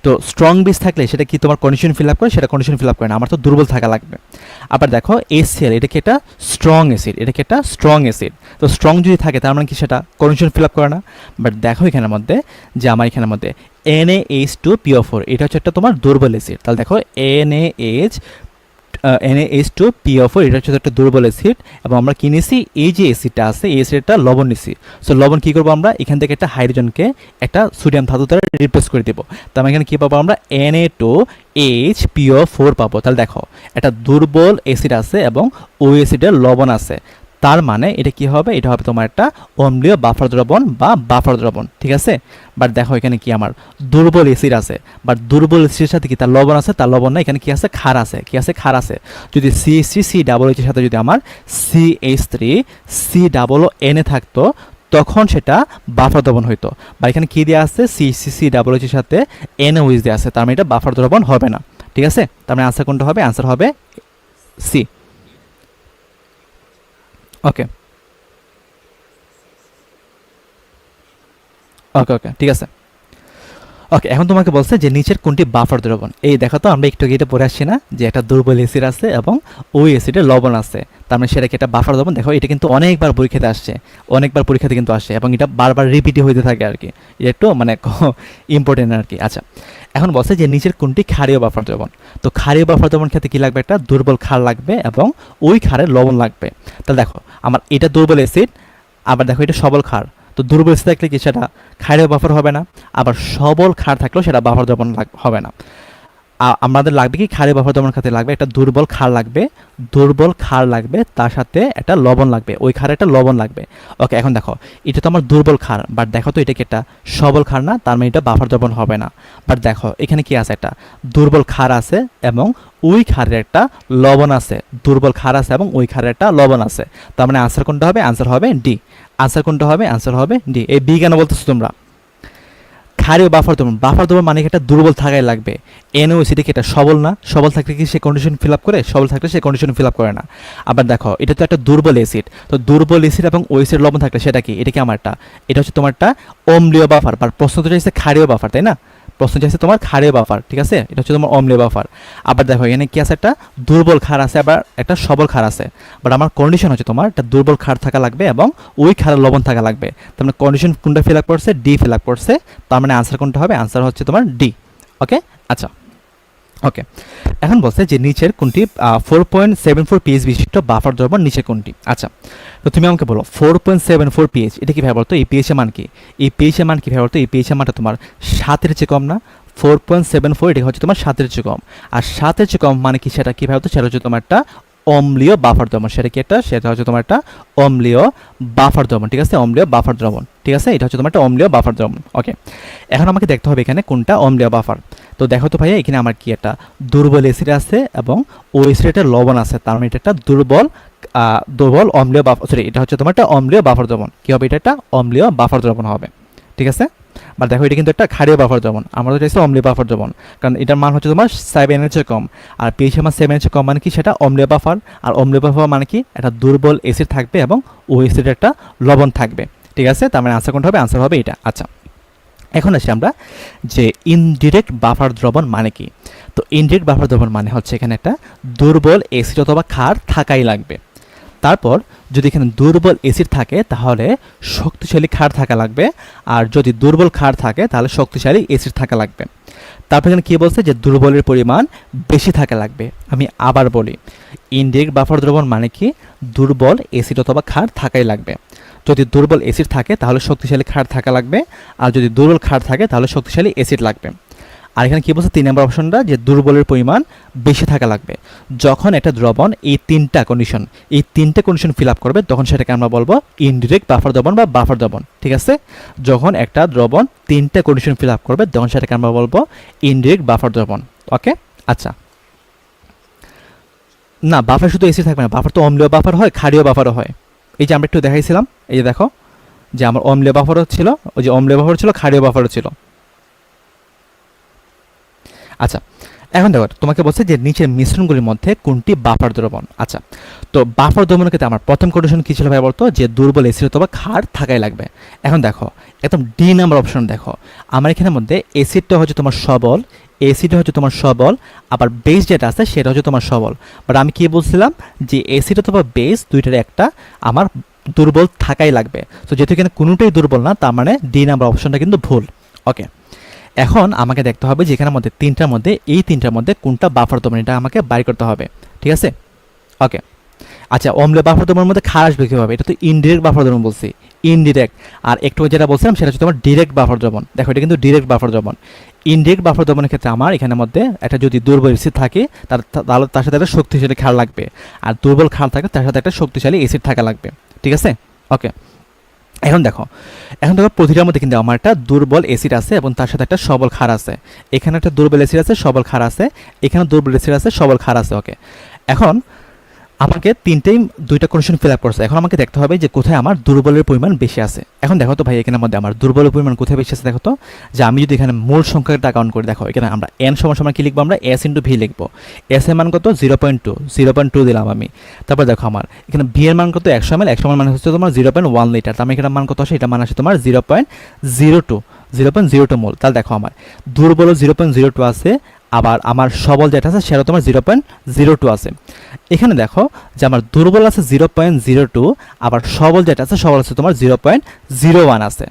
তো স্ট্রং বেস থাকলে সেটা কি তোমার কন্ডিশন ফিল আপ করে? সেটা কন্ডিশন ফিল আপ করে না, আমার তো দুর্বল থাকা লাগবে। আবার দেখো HCl, এটা কি একটা স্ট্রং অ্যাসিড, এটা কি একটা স্ট্রং অ্যাসিড। তো স্ট্রং যদি থাকে তার মানে কি সেটা কন্ডিশন ফিল আপ করে না? বাট দেখো এখানের মধ্যে যে আমার এখানের মধ্যে NaH2PO4, এটা হচ্ছে একটা তোমার দুর্বল অ্যাসিড। তাহলে দেখো NaH2PO4, এটা হচ্ছে একটা দুর্বল অ্যাসিড, এবং আমরা কি নিছি? এই যে অ্যাসিডটা আছে এই অ্যাসিডটা লবণ নিছি। সো লবণ কি করবো? আমরা এখান থেকে একটা হাইড্রোজেনকে একটা সোডিয়াম ধাতু দ্বারা রিপ্লেস করে দেবো। তার মানে এখানে কী পাবো? আমরা Na2HPO4 পাবো। তাহলে দেখো একটা দুর্বল অ্যাসিড আছে এবং ওই অ্যাসিডের লবণ আছে, তার মানে এটা কি হবে? এটা হবে তোমার একটা অম্লীয় বাফার দ্রবণ বা বাফার দ্রবণ, ঠিক আছে? বাট দেখো এখানে কি আমার দুর্বল অ্যাসিড আছে, বাট দুর্বল অ্যাসিডের সাথে কি তার লবণ আছে? তার লবণ না, এখানে কি আছে? ক্ষার আছে। কি আছে? ক্ষার আছে। যদি CH3COOH এর সাথে যদি আমার CH3COONA থাকতো তখন সেটা বাফার দ্রবণ হইতো, বা এখানে কি দেওয়া আছে? CH3COOH এর সাথে NaOH দেওয়া আছে, তার মানে এটা বাফার দ্রবণ হবে না, ঠিক আছে? তার মানে আনসার কোনটা হবে? আনসার হবে সি। ওকে ওকে ওকে ঠিক আছে। ওকে, এখন তোমাকে বলছে যে নিচের কোনটি বাফার দ্রবণ। এই দেখো তো, আমরা একটু এটা পড়ে আসছি না যে একটা দুর্বল অ্যাসিড আছে এবং ওই অ্যাসিডের লবণ আছে, তার মানে সেটা কি একটা বাফার দ্রবণ? দেখো এটা কিন্তু অনেকবার পরীক্ষাতে আসছে, অনেকবার পরীক্ষাতে কিন্তু আসে, এবং এটা বারবার রিপিটই হইতে থাকে আর কি, এটা একটু মানে ইম্পর্টেন্ট আর কি। আচ্ছা, এখন বলছে যে নিচের কোনটি ক্ষারীয় বাফার দ্রবণ। তো ক্ষারীয় বাফার দ্রবণ ক্ষেত্রে কি লাগবে? একটা দুর্বল ক্ষার লাগবে এবং ওই ক্ষারের লবণ লাগবে। তাহলে দেখো আমার এটা দুর্বল অ্যাসিড, আবার দেখো এটা সবল ক্ষার। তো দুর্বল অ্যাসিড থাকলে কি সেটা ক্ষারীয় বাফার হবে না, আবার সবল ক্ষার থাকলেও সেটা বাফার দ্রবণ হবে না। আমাদের লাগবে কি? ক্ষারীয় বাফার দ্রবণ ক্ষেত্রে লাগবে একটা দুর্বল ক্ষার লাগবে, দুর্বল ক্ষার লাগবে, তার সাথে একটা লবণ লাগবে, ওই ক্ষারে একটা লবণ লাগবে। ওকে, এখন দেখো এটা তো আমার দুর্বল ক্ষার, বাট দেখো তো এটা কি একটা সবল ক্ষার না, তার মানে এটা বাফার দ্রবণ হবে না। বাট দেখো এখানে কি আছে? একটা দুর্বল ক্ষার আছে এবং ওই ক্ষারের একটা লবণ আছে, দুর্বল ক্ষার আছে এবং ওই ক্ষারের একটা লবণ আছে, তার মানে আনসার কোনটা হবে? আনসার হবে ডি। আনসার কোনটা হবে? আনসার হবে ডি। এই বি কেন বলতেছো তোমরা? ক্ষারীয় বাফার দ্রবণ, বাফার দ্রবণ মানে একটা দুর্বল থাকাই লাগবে। NaOH কি এটা সবল না? সবল থাকলে কি সে কন্ডিশন ফিল আপ করে? সবল থাকলে সে কন্ডিশন ফিল আপ করে না। আবার দেখো এটা তো একটা দুর্বল অ্যাসিড, তো দুর্বল অ্যাসিড এবং OH এর লবণ থাকলে সেটা কি? এটা কি আমারটা? এটা হচ্ছে তোমারটা অম্লীয় বাফার, বা প্রশ্ন তো চাইছে ক্ষারীয় বাফার, তাই না? প্রশ্ন চাইছে তোমার ক্ষারীয় বাফার, ঠিক আছে? এটা হচ্ছে তোমার অম্লীয় বাফার। আবার দেখো এখানে কি আছে? একটা দুর্বল ক্ষার আছে, আবার একটা সবল ক্ষার আছে, বাট আমার কন্ডিশন হচ্ছে তোমার একটা দুর্বল ক্ষার থাকা লাগবে এবং ওই ক্ষারের লবণ থাকা লাগবে। তার মানে কন্ডিশন কোনটা ফিল আপ করছে? ডি ফিল আপ করছে, তার মানে আনসার কোনটা হবে? আনসার হচ্ছে তোমার ডি। ওকে, আচ্ছা ওকে, এখন বলছে যে নিচের কোনটি 4.74 pH বিশিষ্ট বাফার দ্রবণ নিচে কোনটি? আচ্ছা, তো তুমি আমাকে বলো 4.74 pH এটা কি ভাবে বলতো? এই pH এর মান কি? এই pH এর মান কি ভাবে বলতো? এই pH এর মানটা তোমার 7-এর চেয়ে কম না? 4.74 এটা হচ্ছে তোমার 7-এর চেয়ে কম, আর 7-এর চেয়ে কম মানে কি? সেটা কি ভাবে? সেটা হচ্ছে তোমার একটা অম্লীয় বাফার দ্রবণ। সেটা কি? একটা সেটা হচ্ছে তোমার একটা অম্লীয় বাফার দ্রবণ, ঠিক আছে? অম্লীয় বাফার দ্রবণ, ঠিক আছে? এটা হচ্ছে তোমার একটা অম্লীয় বাফার দ্রবণ। ওকে, এখন আমাকে দেখতে হবে এখানে কোনটা অম্লীয় বাফার। তো দেখো তো ভাইয়া, এখানে আমার কি একটা দুর্বল অ্যাসিড আছে এবং ওই অ্যাসিডের লবণ আছে, তার মানে এটা একটা দুর্বল অম্লীয় বাফার, সরি এটা হচ্ছে তোমার একটা অম্লীয় বাফার দ্রবণ। কি হবে? এটা একটা অম্লীয় বাফার দ্রবণ হবে, ঠিক আছে? বা দেখো এটা কিন্তু একটা ক্ষারীয় বাফার দ্রবণ, আমরা তো চাইছি অম্লীয় বাফার দ্রবণ, কারণ এটার মান হচ্ছে তোমার 7-এর চেয়ে কম, আর pH এর মান 7-এর চেয়ে কম মানে কি? সেটা অম্লীয় বাফার। আর অম্লীয় বাফার মানে কি? একটা দুর্বল অ্যাসিড থাকবে এবং ওই অ্যাসিডের একটা লবণ থাকবে, ঠিক আছে? তার মানে আনসার কোনটা হবে? আনসার হবে এটা। আচ্ছা, এখন আসি আমরা যে ইনডিরেক্ট বাফার দ্রবণ মানে কি। তো ইনডিরেক্ট বাফার দ্রবণ মানে হচ্ছে এখানে একটা দুর্বল অ্যাসিড অথবা ক্ষার থাকাই লাগবে। তারপর যদি এখানে দুর্বল অ্যাসিড থাকে তাহলে শক্তিশালী ক্ষার থাকা লাগবে, আর যদি দুর্বল ক্ষার থাকে তাহলে শক্তিশালী অ্যাসিড থাকা লাগবে। তারপর এখানে কি বলছে যে দুর্বলের পরিমাণ বেশি থাকা লাগবে। আমি আবার বলি, ইনডিরেক্ট বাফার দ্রবণ মানে কি, দুর্বল অ্যাসিড অথবা ক্ষার থাকাই লাগবে। যদি দুর্বল অ্যাসিড থাকে তাহলে শক্তিশালী ক্ষার থাকা লাগবে, আর যদি দুর্বল ক্ষার থাকে তাহলে শক্তিশালী অ্যাসিড লাগবে। আর এখানে কি বলছে 3 নম্বর অপশনটা, যে দুর্বলের পরিমাণ বেশি থাকা লাগবে। যখন একটা দ্রবণ এই তিনটা কন্ডিশন ফিল আপ করবে তখন সেটাকে আমরা বলবো ইনডিরেক্ট বাফার দ্রবণ বা বাফার দ্রবণ, ঠিক আছে। যখন একটা দ্রবণ 3টা কন্ডিশন ফিল আপ করবে তখন সেটাকে আমরা বলবো ইনডিরেক্ট বাফার দ্রবণ। ওকে, আচ্ছা। না, বাফার শুধু এসি থাকবে না, বাফার তো অম্লীয় বাফার হয়, ক্ষারীয় বাফারও হয়। এই যে আমরা একটু দেখাইছিলাম, এই যে দেখো যে আমার অম্লীয় বাফারও ছিল, ওই যে অম্লীয় বাফার ছিল, ক্ষারীয় বাফারও ছিল। আচ্ছা, এখন দেখো তোমাকে বলছে যে নিচের মিশ্রণগুলির মধ্যে কোনটি বাফার দ্রবণ। আচ্ছা, তো বাফার দ্রবণের ক্ষেত্রে আমার প্রথম কন্ডিশন কি ছিল ভাই বলতো, যে দুর্বল অ্যাসিড অথবা ক্ষার থাকাই লাগবে। এখন দেখো একদম ডি নাম্বার অপশন দেখো, আমার এখানের মধ্যে অ্যাসিডটা হচ্ছে তোমার সবল, অ্যাসিড হচ্ছে তোমার সবল, আবার বেস যেটা আছে সেটা হচ্ছে তোমার সবল। বাট আমি কি বলছিলাম যে অ্যাসিড অথবা বেস দুইটার একটা আমার দুর্বল থাকাই লাগবে। তো যেহেতু এখানে কোনোটাই দুর্বল না, তার মানে ডি নাম্বার অপশনটা কিন্তু ভুল। ওকে, এখন আমাকে দেখতে হবে যে এখানের মধ্যে এই তিনটার মধ্যে কোনটা বাফার দ্রবণ, এটা আমাকে বাইর করতে হবে, ঠিক আছে। ওকে, আচ্ছা, অম্লীয় বাফার দ্রবণের মধ্যে ক্ষার আসবে কীভাবে, এটা তো ইনডিরেক্ট বাফার দ্রবণ বলছি, ইনডিরেক্ট। আর একটু যেটা বলছিলাম সেটা হচ্ছে তোমার ডিরেক্ট বাফার দ্রবণ। দেখো এটা কিন্তু ডিরেক্ট বাফার দ্রবণ। ইনডিরেক্ট বাফার দ্রবণের ক্ষেত্রে আমার এখানের মধ্যে একটা যদি দুর্বল অ্যাসিড থাকে তাহলে তার সাথে একটা শক্তিশালী ক্ষার লাগবে, আর দুর্বল ক্ষার থাকে তার সাথে একটা শক্তিশালী অ্যাসিড থাকা লাগবে, ঠিক আছে। ওকে, এখন দেখো প্রতিটার মধ্যে কিন্তু আমার একটা দুর্বল অ্যাসিড আছে এবং তার সাথে একটা সবল ক্ষার আছে। এখানে একটা দুর্বল অ্যাসিড আছে, সবল ক্ষার আছে, এখানে দুর্বল অ্যাসিড আছে, সবল ক্ষার আছে। ওকে, এখন আমাকে দুইটা কন্ডিশন ফিল আপ করছে। এখন আমাকে দেখতে হবে যে কোথায় আমার দুর্বলের পরিমাণ বেশি আছে। এখন দেখো তো ভাই এখানের মধ্যে আমার দুর্বলের পরিমাণ কোথায় বেশি আছে, দেখো তো যে আমি যদি এখানে মূল সংখ্যাটা কাউন্ট করি, দেখো এখানে আমরা এন সমান কি লিখবো, আমরা এস ইন্টু ভি লিখবো। এস এর মান কত 0.2 দিলাম আমি। তারপর দেখো আমার এখানে ভি এর মান কত 100 ml, 100 ml মানে হচ্ছে তোমার 0.1 লিটার। তার মানে এখানে মান কত আসে, এটা মান আসে তোমার 0.02 মোল। তাহলে দেখো আমার দুর্বল 0.02 আছে, আবার আমার সবল যেটা আছে সেটা তোমার 0.02 আছে। এখানে দেখো যে আমার দুর্বল আছে 0.02, আবার সবল যেটা আছে সবল আছে তোমার 0.01 আছে।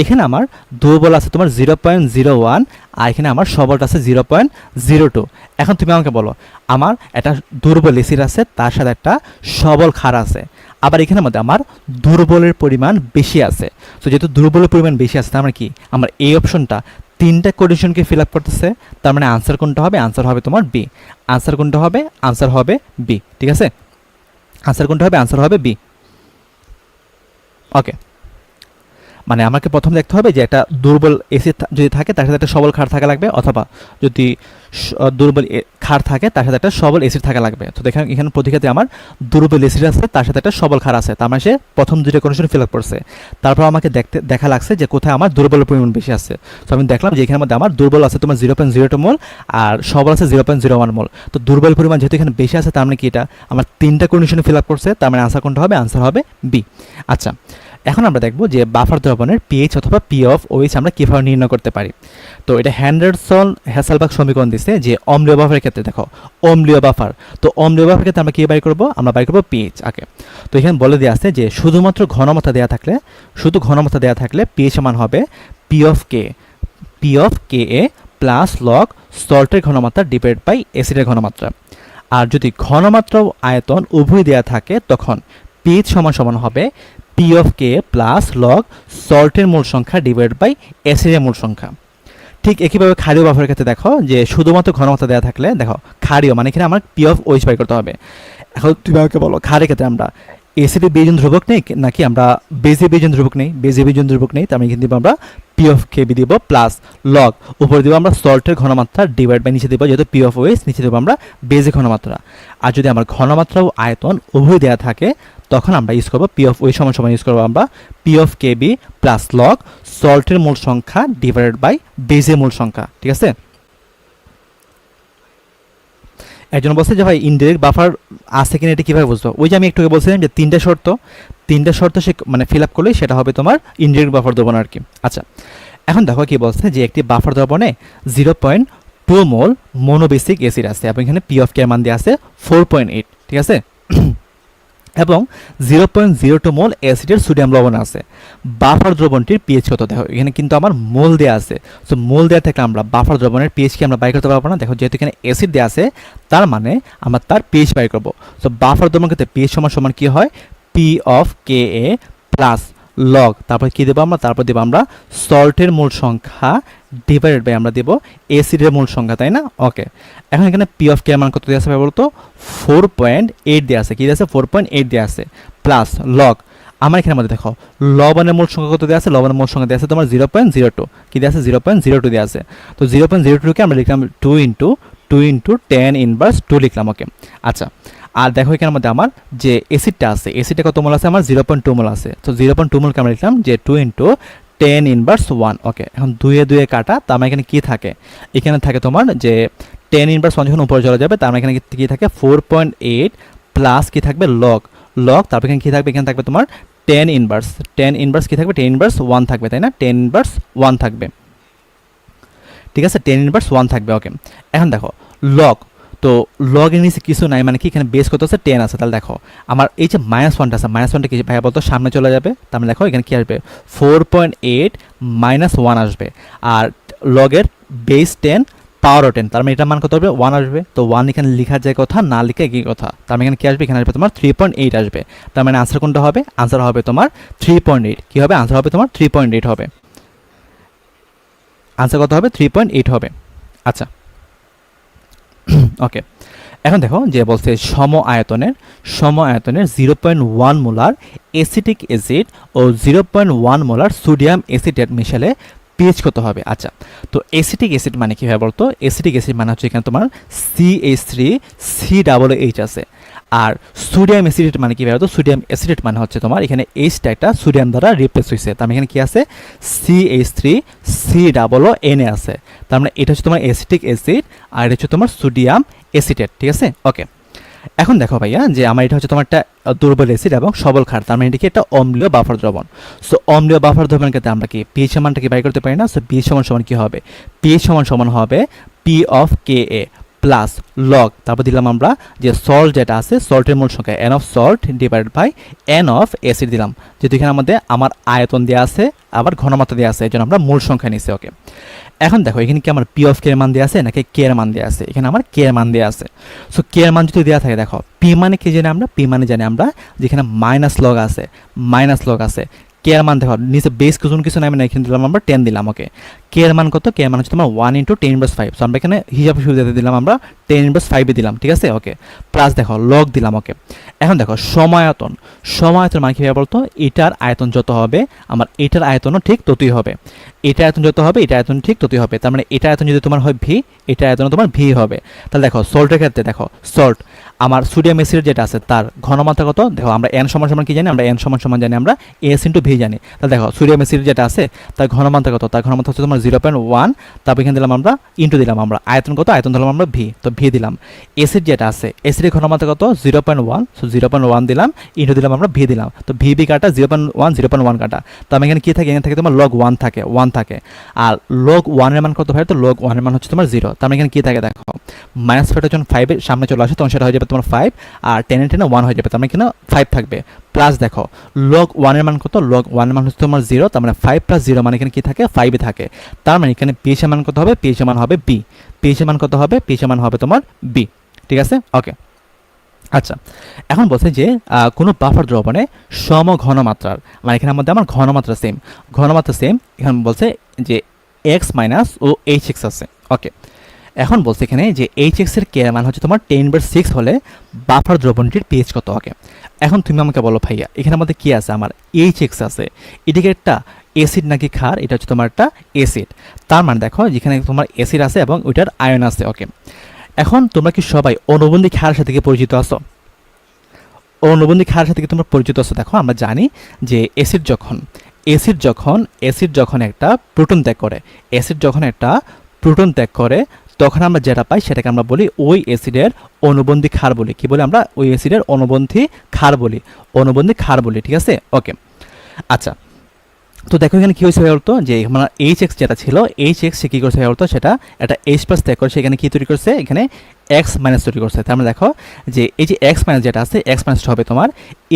এখানে আমার দুর্বল আছে তোমার 0.01, আর এখানে আমার সবলটা আছে 0.02। এখন তুমি আমাকে বলো, আমার একটা দুর্বল অ্যাসিড আছে, তার সাথে একটা সবল ক্ষার আছে, আবার এখানের মধ্যে আমার দুর্বলের পরিমাণ বেশি আছে। তো যেহেতু দুর্বলের পরিমাণ বেশি আছে, তার মানে কি আমার এই অপশনটা 3টা কন্ডিশনকে ফিল আপ করতেছে। তার মানে আনসার কোনটা হবে, আনসার হবে তোমার বি। আনসার কোনটা হবে, আনসার হবে বি, ঠিক আছে। আনসার কোনটা হবে, আনসার হবে বি। ওকে, মানে আমাকে প্রথম দেখতে হবে যে একটা দুর্বল অ্যাসিড যদি থাকে তার সাথে একটা সবল ক্ষার থাকা লাগবে, অথবা যদি দুর্বল ক্ষার থাকে তার সাথে একটা সবল অ্যাসিড থাকা লাগবে। তো দেখেন এখানে প্রতি ক্ষেত্রে আমার দুর্বল অ্যাসিড আছে, তার সাথে একটা সবল ক্ষার আছে, তার মানে সে প্রথম দুইটা কন্ডিশন ফিল আপ করছে। তারপর আমাকে দেখা লাগছে যে কোথায় আমার দুর্বলের পরিমাণ বেশি আছে। তো আমি দেখলাম যে এখানের মধ্যে আমার দুর্বল আছে তোমার 0.02 মোল, আর সবল আছে 0.01 মোল। তো দুর্বল পরিমাণ যেহেতু এখানে বেশি আছে, তার মানে কি এটা আমার 3টা কন্ডিশন ফিল আপ করছে, তার মানে আনসার কোনটা হবে, আনসার হবে বি। আচ্ছা, এখন আমরা দেখব যে বাফার দ্রবণের পিএইচ অথবা পি অফ ওএইচ আমরা কীভাবে নির্ণয় করতে পারি। তো এটা হ্যান্ডারসন-হাসেলবাগ সমীকরণ দিচ্ছে যে অম্লীয় বাফারের ক্ষেত্রে দেখো অম্লীয় বাফার, তো অম্লীয় বাফারের ক্ষেত্রে আমরা কী বাই করবো, আমরা বাই করবো পিএইচ। ওকে, তো এখানে বলে দেওয়া আছে যে শুধুমাত্র ঘনমাত্রা দেওয়া থাকলে পিএইচ সমান হবে p of K A plus log সল্টের ঘনমাত্রা ডিভাইড বাই অ্যাসিডের ঘনমাত্রা। আর যদি ঘনমাত্রা ও আয়তন উভয় দেওয়া থাকে তখন পিএইচ সমান হবে p of K plus log সল্টের মূল সংখ্যা ডিভাইড বাই অ্যাসিডের মূল সংখ্যা। ঠিক একইভাবে ক্ষারীয় বাফারের ক্ষেত্রে দেখো যে শুধুমাত্র ঘনমাত্রা দেওয়া থাকলে দেখো ক্ষারীয় মানে এখানে আমার পি অফ ওএইচ বাই করতে হবে। এখন তুমি আমাকে বলো ক্ষারের ক্ষেত্রে আমরা অ্যাসিডে বেজন ধ্রুবক নেই নাকি আমরা বেজে বেজন ধ্রুবক নেই, তার মানে এখানে দিব আমরা পি অফ কে বি দিব প্লাস লগ উপরে দিব আমরা সল্টের ঘনমাত্রা ডিভাইড বাই নিচে দিব যেহেতু পি অফ ওএইচ, নিচে দেবো আমরা বেজে ঘনমাত্রা। আর যদি আমার ঘনমাত্রা ও আয়তন উভয় দেওয়া থাকে তখন আমরা ইউজ করবো পি অফ ওই সমান ইউজ করবো আমরা p of K B plus log সল্টের মূল সংখ্যা ডিভাইডেড বাই বেজের মূল সংখ্যা, ঠিক আছে। একজন বলছে যে ভাই ইনডিরেক্ট বাফার আছে কিনা এটা কীভাবে বুঝবো, ওই যে আমি একটু বলছিলাম যে তিনটা শর্ত সে মানে ফিল আপ করলেই সেটা হবে তোমার ইনডিরেক্ট বাফার দ্রবণ আর কি। আচ্ছা, এখন দেখো কি বলছে যে একটি বাফার দ্রবণে 0.2 মোল মোনোবেসিক অ্যাসিড আছে এবং এখানে পি অফ কে মান দেওয়া আছে 4.8, ঠিক আছে। এবং 0.02 মোল অ্যাসিডের সোডিয়াম লবণ আছে। বাফার দ্রবণটির পিএইচ কত? দেখো এখানে কিন্তু আমার মোল দেওয়া আছে। সো মোল দেওয়া থাকলে আমরা বাফার দ্রবণের পিএইচ কি আমরা বাই করতে পারবো না? দেখো যেহেতু এখানে অ্যাসিড দেওয়া আছে তার মানে আমরা তার পিএইচ বাই করবো। সো বাফার দ্রবণ ক্ষেত্রে পিএইচ সমান সমান কি হয়? P of K A plus log, তারপর কি দেবো আমরা? তারপর দেবো আমরা সল্টের মূল সংখ্যা ডিভাইডেড বাই আমরা দেবো অ্যাসিডের মূল সংখ্যা, তাই না? ওকে, এখন এখানে পি অফ কে এর মান কত দেওয়া আছে বলতো? 4.8 দেওয়া আছে। কি দেওয়া আছে? 4.8 দেওয়া আছে প্লাস লগ। আমার এখানে মধ্যে দেখো লবণের মূল সংখ্যা কত দেওয়া আছে? লবণের মূল সংখ্যা দেওয়া আছে তোমার 0.02। কি দেওয়া আছে? 0.02 দেওয়া আছে। তো 0.02কে আমরা লিখলাম 2 × 10⁻² লিখলাম। ওকে, আচ্ছা, আর দেখো এখানের মধ্যে আমার যে অ্যাসিডটা আছে, অ্যাসিডটা কত মোল আছে? আমার 0.2 মোল আছে। তো 0.2 মোলকে আমরা লিখলাম যে 2 × 10⁻1। ওকে, এখন 2 কাটা, তার মানে এখানে কি থাকে? এখানে থাকে তোমার যে 10⁻1 যখন উপরে চলে যাবে তার মানে এখানে কি থাকে? 4.8 প্লাস কি থাকবে? লগ। তারপর এখানে কি থাকবে? এখানে থাকবে তোমার 10 ইনভার্স কি থাকবে? 10⁻1 থাকবে, তাই না? 10⁻1 থাকবে, ঠিক আছে? 10⁻1 থাকবে। ওকে, এখন দেখো লগ, তো লগের নিচে কিছু নাই, মানে কি এখানে বেস কত আছে? 10 আছে। তাহলে দেখো আমার এই যে -1টা আছে, -1টা কি ভাইয়া বলতো? সামনে চলে যাবে। তার মানে দেখো এখানে কি আসবে? 4.8 - 1 আসবে। আর লগের বেস 10 পাওয়ারও 10, তার মানে এটার মান কত হবে? 1 আসবে। তো 1 এখানে লেখা যায় কথা, না লিখে কি কথা? তার মানে এখানে কি আসবে? এখানে আসবে তোমার 3.8 আসবে। তার মানে আনসার কোনটা হবে? আনসার হবে তোমার 3.8। কি হবে? আনসার হবে তোমার 3.8 হবে। আনসার কত হবে? 3.8 হবে। আচ্ছা, ওকে, এখন দেখো যে বলছে সম আয়তনের 0.1 মোলার অ্যাসিটিক অ্যাসিড ও 0.1 মোলার সোডিয়াম অ্যাসিটেট মিশালে পিএইচ কত হবে? আচ্ছা, তো অ্যাসিটিক অ্যাসিড মানে কি হয় বলতো? অ্যাসিটিক অ্যাসিড মানে হচ্ছে এখানে তোমার CH3COOH আছে। আর সোডিয়াম অ্যাসিডেট মানে কি বলতো? সোডিয়াম অ্যাসিডেট মানে হচ্ছে তোমার এখানে এইচটা একটা সোডিয়াম দ্বারা রিপ্লেস হয়েছে। তার মানে এখানে কি আছে? CH3COONA আছে। তার মানে এটা হচ্ছে তোমার অ্যাসিটিক অ্যাসিড আর এটা হচ্ছে তোমার সোডিয়াম অ্যাসিটেট, ঠিক আছে? ওকে, এখন দেখো ভাইয়া যে আমার এটা হচ্ছে তোমার একটা দুর্বল অ্যাসিড এবং সবল ক্ষার, তার মানে এটা কি একটা অম্লীয় বাফার দ্রবণ। সো অম্লীয় বাফার দ্রবণের ক্ষেত্রে আমরা কি পিএইচ মানটা কি বাই করতে পারি না? সো পিএইচ সমান কি হবে? পিএইচ সমান হবে p of K A plus log, তারপর দিলাম আমরা যে সল্ট যেটা আছে, সল্টের মূল সংখ্যা n of salt divided by n of acid দিলাম। যেহেতু এখানে আমাদের আমার আয়তন দেওয়া আছে আবার ঘনমাত্রা দেওয়া আছে, এই জন্য আমরা মূল সংখ্যা নিচ্ছি। ওকে, এখন দেখো এখানে কি আমার পি অফ কে এর মান দেওয়া আছে নাকি কে এর মান দেওয়া আছে? এখানে আমার কে এর মান দেওয়া আছে। সো কে এর মান যদি দেওয়া থাকে, দেখো পি মানে কি জানি আমরা? পি মানে জানি আমরা যেখানে মাইনাস লগ আছে। কে এর মান দেখো নিচে বেস কিছু নাই, মানে এখানে দিলাম আমরা 10 দিলাম। ওকে, কে এর মান কত? কে এর মান হচ্ছে তোমার 1 × 10⁻5। সো আমরা এখানে হিসাব সুবিধাতে দিলাম আমরা 10⁻5 দিলাম, ঠিক আছে? ওকে, প্লাস দেখো লগ দিলাম। ওকে, এখন দেখো সমায়তন মানে কি বলতো? এটার আয়তন যত হবে আমার এটার আয়তনও ঠিক ততই হবে। এটা আয়তন যত হবে এটা আয়তন ঠিক ততই হবে। তার মানে এটা আয়তন যদি তোমার হয় ভি, এটা আয়তন তোমার ভি হবে। তাহলে দেখো সল্টের ক্ষেত্রে দেখো সল্ট আমার সোডিয়াম অ্যাসিড যেটা আছে তার ঘনমাত্রা কত? দেখো আমরা এন সমান কি জানি? আমরা এন সমান জানি আমরা এস ইন্টু ভি জানি। তাহলে দেখো সোডিয়াম অ্যাসিড যেটা আছে তার ঘনমাত্রা কত? তার ঘনমাত্রা হচ্ছে তোমার 0.1। তারপর এখানে দিলাম আমরা ইন্টু দিলাম আমরা আয়তন কত? আয়তন দিলাম আমরা ভি, তো ভি দিলাম। অ্যাসিড যেটা আছে অ্যাসিডের ঘনমাত্রা কত? 0.1। সো 0.1 দিলাম ইন্টু দিলাম আমরা ভি দিলাম। তো ভি কাটা 0.1 কাটা, তো আমি এখানে কি থাকে? এখানে থাকে তোমার লগ 1 থাকে। আর লগ 1 এর মান কত হয়? তো লগ 1 এর মান হচ্ছে তোমার 0। তার মানে এখানে কি থাকে? দেখো মাইনাস ফাইভটা যখন 5 এর সামনে চলে আসে তখন সেটা হয়ে যাবে তোমার 5, আর 10 1 হয়ে যাবে। তার মানে এখানে 5 থাকবে। প্লাস দেখো লগ 1 এর মান কত? লগ 1 এর মান হচ্ছে তোমার 0। তার মানে 5 + 0 মানে এখানে কি থাকে? 5 থাকে। তার মানে এখানে পিএইচ এর মান কত হবে? পিএইচ এর মান হবে বি। পিএইচ এর মান কত হবে? পিএইচ এর মান হবে তোমার বি, ঠিক আছে? ওকে, আচ্ছা, এখন বলছে যে কোনো বাফার দ্রবণে সম ঘনমাত্রার, মানে এখানে আমাদের আমার ঘনমাত্রা সেম, এখানে বলছে যে x minus O H x আছে। ওকে, এখন বলছে এখানে যে এইচ এক্স এর কে এর মান হচ্ছে তোমার 10/6 হলে বাফার দ্রবণটির পিএইচ কত? ওকে, এখন তুমি আমাকে বলো ভাইয়া এখানে আমাদের কি আছে? আমার এইচ এক্স আছে, এদিকে একটা অ্যাসিড নাকি ক্ষার? এটা হচ্ছে তোমার একটা অ্যাসিড। তার মানে দেখো যেখানে তোমার অ্যাসিড আছে এবং ওইটার আয়ন আছে। ওকে, এখন তোমরা কি সবাই অনুবন্ধী ক্ষারের সাথে কি পরিচিত আছো? অনুবন্ধী ক্ষারের সাথে কি তোমরা পরিচিত আছো? দেখো আমরা জানি যে অ্যাসিড যখন একটা প্রোটন ত্যাগ করে তখন আমরা যেটা পাই সেটাকে আমরা বলি ওই অ্যাসিডের অনুবন্ধী ক্ষার বলি। কি বলি আমরা? ওই অ্যাসিডের অনুবন্ধী ক্ষার বলি, ঠিক আছে? ওকে, আচ্ছা, তো দেখো এখানে কি হয়েছে বলতো যে মানে এইচ এক্স যেটা ছিল, এইচ এক্স সে কী করছে বলতো? সেটা একটা H+ ত্যাগ করে সেখানে কি তৈরি করছে? এখানে এক্স মাইনাস তৈরি করছে। তার মানে দেখো যে এই যে এক্স মাইনাস যেটা আছে, এক্স মাইনাসটা হবে তোমার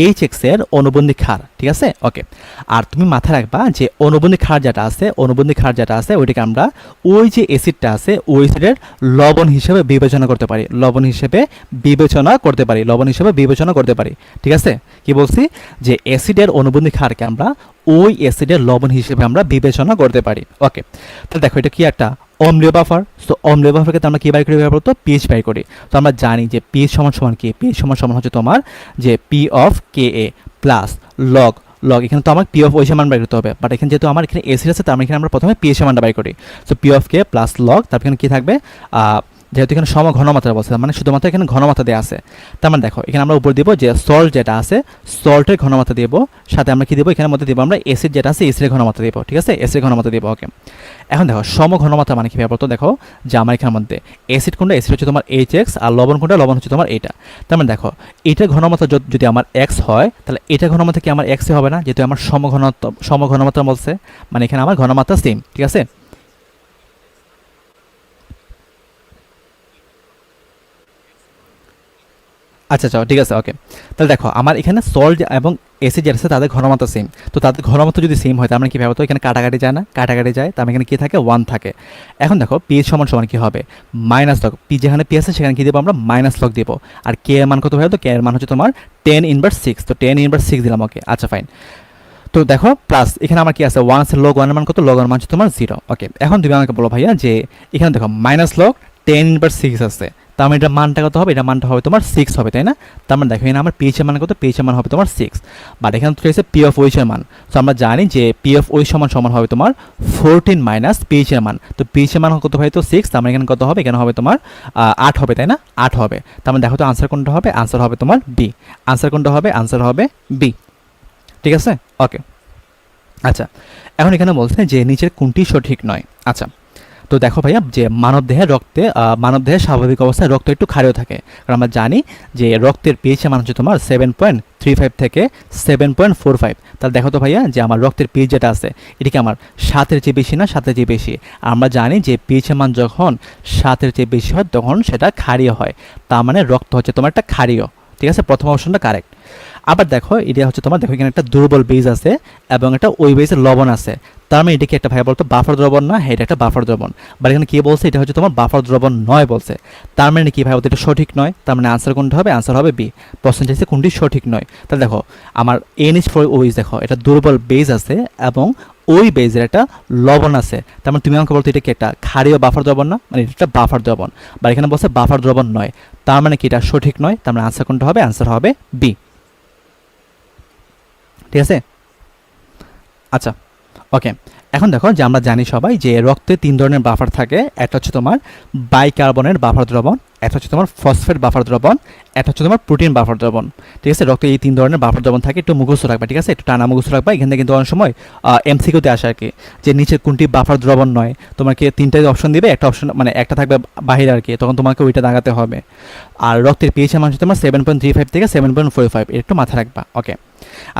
এইচ এক্সের অনুবন্ধী ক্ষার, ঠিক আছে? ওকে, আর তুমি মাথায় রাখবা যে অনুবন্ধী ক্ষার যেটা আছে, অনুবন্ধী ক্ষার যেটা আছে ওইটাকে আমরা ওই যে অ্যাসিডটা আছে ওই অ্যাসিডের লবণ হিসেবে বিবেচনা করতে পারি, লবণ হিসেবে বিবেচনা করতে পারি, লবণ হিসেবে বিবেচনা করতে পারি, ঠিক আছে? কি বলছি যে অ্যাসিডের অনুবন্ধী ক্ষারকে আমরা ওই অ্যাসিডের লবণ হিসেবে আমরা বিবেচনা করতে পারি। ওকে, তাহলে দেখো এটা কি একটা অম্লীয় বাফার। তো অম্লীয় বাফারকে তো আমরা কি বাই করি ব্যবহার তো পিএইচ বাই করি। তো আমরা জানি যে পিএইচ সমান সমান কি, পিএইচ সমান সমান হচ্ছে তোমার যে P of K A plus log log, এখানে তো আমার পি অফ ওই সমান বাই করতে হবে, বাট এখানে যেহেতু আমার এখানে এসিড আছে তার মানে এখানে আমরা প্রথমে পিএইচ সমানটা বাই করি। So P of K plus log, তারপর এখানে কি থাকবে যেহেতু এখানে সম ঘনমাত্রা বলছে মানে শুধুমাত্র এখানে ঘনমাত্রা দেওয়া আছে, তার মানে দেখো এখানে আমরা উপর দিব যে সল্ট যেটা আছে সল্টের ঘনমাত্রা দেবো, সাথে আমরা কি দেবো এখানে মধ্যে দেবো আমরা এসিড যেটা আছে এসিডের ঘনমাত্রা দেবো, ঠিক আছে? এসিডের ঘনমাত্রা দেবো। ওকে, এখন দেখো সম ঘনমাত্রা মানে কি ব্যাপার তো দেখো যে আমার এখানের মধ্যে এসিড কোনটা, এসিড হচ্ছে তোমার এইচ এক্স, আর লবণ কোনটা, লবণ হচ্ছে তোমার এইটা। তার মানে দেখো এইটার ঘনমাত্রা যদি আমার এক্স হয় তাহলে এটা ঘনমাত্রা কি আমার এক্সে হবে না, যেহেতু আমার সম ঘনমাত্রা বলছে, মানে এখানে আমার ঘনমাত্রা সেম, ঠিক আছে? আচ্ছা আচ্ছা ঠিক আছে। ওকে, তাহলে দেখো আমার এখানে সল্ট এবং এসিড যেটা আছে তাদের ঘনমাত্রা সেম, তো তাদের ঘনমাত্রা যদি সেম হয় তার মানে কি ভাবে তো এখানে কাটাকাটি যায় না, কাটাকাটি যায়, তার মানে এখানে কি থাকে 1 থাকে। এখন দেখো পি সমান সমান কি হবে মাইনাস লগ, পি যেখানে পি আছে সেখানে কি দেবো আমরা মাইনাস লগ দেবো, আর কে এর মান কত হবে তো কে এর মান হচ্ছে তোমার 10 ইনভার্স 6, তো 10 ইনভার্স 6 দিলাম। ওকে, আচ্ছা ফাইন। তো দেখো প্লাস এখানে আমার কি আছে 1 আছে, লগ 1 এর মান কত, লগ 1 এর মান হচ্ছে তোমার 0। ওকে, এখন তুমি আমাকে বলো ভাইয়া যে এখানে দেখো মাইনাস লগ 10 ইনভার্স 6 আছে, তার মানে এটা মানটা কত হবে, এটা মানটা হবে তোমার 6 হবে, তাই না? তার মানে দেখো এখানে আমার পিএইচ এর মান কত, পিএইচ এর মান হবে তোমার 6, বাট এখানে তো রয়েছে পি অফ ওইচ এর মান। তো আমরা জানি যে পি অফ ওইচ সমান সমান হবে তোমার 14 মাইনাস পিএইচ এর মান, তো পিএইচ এর মান কত হয় তো 6, তার মানে এখানে কত হবে, এখানে হবে তোমার 8 হবে, তাই না? 8 হবে, তার মানে দেখো তো আনসার কোনটা হবে, আনসার হবে তোমার বি। আনসার কোনটা হবে, আনসার হবে বি, ঠিক আছে? ওকে, আচ্ছা এখন এখানে বলছে যে নিচের কোনটি সঠিক নয়। আচ্ছা, তো দেখো ভাইয়া যে মানবদেহের স্বাভাবিক অবস্থায় রক্ত একটু ক্ষারীয় থাকে, কারণ আমরা জানি যে রক্তের পিএইচ মান হচ্ছে তোমার 7.35 থেকে 7.45। তাহলে দেখো তো ভাইয়া যে আমার রক্তের পিএইচ যেটা আছে এটা কি আমার 7-এর চেয়ে বেশি না 7-এর চেয়ে বেশি? আমরা জানি যে পিএইচ মান যখন 7-এর চেয়ে বেশি হয় তখন সেটা ক্ষারীয় হয়, তার মানে রক্ত হচ্ছে তোমার একটা ক্ষারীয়, ঠিক আছে? প্রথম অপশনটা কারেক্ট। আবার দেখো এটা হচ্ছে তোমার দেখো এখানে একটা দুর্বল বেজ আছে এবং একটা ওই বেজের লবণ আছে, তার মানে এটা কি একটা ভাই বলতো বাফার দ্রবণ না? হ্যাঁ এটা একটা বাফার দ্রবণ, বাট এখানে কি বলছে এটা হচ্ছে তোমার বাফার দ্রবণ নয় বলছে, তার মানে কি ভাই বলতো এটা সঠিক নয়, তার মানে আনসার কোনটা হবে, আনসার হবে বি। প্রশ্ন চাইছে কোনটি সঠিক নয়, তাহলে দেখো আমার NH4OH দেখো এটা দুর্বল বেজ আছে এবং ওই বেজের একটা লবণ আছে, তার মানে তুমি আমাকে বলতো এটা কি একটা ক্ষারীয় বাফার দ্রবণ না, মানে এটা একটা বাফার দ্রবণ, বা এখানে বলছে বাফার দ্রবণ নয়, তার মানে কি এটা সঠিক নয়, তার মানে আনসার কোনটা হবে, আনসার হবে বি, ঠিক আছে? আচ্ছা ওকে, এখন দেখো যে আমরা জানি সবাই যে রক্তে 3 ধরনের বাফার থাকে, একটা হচ্ছে তোমার বাইকার্বনের বাফার দ্রবণ, একটা হচ্ছে তোমার ফসফেট বাফার দ্রবণ, একটা হচ্ছে তোমার প্রোটিন বাফার দ্রবণ, ঠিক আছে? রক্তে এই 3 ধরনের বাফার দ্রবণ থাকে, একটু মুখস্থ রাখবা, ঠিক আছে? একটু টানা মুখস্থ রাখবা, এখান থেকে কিন্তু অনেক সময় এমসিকিউতে আসে আর কি, যে নিচে কোনটি বাফার দ্রবণ নয়, তোমাকে 3টাই অপশন দিবে, একটা অপশন মানে একটা থাকবে বাহিরে আর কি, তখন তোমাকে ওইটা দাগাতে হবে। আর রক্তের পিএইচ মান হচ্ছে তোমার 7.35 থেকে 7.45, এটা একটু মাথায় রাখবা। ওকে,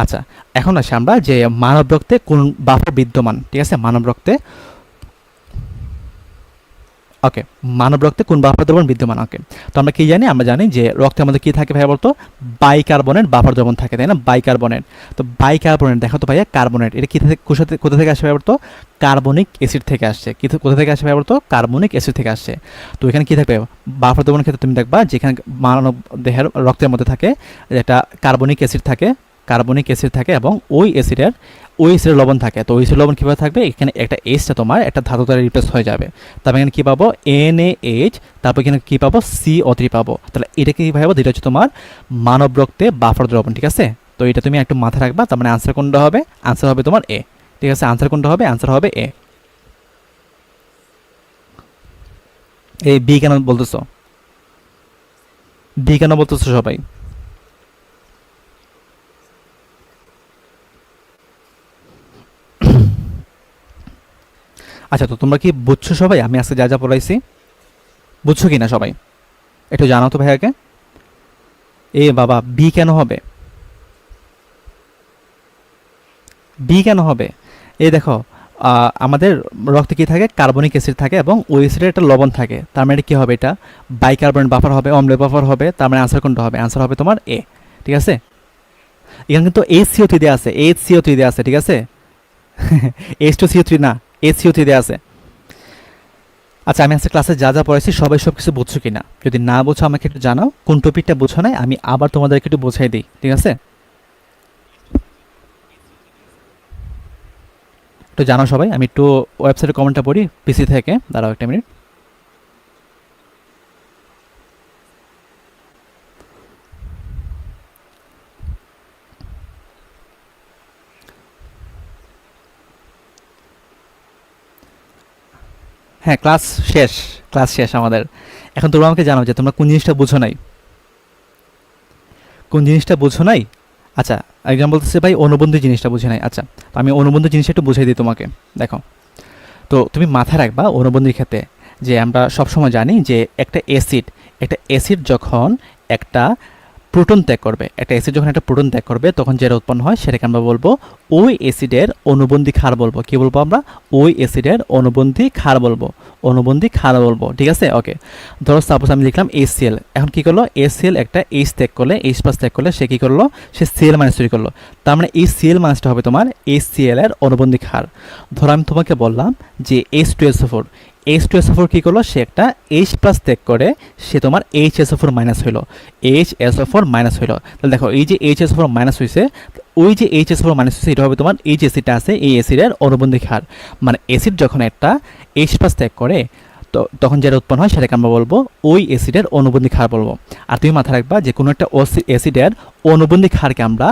আচ্ছা এখন আসি আমরা যে মানব রক্তে কোন বাফার বিদ্যমান, ঠিক আছে? মানব রক্তে ওকে, মানব রক্তে কোন বাফার দ্রবণ বিদ্যমান? ওকে, তো আমরা কি জানি, আমরা জানি যে রক্তের মধ্যে কি থাকে ভাইয়া বলতো বাইকার্বনেট বাফার দ্রবণ থাকে, তাই না? বাইকার্বনেট, তো বাইকার্বনেট দেখো তো ভাইয়া কার্বনেট এটা কি থেকে কোথা থেকে আসে ভাইয়া বলতো কার্বনিক অ্যাসিড থেকে আসছে, কোথা থেকে আসে ভাইয়া বলতো কার্বনিক অ্যাসিড থেকে আসছে। তো এখানে কি থাকবে বাফার দ্রবণের ক্ষেত্রে তুমি দেখবা যেখানে মানব দেহের রক্তের মধ্যে থাকে যেটা কার্বনিক অ্যাসিড থাকে, কার্বনিক অ্যাসিড থাকে এবং ওই অ্যাসিডের লবণ থাকে, তো ওই অ্যাসিড লবণ কীভাবে থাকবে, এখানে একটা এইচটা তোমার একটা ধাতু দ্বারা রিপ্লেস হয়ে যাবে, তারপর এখানে কী পাবো NaH, তারপর এখানে কী পাবো CO3 পাবো, তাহলে এটা কি ভাবো এটা হচ্ছে তোমার মানব রক্তে বাফার দ্রবণ, ঠিক আছে? তো এটা তুমি একটু মাথায় রাখবা, তার মানে আনসার কোনটা হবে, আনসার হবে তোমার এ, ঠিক আছে? আনসার কোনটা হবে, আনসার হবে এ। এই বি কেন বলতেছো, বি কেন বলতেছো সবাই? আচ্ছা, তো তোমরা কি বুঝছো সবাই আমি আজকে যা যা পড়াইছি? বুঝছো কি না সবাই একটু জানাও তো ভাইয়াকে। এ বাবা বি কেন হবে, বি কেন হবে? এই দেখো আমাদের রক্তে কী থাকে, কার্বনিক অ্যাসিড থাকে এবং ওই অ্যাসিডের একটা লবণ থাকে, তার মানে কী হবে, এটা বাইকার্বনেট বাফার হবে, অম্লীয় বাফার হবে, তার মানে আনসার কোনটা হবে, আনসার হবে তোমার এ। ঠিক আছে, এখানে কিন্তু HCO3 দেওয়া আছে, HCO3 দেওয়া আছে, ঠিক আছে H2CO3 না, HCO3 দেওয়া আছে। আচ্ছা, আমি আজকে ক্লাসে যা যা পড়াইছি সবাই সব কিছু বুঝছো কিনা, যদি না বুঝো আমাকে একটু জানাও, কোন টপিকটা বুঝো নাই আমি আবার তোমাদেরকে একটু বোঝাই দিই, ঠিক আছে? একটু জানাও সবাই, আমি একটু ওয়েবসাইটে কমেন্টটা পড়ি পিসি থেকে, দাঁড়াও একটা মিনিট। হ্যাঁ, শেষ ক্লাস শেষ আমাদের। এখন তোমরা আমাকে জানাও যে তোমরা কোন জিনিসটা বুঝো নাই, কোন জিনিসটা বুঝো নাই। আচ্ছা, একজন বলতেছে ভাই অনুবন্ধী জিনিসটা বুঝে নাই। আচ্ছা, তো আমি অনুবন্ধী জিনিসটা একটু বুঝিয়ে দিই তোমাকে। দেখো, তো তুমি মাথায় রাখবা অনুবন্ধীর ক্ষেত্রে যে আমরা সবসময় জানি যে একটা অ্যাসিড যখন একটা প্রোটন ত্যাগ করবে, একটা অ্যাসিড যখন একটা প্রোটন ত্যাগ করবে তখন যেটা উৎপন্ন হয় সেটাকে আমরা বলবো ওই অ্যাসিডের অনুবন্ধী ক্ষার বলবো। কি বলবো আমরা? ওই অ্যাসিডের অনুবন্ধী ক্ষার বলবো, অনুবন্ধী ক্ষার বলবো। ঠিক আছে, ওকে। ধরো সাপোজ আমি লিখলাম HCl, এখন কি করলো, HCl একটা H ত্যাগ করলে, H+ ত্যাগ করলে সে কি করলো, সে Cl মাইনাস তৈরি করলো। তার মানে এই Cl মাইনাসটা হবে তোমার HCl এর অনুবন্ধী ক্ষার। ধরো আমি তোমাকে বললাম যে H2SO4 কী করলো, সে একটা H+ ত্যাগ করে সে তোমার HSO4 মাইনাস হইলো, HSO4 মাইনাস হইলো। তাহলে দেখো এই যে HSO4 মাইনাস হয়েছে, ওই যে HSO4 মাইনাস হয়েছে এটা হবে তোমার এই যে অ্যাসিডটা আছে এই অ্যাসিডের অনুবন্ধী ক্ষার। মানে অ্যাসিড যখন একটা H+ ত্যাগ করে তো তখন যেটা উৎপন্ন হয় সেটাকে আমরা বলবো ওই অ্যাসিডের অনুবন্ধী ক্ষার বলবো। আর তুমি মাথায় রাখবা যে কোনো একটা অ্যাসিডের অনুবন্ধী ক্ষারকে আমরা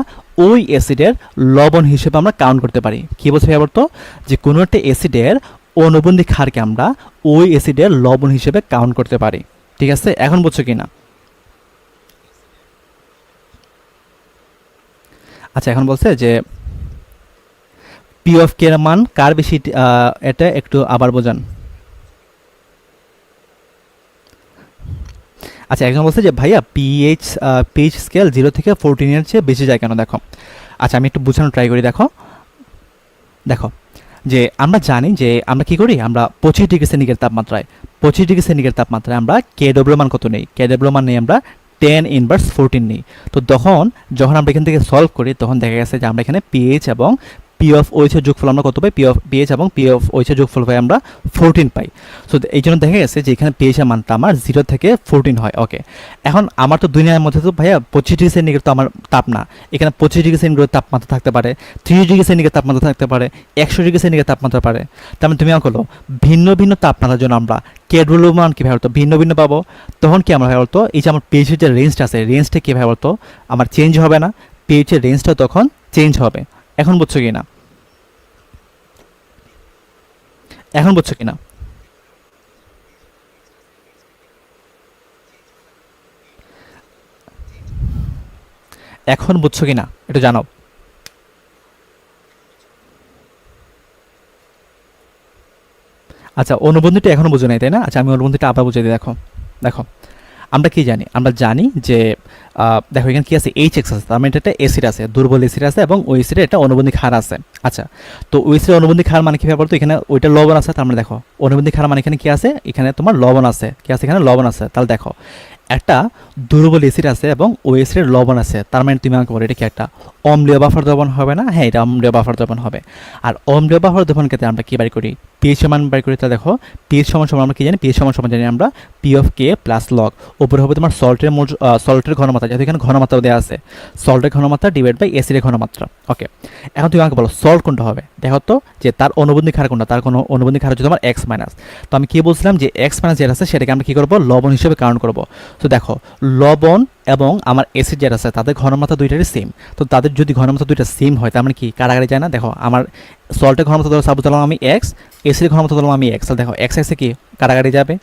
ওই অ্যাসিডের লবণ হিসেবে আমরা কাউন্ট করতে পারি। কী বলছে এবার তো, যে কোনো একটা অ্যাসিডের অনুবন্ধী ক্ষারকে আমরা ওই অ্যাসিডের লবণ হিসেবে কাউন্ট করতে পারি। ঠিক আছে, এখন বুঝছো কি না? আচ্ছা, এখন বলছে যে P(K) এর মান কার বেশি, এটা একটু আবার বোঝান। আচ্ছা, একজন বলছে যে ভাইয়া পিএইচ স্কেল 0 থেকে 14 চেয়ে বেশি যায় কেন? দেখো, আচ্ছা আমি একটু বোঝানোর ট্রাই করি। দেখো দেখো যে আমরা জানি যে আমরা কি করি, আমরা 25 ডিগ্রি সেন্টিগ্রেড তাপমাত্রায় আমরা KW মান কত নেই, KW মান নেই আমরা 10⁻14 নেই। তো যখন আমরা এখান থেকে সলভ করি তখন দেখা গেছে যে আমরা এখানে পিএইচ এবং P(OH) এর যোগফল আমরা কত পাই, পিএইচ এবং P(OH) এর যোগফল পাই আমরা 14 পাই। সো এই জন্য দেখা গেছে যে এখানে পিএইচ এর মানটা আমার 0 থেকে 14 হয়। ওকে, এখন আমার তো দুনিয়ার মধ্যে তো ভাইয়া 25 ডিগ্রি সেন্টিগ্রেড তো আমার তাপ না, এখানে 25 ডিগ্রি সেন্টিগ্রেড তাপমাত্রা থাকতে পারে, 30 ডিগ্রি সেন্টিগ্রেড তাপমাত্রা থাকতে পারে, 100 ডিগ্রি সেন্টিগ্রেড তাপমাত্রা পারে। তার মানে তুমি আমাকে বলো ভিন্ন ভিন্ন তাপমাত্রার জন্য আমরা KW মান কীভাবে বলতো ভিন্ন ভিন্ন পাবো, তখন কি আমরা বলতো এই যে আমার পিএইচের যে রেঞ্জটা আছে, রেঞ্জটা কীভাবে বলতো আমার চেঞ্জ হবে না, পিএইচের রেঞ্জটা তখন চেঞ্জ হবে। এখন বুঝছো কি না? এখন বুঝছো কি না? এখন বুঝছো কি না একটু জানাও। আচ্ছা, অনুবন্ধীটা এখনো বুঝো নাই তাই না? আচ্ছা, আমি অনুবন্ধীটা আবার বুঝিয়ে দিই। দেখো দেখো আমরা কি জানি, আমরা জানি যে দেখো এখানে কি আছে, HX আছে, তার মানে এটা একটা অ্যাসিড আছে, দুর্বল অ্যাসিড আছে এবং ওই অ্যাসিডে একটা অনুবন্ধী ক্ষার আছে। আচ্ছা, তো ওই অ্যাসিডের অনুবন্ধী ক্ষার মানে কীভাবে বলতো, এখানে ওইটা লবণ আছে, তার মানে দেখো অনুবন্ধী ক্ষার মানে এখানে কি আছে, এখানে তোমার লবণ আছে, কি আছে এখানে লবণ আছে। তাহলে দেখো একটা দুর্বল অ্যাসিড আছে এবং ওই অ্যাসিডের লবণ আছে, তার মানে তুমি আমাকে বলো এটা কি একটা অম্লীয় বাফার দ্রবণ হবে না? হ্যাঁ, এটা অম্লীয় বাফার দ্রবণ হবে। আর অম্লীয় বাফার দ্রবণ ক্ষেত্রে আমরা কি বাড়ি করি, পিএইচ মান বাড়ি করি। তা দেখো পিএইচ সমান আমরা কি জানি, পিএইচ সমান জানি আমরা P(K) প্লাস লগ, উপরে হবে তোমার সল্টের ঘনমাত্রা, যেহেতু এখানে ঘনমাত্রা দেওয়া আছে, সল্টের ঘনমাত্রা ডিভাইড বাই অ্যাসিডের ঘনমাত্রা। ওকে, এখন তুমি আমাকে বলো সল্ট কোনটা হবে। দেখো তো যে তার অনুবন্ধী ক্ষার কোনটা, তার কোনো অনুবন্ধী ক্ষার হচ্ছে তোমার X মাইনাস। তো আমি কি বলছিলাম যে X মাইনাস যেটা আছে সেটাকে আমরা কি করবো, লবণ হিসেবে কাউন্ট করবো। তো দেখো লবণ এবং আমার অ্যাসিড যেটা আছে তাদের ঘনমাত্রা দুইটারই সেম, তো তাদের যদি ঘনমাত্রা দুইটা সেম হয় তার মানে কি কারাগারে যায় না? দেখো আমার সল্টের ঘনমাত্রা ধরো সাপোজ ধরলাম আমি X, অ্যাসিডের ঘনমাত্রা ধরলাম আমি X, তাহলে দেখো X কি কারাগারে যাবে।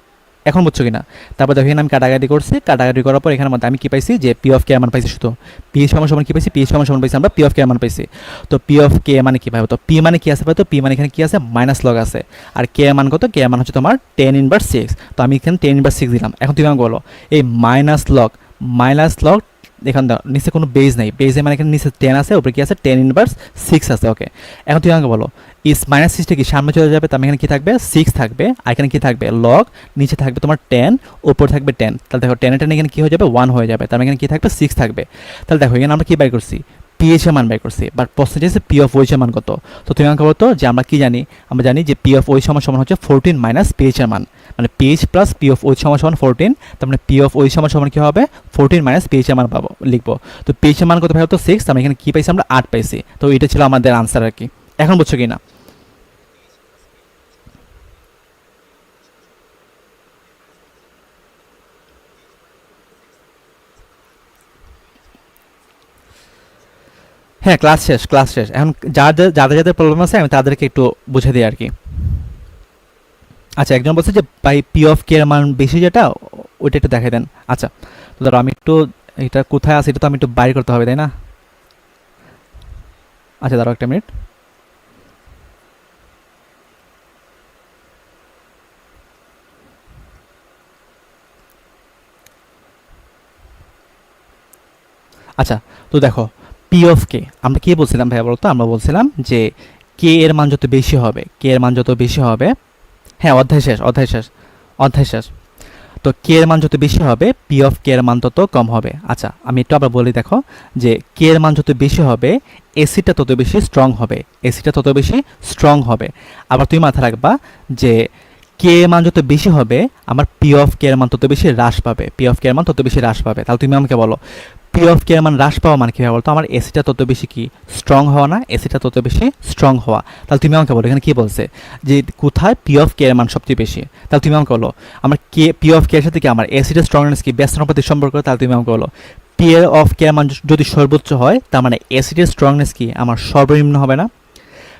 এখন বুঝছো কিনা? তারপর দেখো এখানে আমি কাটাকাটি করছি, কাটাকাটি করার পর এখানে মধ্যে আমি কি পাইছি, যে P(K) মান পাইছি। শুধু পিএইচ সমান কি পাইছি, পিএইচ সমান পাইছি আমরা P(K) মান পাইছি। তো P(K) মানে কি পাবো, তো P মানে কি আছে, তো P মানে এখানে কি আছে, মাইনাস লগ আছে। আর K মান কত, K মান হচ্ছে তোমার 10⁻6, তো আমি এখানে 10⁻6 দিলাম। এখন তুমি আমাকে বলো এই মাইনাস লগ এখানে দাও নিচে কোনো বেজ নাই, বেজে মানে এখানে নিচে 10 আছে, উপরে কি আছে 10 ইনভার্স 6 আছে। ওকে, এখন তুমি আমাকে বলো ইস মাইনাস 6টা কি সামনে চলে যাবে, তার মানে এখানে কি থাকবে 6 থাকবে, আর এখানে কি থাকবে লগ, নিচে থাকবে তোমার 10, উপরে থাকবে 10, তাহলে দেখো 10 এর এখানে কি হয়ে যাবে 1 হয়ে যাবে, তার মানে এখানে কি থাকবে 6 থাকবে। তাহলে দেখো এখানে আমরা কি বাই করছি, পিএইচ এর মান বাই করছি, বাট প্রশ্ন হচ্ছে পি অফ ওইচ এর মান কত। তো তুমি আমাকে বলতো যে আমরা কি জানি, আমরা জানি যে পি অফ ওইচ সমান সমান হচ্ছে 14 মাইনাস পিএইচ এর মান, মানে pH plus p of OH সমান সমান 14, তার মানে পি অফ ওইচ সমান সমান কি হবে 14 মাইনাস পিএইচ এর মান পাবো, লিখবো। তো পিএইচ এর মান কত ভাই হতো 6, তার মানে এখানে কি পাইছি আমরা 8 পাইছি। তো এটা ছিল আমাদের আনসার আর কি। এখন বুঝছো কি না? হ্যাঁ, ক্লাস শেষ, ক্লাস শেষ। এখন যাদের যাদের যাদের প্রবলেম আছে আমি তাদেরকে একটু বুঝে দিই আর কি। আচ্ছা, একজন বলছে যে ভাই পি অফ কে এর মান বেশি যেটা, ওইটা একটু দেখাই দেন। আচ্ছা, তো ধরো আমি একটু, এটা কোথায় আছে এটা তো আমি একটু বাইর করতে হবে তাই না? আচ্ছা দাঁড়াও একটা মিনিট। আচ্ছা, তো দেখো পি অফ কে আমরা কি বলছিলাম ভাইয়া বলতো, আমরা বলছিলাম যে কে এর মান যত বেশি হবে, কে এর মান যত বেশি হবে, হ্যাঁ অধ্যায় শেষ, অধ্যায় শেষ, অধ্যায় শেষ। তো কে এর মান যত বেশি হবে পি অফ কে এর মান তত কম হবে। আচ্ছা আমি একটু আবার বলি, দেখো যে কে এর মান যত বেশি হবে এসিটা তত বেশি স্ট্রং হবে, এসিটা তত বেশি স্ট্রং হবে। আবার তুমি মাথায় রাখবা যে কে এর মান যত বেশি হবে আমার পি অফ কে এর মান তত বেশি হ্রাস পাবে, পি অফ কে এর মান তত বেশি হ্রাস পাবে। তাহলে তুমি আমাকে বলো পি অফ কে এর মান হ্রাস পাওয়া মানে কি হবে বলতো, আমার এসিটা তত বেশি কি স্ট্রং হওয়া না, এসিটা তত বেশি স্ট্রং হওয়া। তাহলে তুমি আমাকে বলো এখানে কি বলছে যে কোথায় পি অফ কে এর মান সবচেয়ে বেশি। তাহলে তুমি আমাকে বলো আমার কে পি অফ কে এর সাথে কি আমার এসিডের স্ট্রংনেস কি ব্যস্তানুপাতিক সম্পর্ক। তাহলে তুমি আমাকে বলো পি অফ কে এর মান যদি সর্বোচ্চ হয় তার মানে এসিডের স্ট্রংনেস কি আমার সর্বনিম্ন হবে না,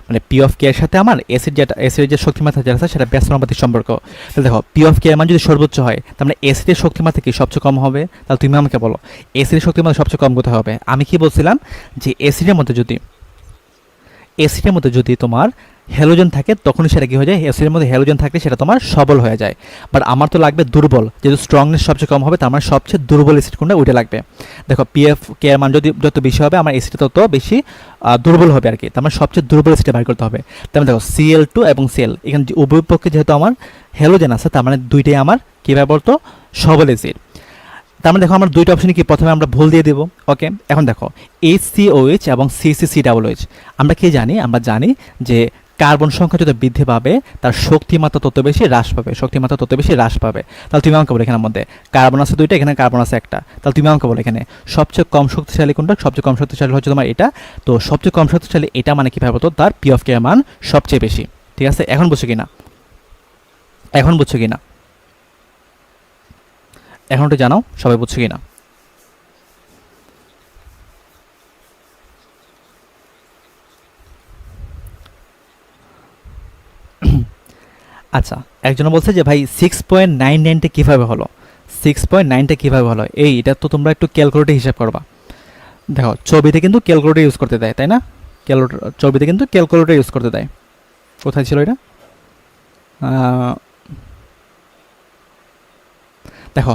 মানে পি অফ কে এর সাথে আমার এসিড যেটা এসিডের যে শক্তিমাত্রা যেটা আছে সেটা ব্যস্তানুপাতিক সম্পর্ক। তাহলে দেখো পি অফ কে এর মান যদি সর্বোচ্চ হয় তার মানে এসিডের শক্তিমাত্রা কি সবচেয়ে কম হবে। তাহলে তুমি আমাকে বলো এসিডের শক্তিমাত্রা সবচেয়ে কম কোথায় হবে। আমি কি বলছিলাম যে এসিডের মধ্যে যদি তোমার হ্যালোজেন থাকে তখনই সেটা কি হয়ে যায়, এসিডের মধ্যে হ্যালোজেন থাকলে সেটা তোমার সবল হয়ে যায়। বাট আমার তো লাগবে দুর্বল, যেহেতু স্ট্রংনেস সবচেয়ে কম হবে তার মানে সবচেয়ে দুর্বল এসিড কোনটা ওইটা লাগবে। দেখো পিএফ কে এর মান যদি যত বেশি হবে আমার এসিড তত বেশি দুর্বল হবে আর কি, তার মানে সবচেয়ে দুর্বল এসিডটা বের করতে হবে। তার মানে দেখো Cl2 এবং Cl এখানে উভয় পক্ষে যেহেতু আমার হ্যালোজেন আছে তার মানে দুইটাই আমার কীভাবে বলতো সবল এসিড। তার মানে দেখো আমার দুইটা অপশনে কি প্রথমে আমরা ভুল দিয়ে দেবো। ওকে, এখন দেখো HCOH এবং CCCOH আমরা কি জানি, আমরা জানি যে কার্বন সংখ্যা যত বৃদ্ধি পাবে তার শক্তিমাত্রা তত বেশি হ্রাস পাবে, শক্তিমাত্রা তত বেশি হ্রাস পাবে। তাহলে তুমি আমাকে বলো এখানের মধ্যে কার্বন আছে দুইটা, এখানে কার্বন আছে একটা, তাহলে তুমি আমাকে বলো এখানে সবচেয়ে কম শক্তিশালী কোনটা, সবচেয়ে কম শক্তিশালী হচ্ছে তোমার এটা। তো সবচেয়ে কম শক্তিশালী এটা মানে কীভাবে বলতো তার পি অফ কে এর মান সবচেয়ে বেশি। ঠিক আছে, এখন বুঝছো কিনা, এখন বুঝছো কিনা, এখন একটু জানাও সবাই বুঝছো কিনা। আচ্ছা, একজন বলছে যে ভাই 6.99টা কীভাবে হলো, 6.9টা কীভাবে হলো, এটা তো তোমরা একটু ক্যালকুলেটর হিসাব করবা। দেখো ছবিতে কিন্তু ক্যালকুলেটর ইউজ করতে দেয় তাই না, ক্যালকুলেটর ছবিতে কিন্তু ক্যালকুলেটর ইউজ করতে দেয়। কোথায় ছিল এটা? দেখো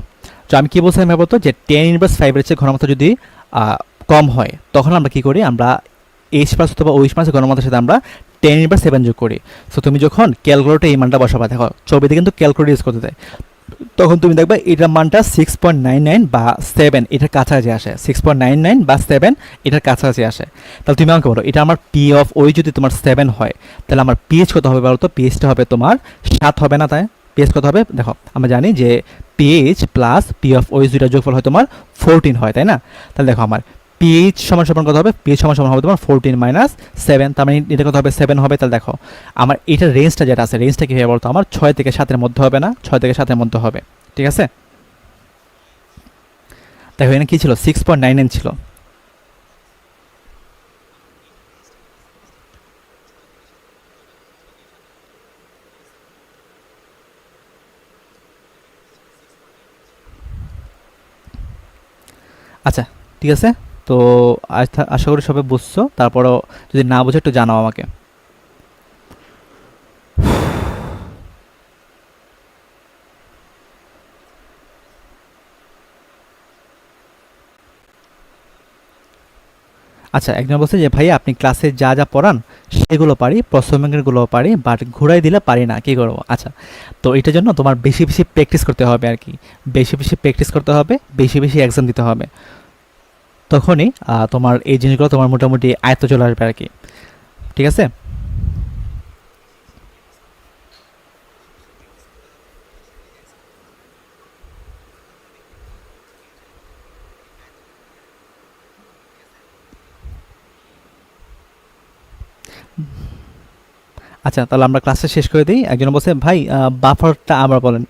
তো আমি কি বলছিলাম বলতো যে 10^5 চেয়ে ঘনমাত্রা যদি কম হয় তখন আমরা কি করি, আমরা এইচ প্লাস অথবা ওইচ প্লাস ঘনমাত্রার সাথে আমরা 10^7 যোগ করি। সো তুমি যখন ক্যালকুলেটরে এই মানটা বসাবা, দেখো ছবিতে কিন্তু ক্যালকুলেটর ইউজ করতে দেয়, তখন তুমি দেখবে এটার মানটা 6.99 বা 7 এটার কাছাকাছি আসে, 6.99 বা 7 এটার কাছাকাছি আসে। তাহলে তুমি আমাকে বলো এটা আমার পি অফ ওই যদি তোমার 7 হয় তাহলে আমার পিএইচ কত হবে বলো তো, পিএইচটা হবে তোমার 7 হবে না, তাই পিএইচ কত হবে দেখো আমরা জানি যে পিএইচ প্লাস পি অফ ওই দুইটা যোগফল হয় তোমার 14 হয় তাই না। তাহলে দেখো আমার পিএইচ সমান সমান কত হবে, পিএইচ সমান সমান হবে তোমার 14 মাইনাস 7, তার মানে এটা কত হবে 7 হবে। তাহলে দেখো আমার এটার রেঞ্জটা যেটা আছে রেঞ্জটা কি হবে বলতো আমার 6 থেকে 7-এর মধ্যে হবে না, 6 থেকে 7-এর মধ্যে হবে। ঠিক আছে, দেখো এখানে কি ছিল 6.99 ছিল। আচ্ছা ঠিক আছে, তো আশা করি সবাই বুঝছো, তারপরও যদি না বুঝে একটু জানাও আমাকে। আচ্ছা, একজন বলছে যে ভাইয়া আপনি ক্লাসে যা যা পড়ান সেগুলো পারি, প্রশ্নব্যাংকেরগুলো পারি, বাট ঘুরাই দিলে পারি না, কী করবো? আচ্ছা, তো এটার জন্য তোমার বেশি বেশি প্র্যাকটিস করতে হবে আর কি। বেশি বেশি প্র্যাকটিস করতে হবে, বেশি বেশি এক্সাম দিতে হবে। তখনই তোমার এই জিনিসগুলো তোমার মোটামুটি আয়ত্ত চলে আসবে আর কি। ঠিক আছে? আচ্ছা, তাহলে আমরা ক্লাসটা শেষ করে দিই। একজন বলছে ভাই বাফারটা আবার বলেন।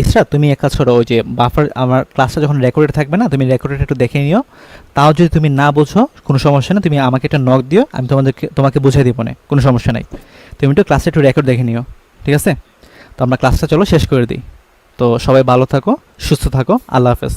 ইসরাত, তুমি এক কাজ করো, ওই যে বাফার, আমার ক্লাসটা যখন রেকর্ডেড থাকবে না, তুমি রেকর্ডেড একটু দেখে নিও। তাও যদি তুমি না বোঝো কোনো সমস্যা না, তুমি আমাকে একটা নক দিও, আমি তোমাকে বুঝিয়ে দিব না, কোনো সমস্যা নাই। তুমি একটু ক্লাসটা একটু রেকর্ড দেখে নিও। ঠিক আছে? তো আমরা ক্লাসটা চলো শেষ করে দিই। তো সবাই ভালো থাকো, সুস্থ থাকো, আল্লাহ হাফেজ।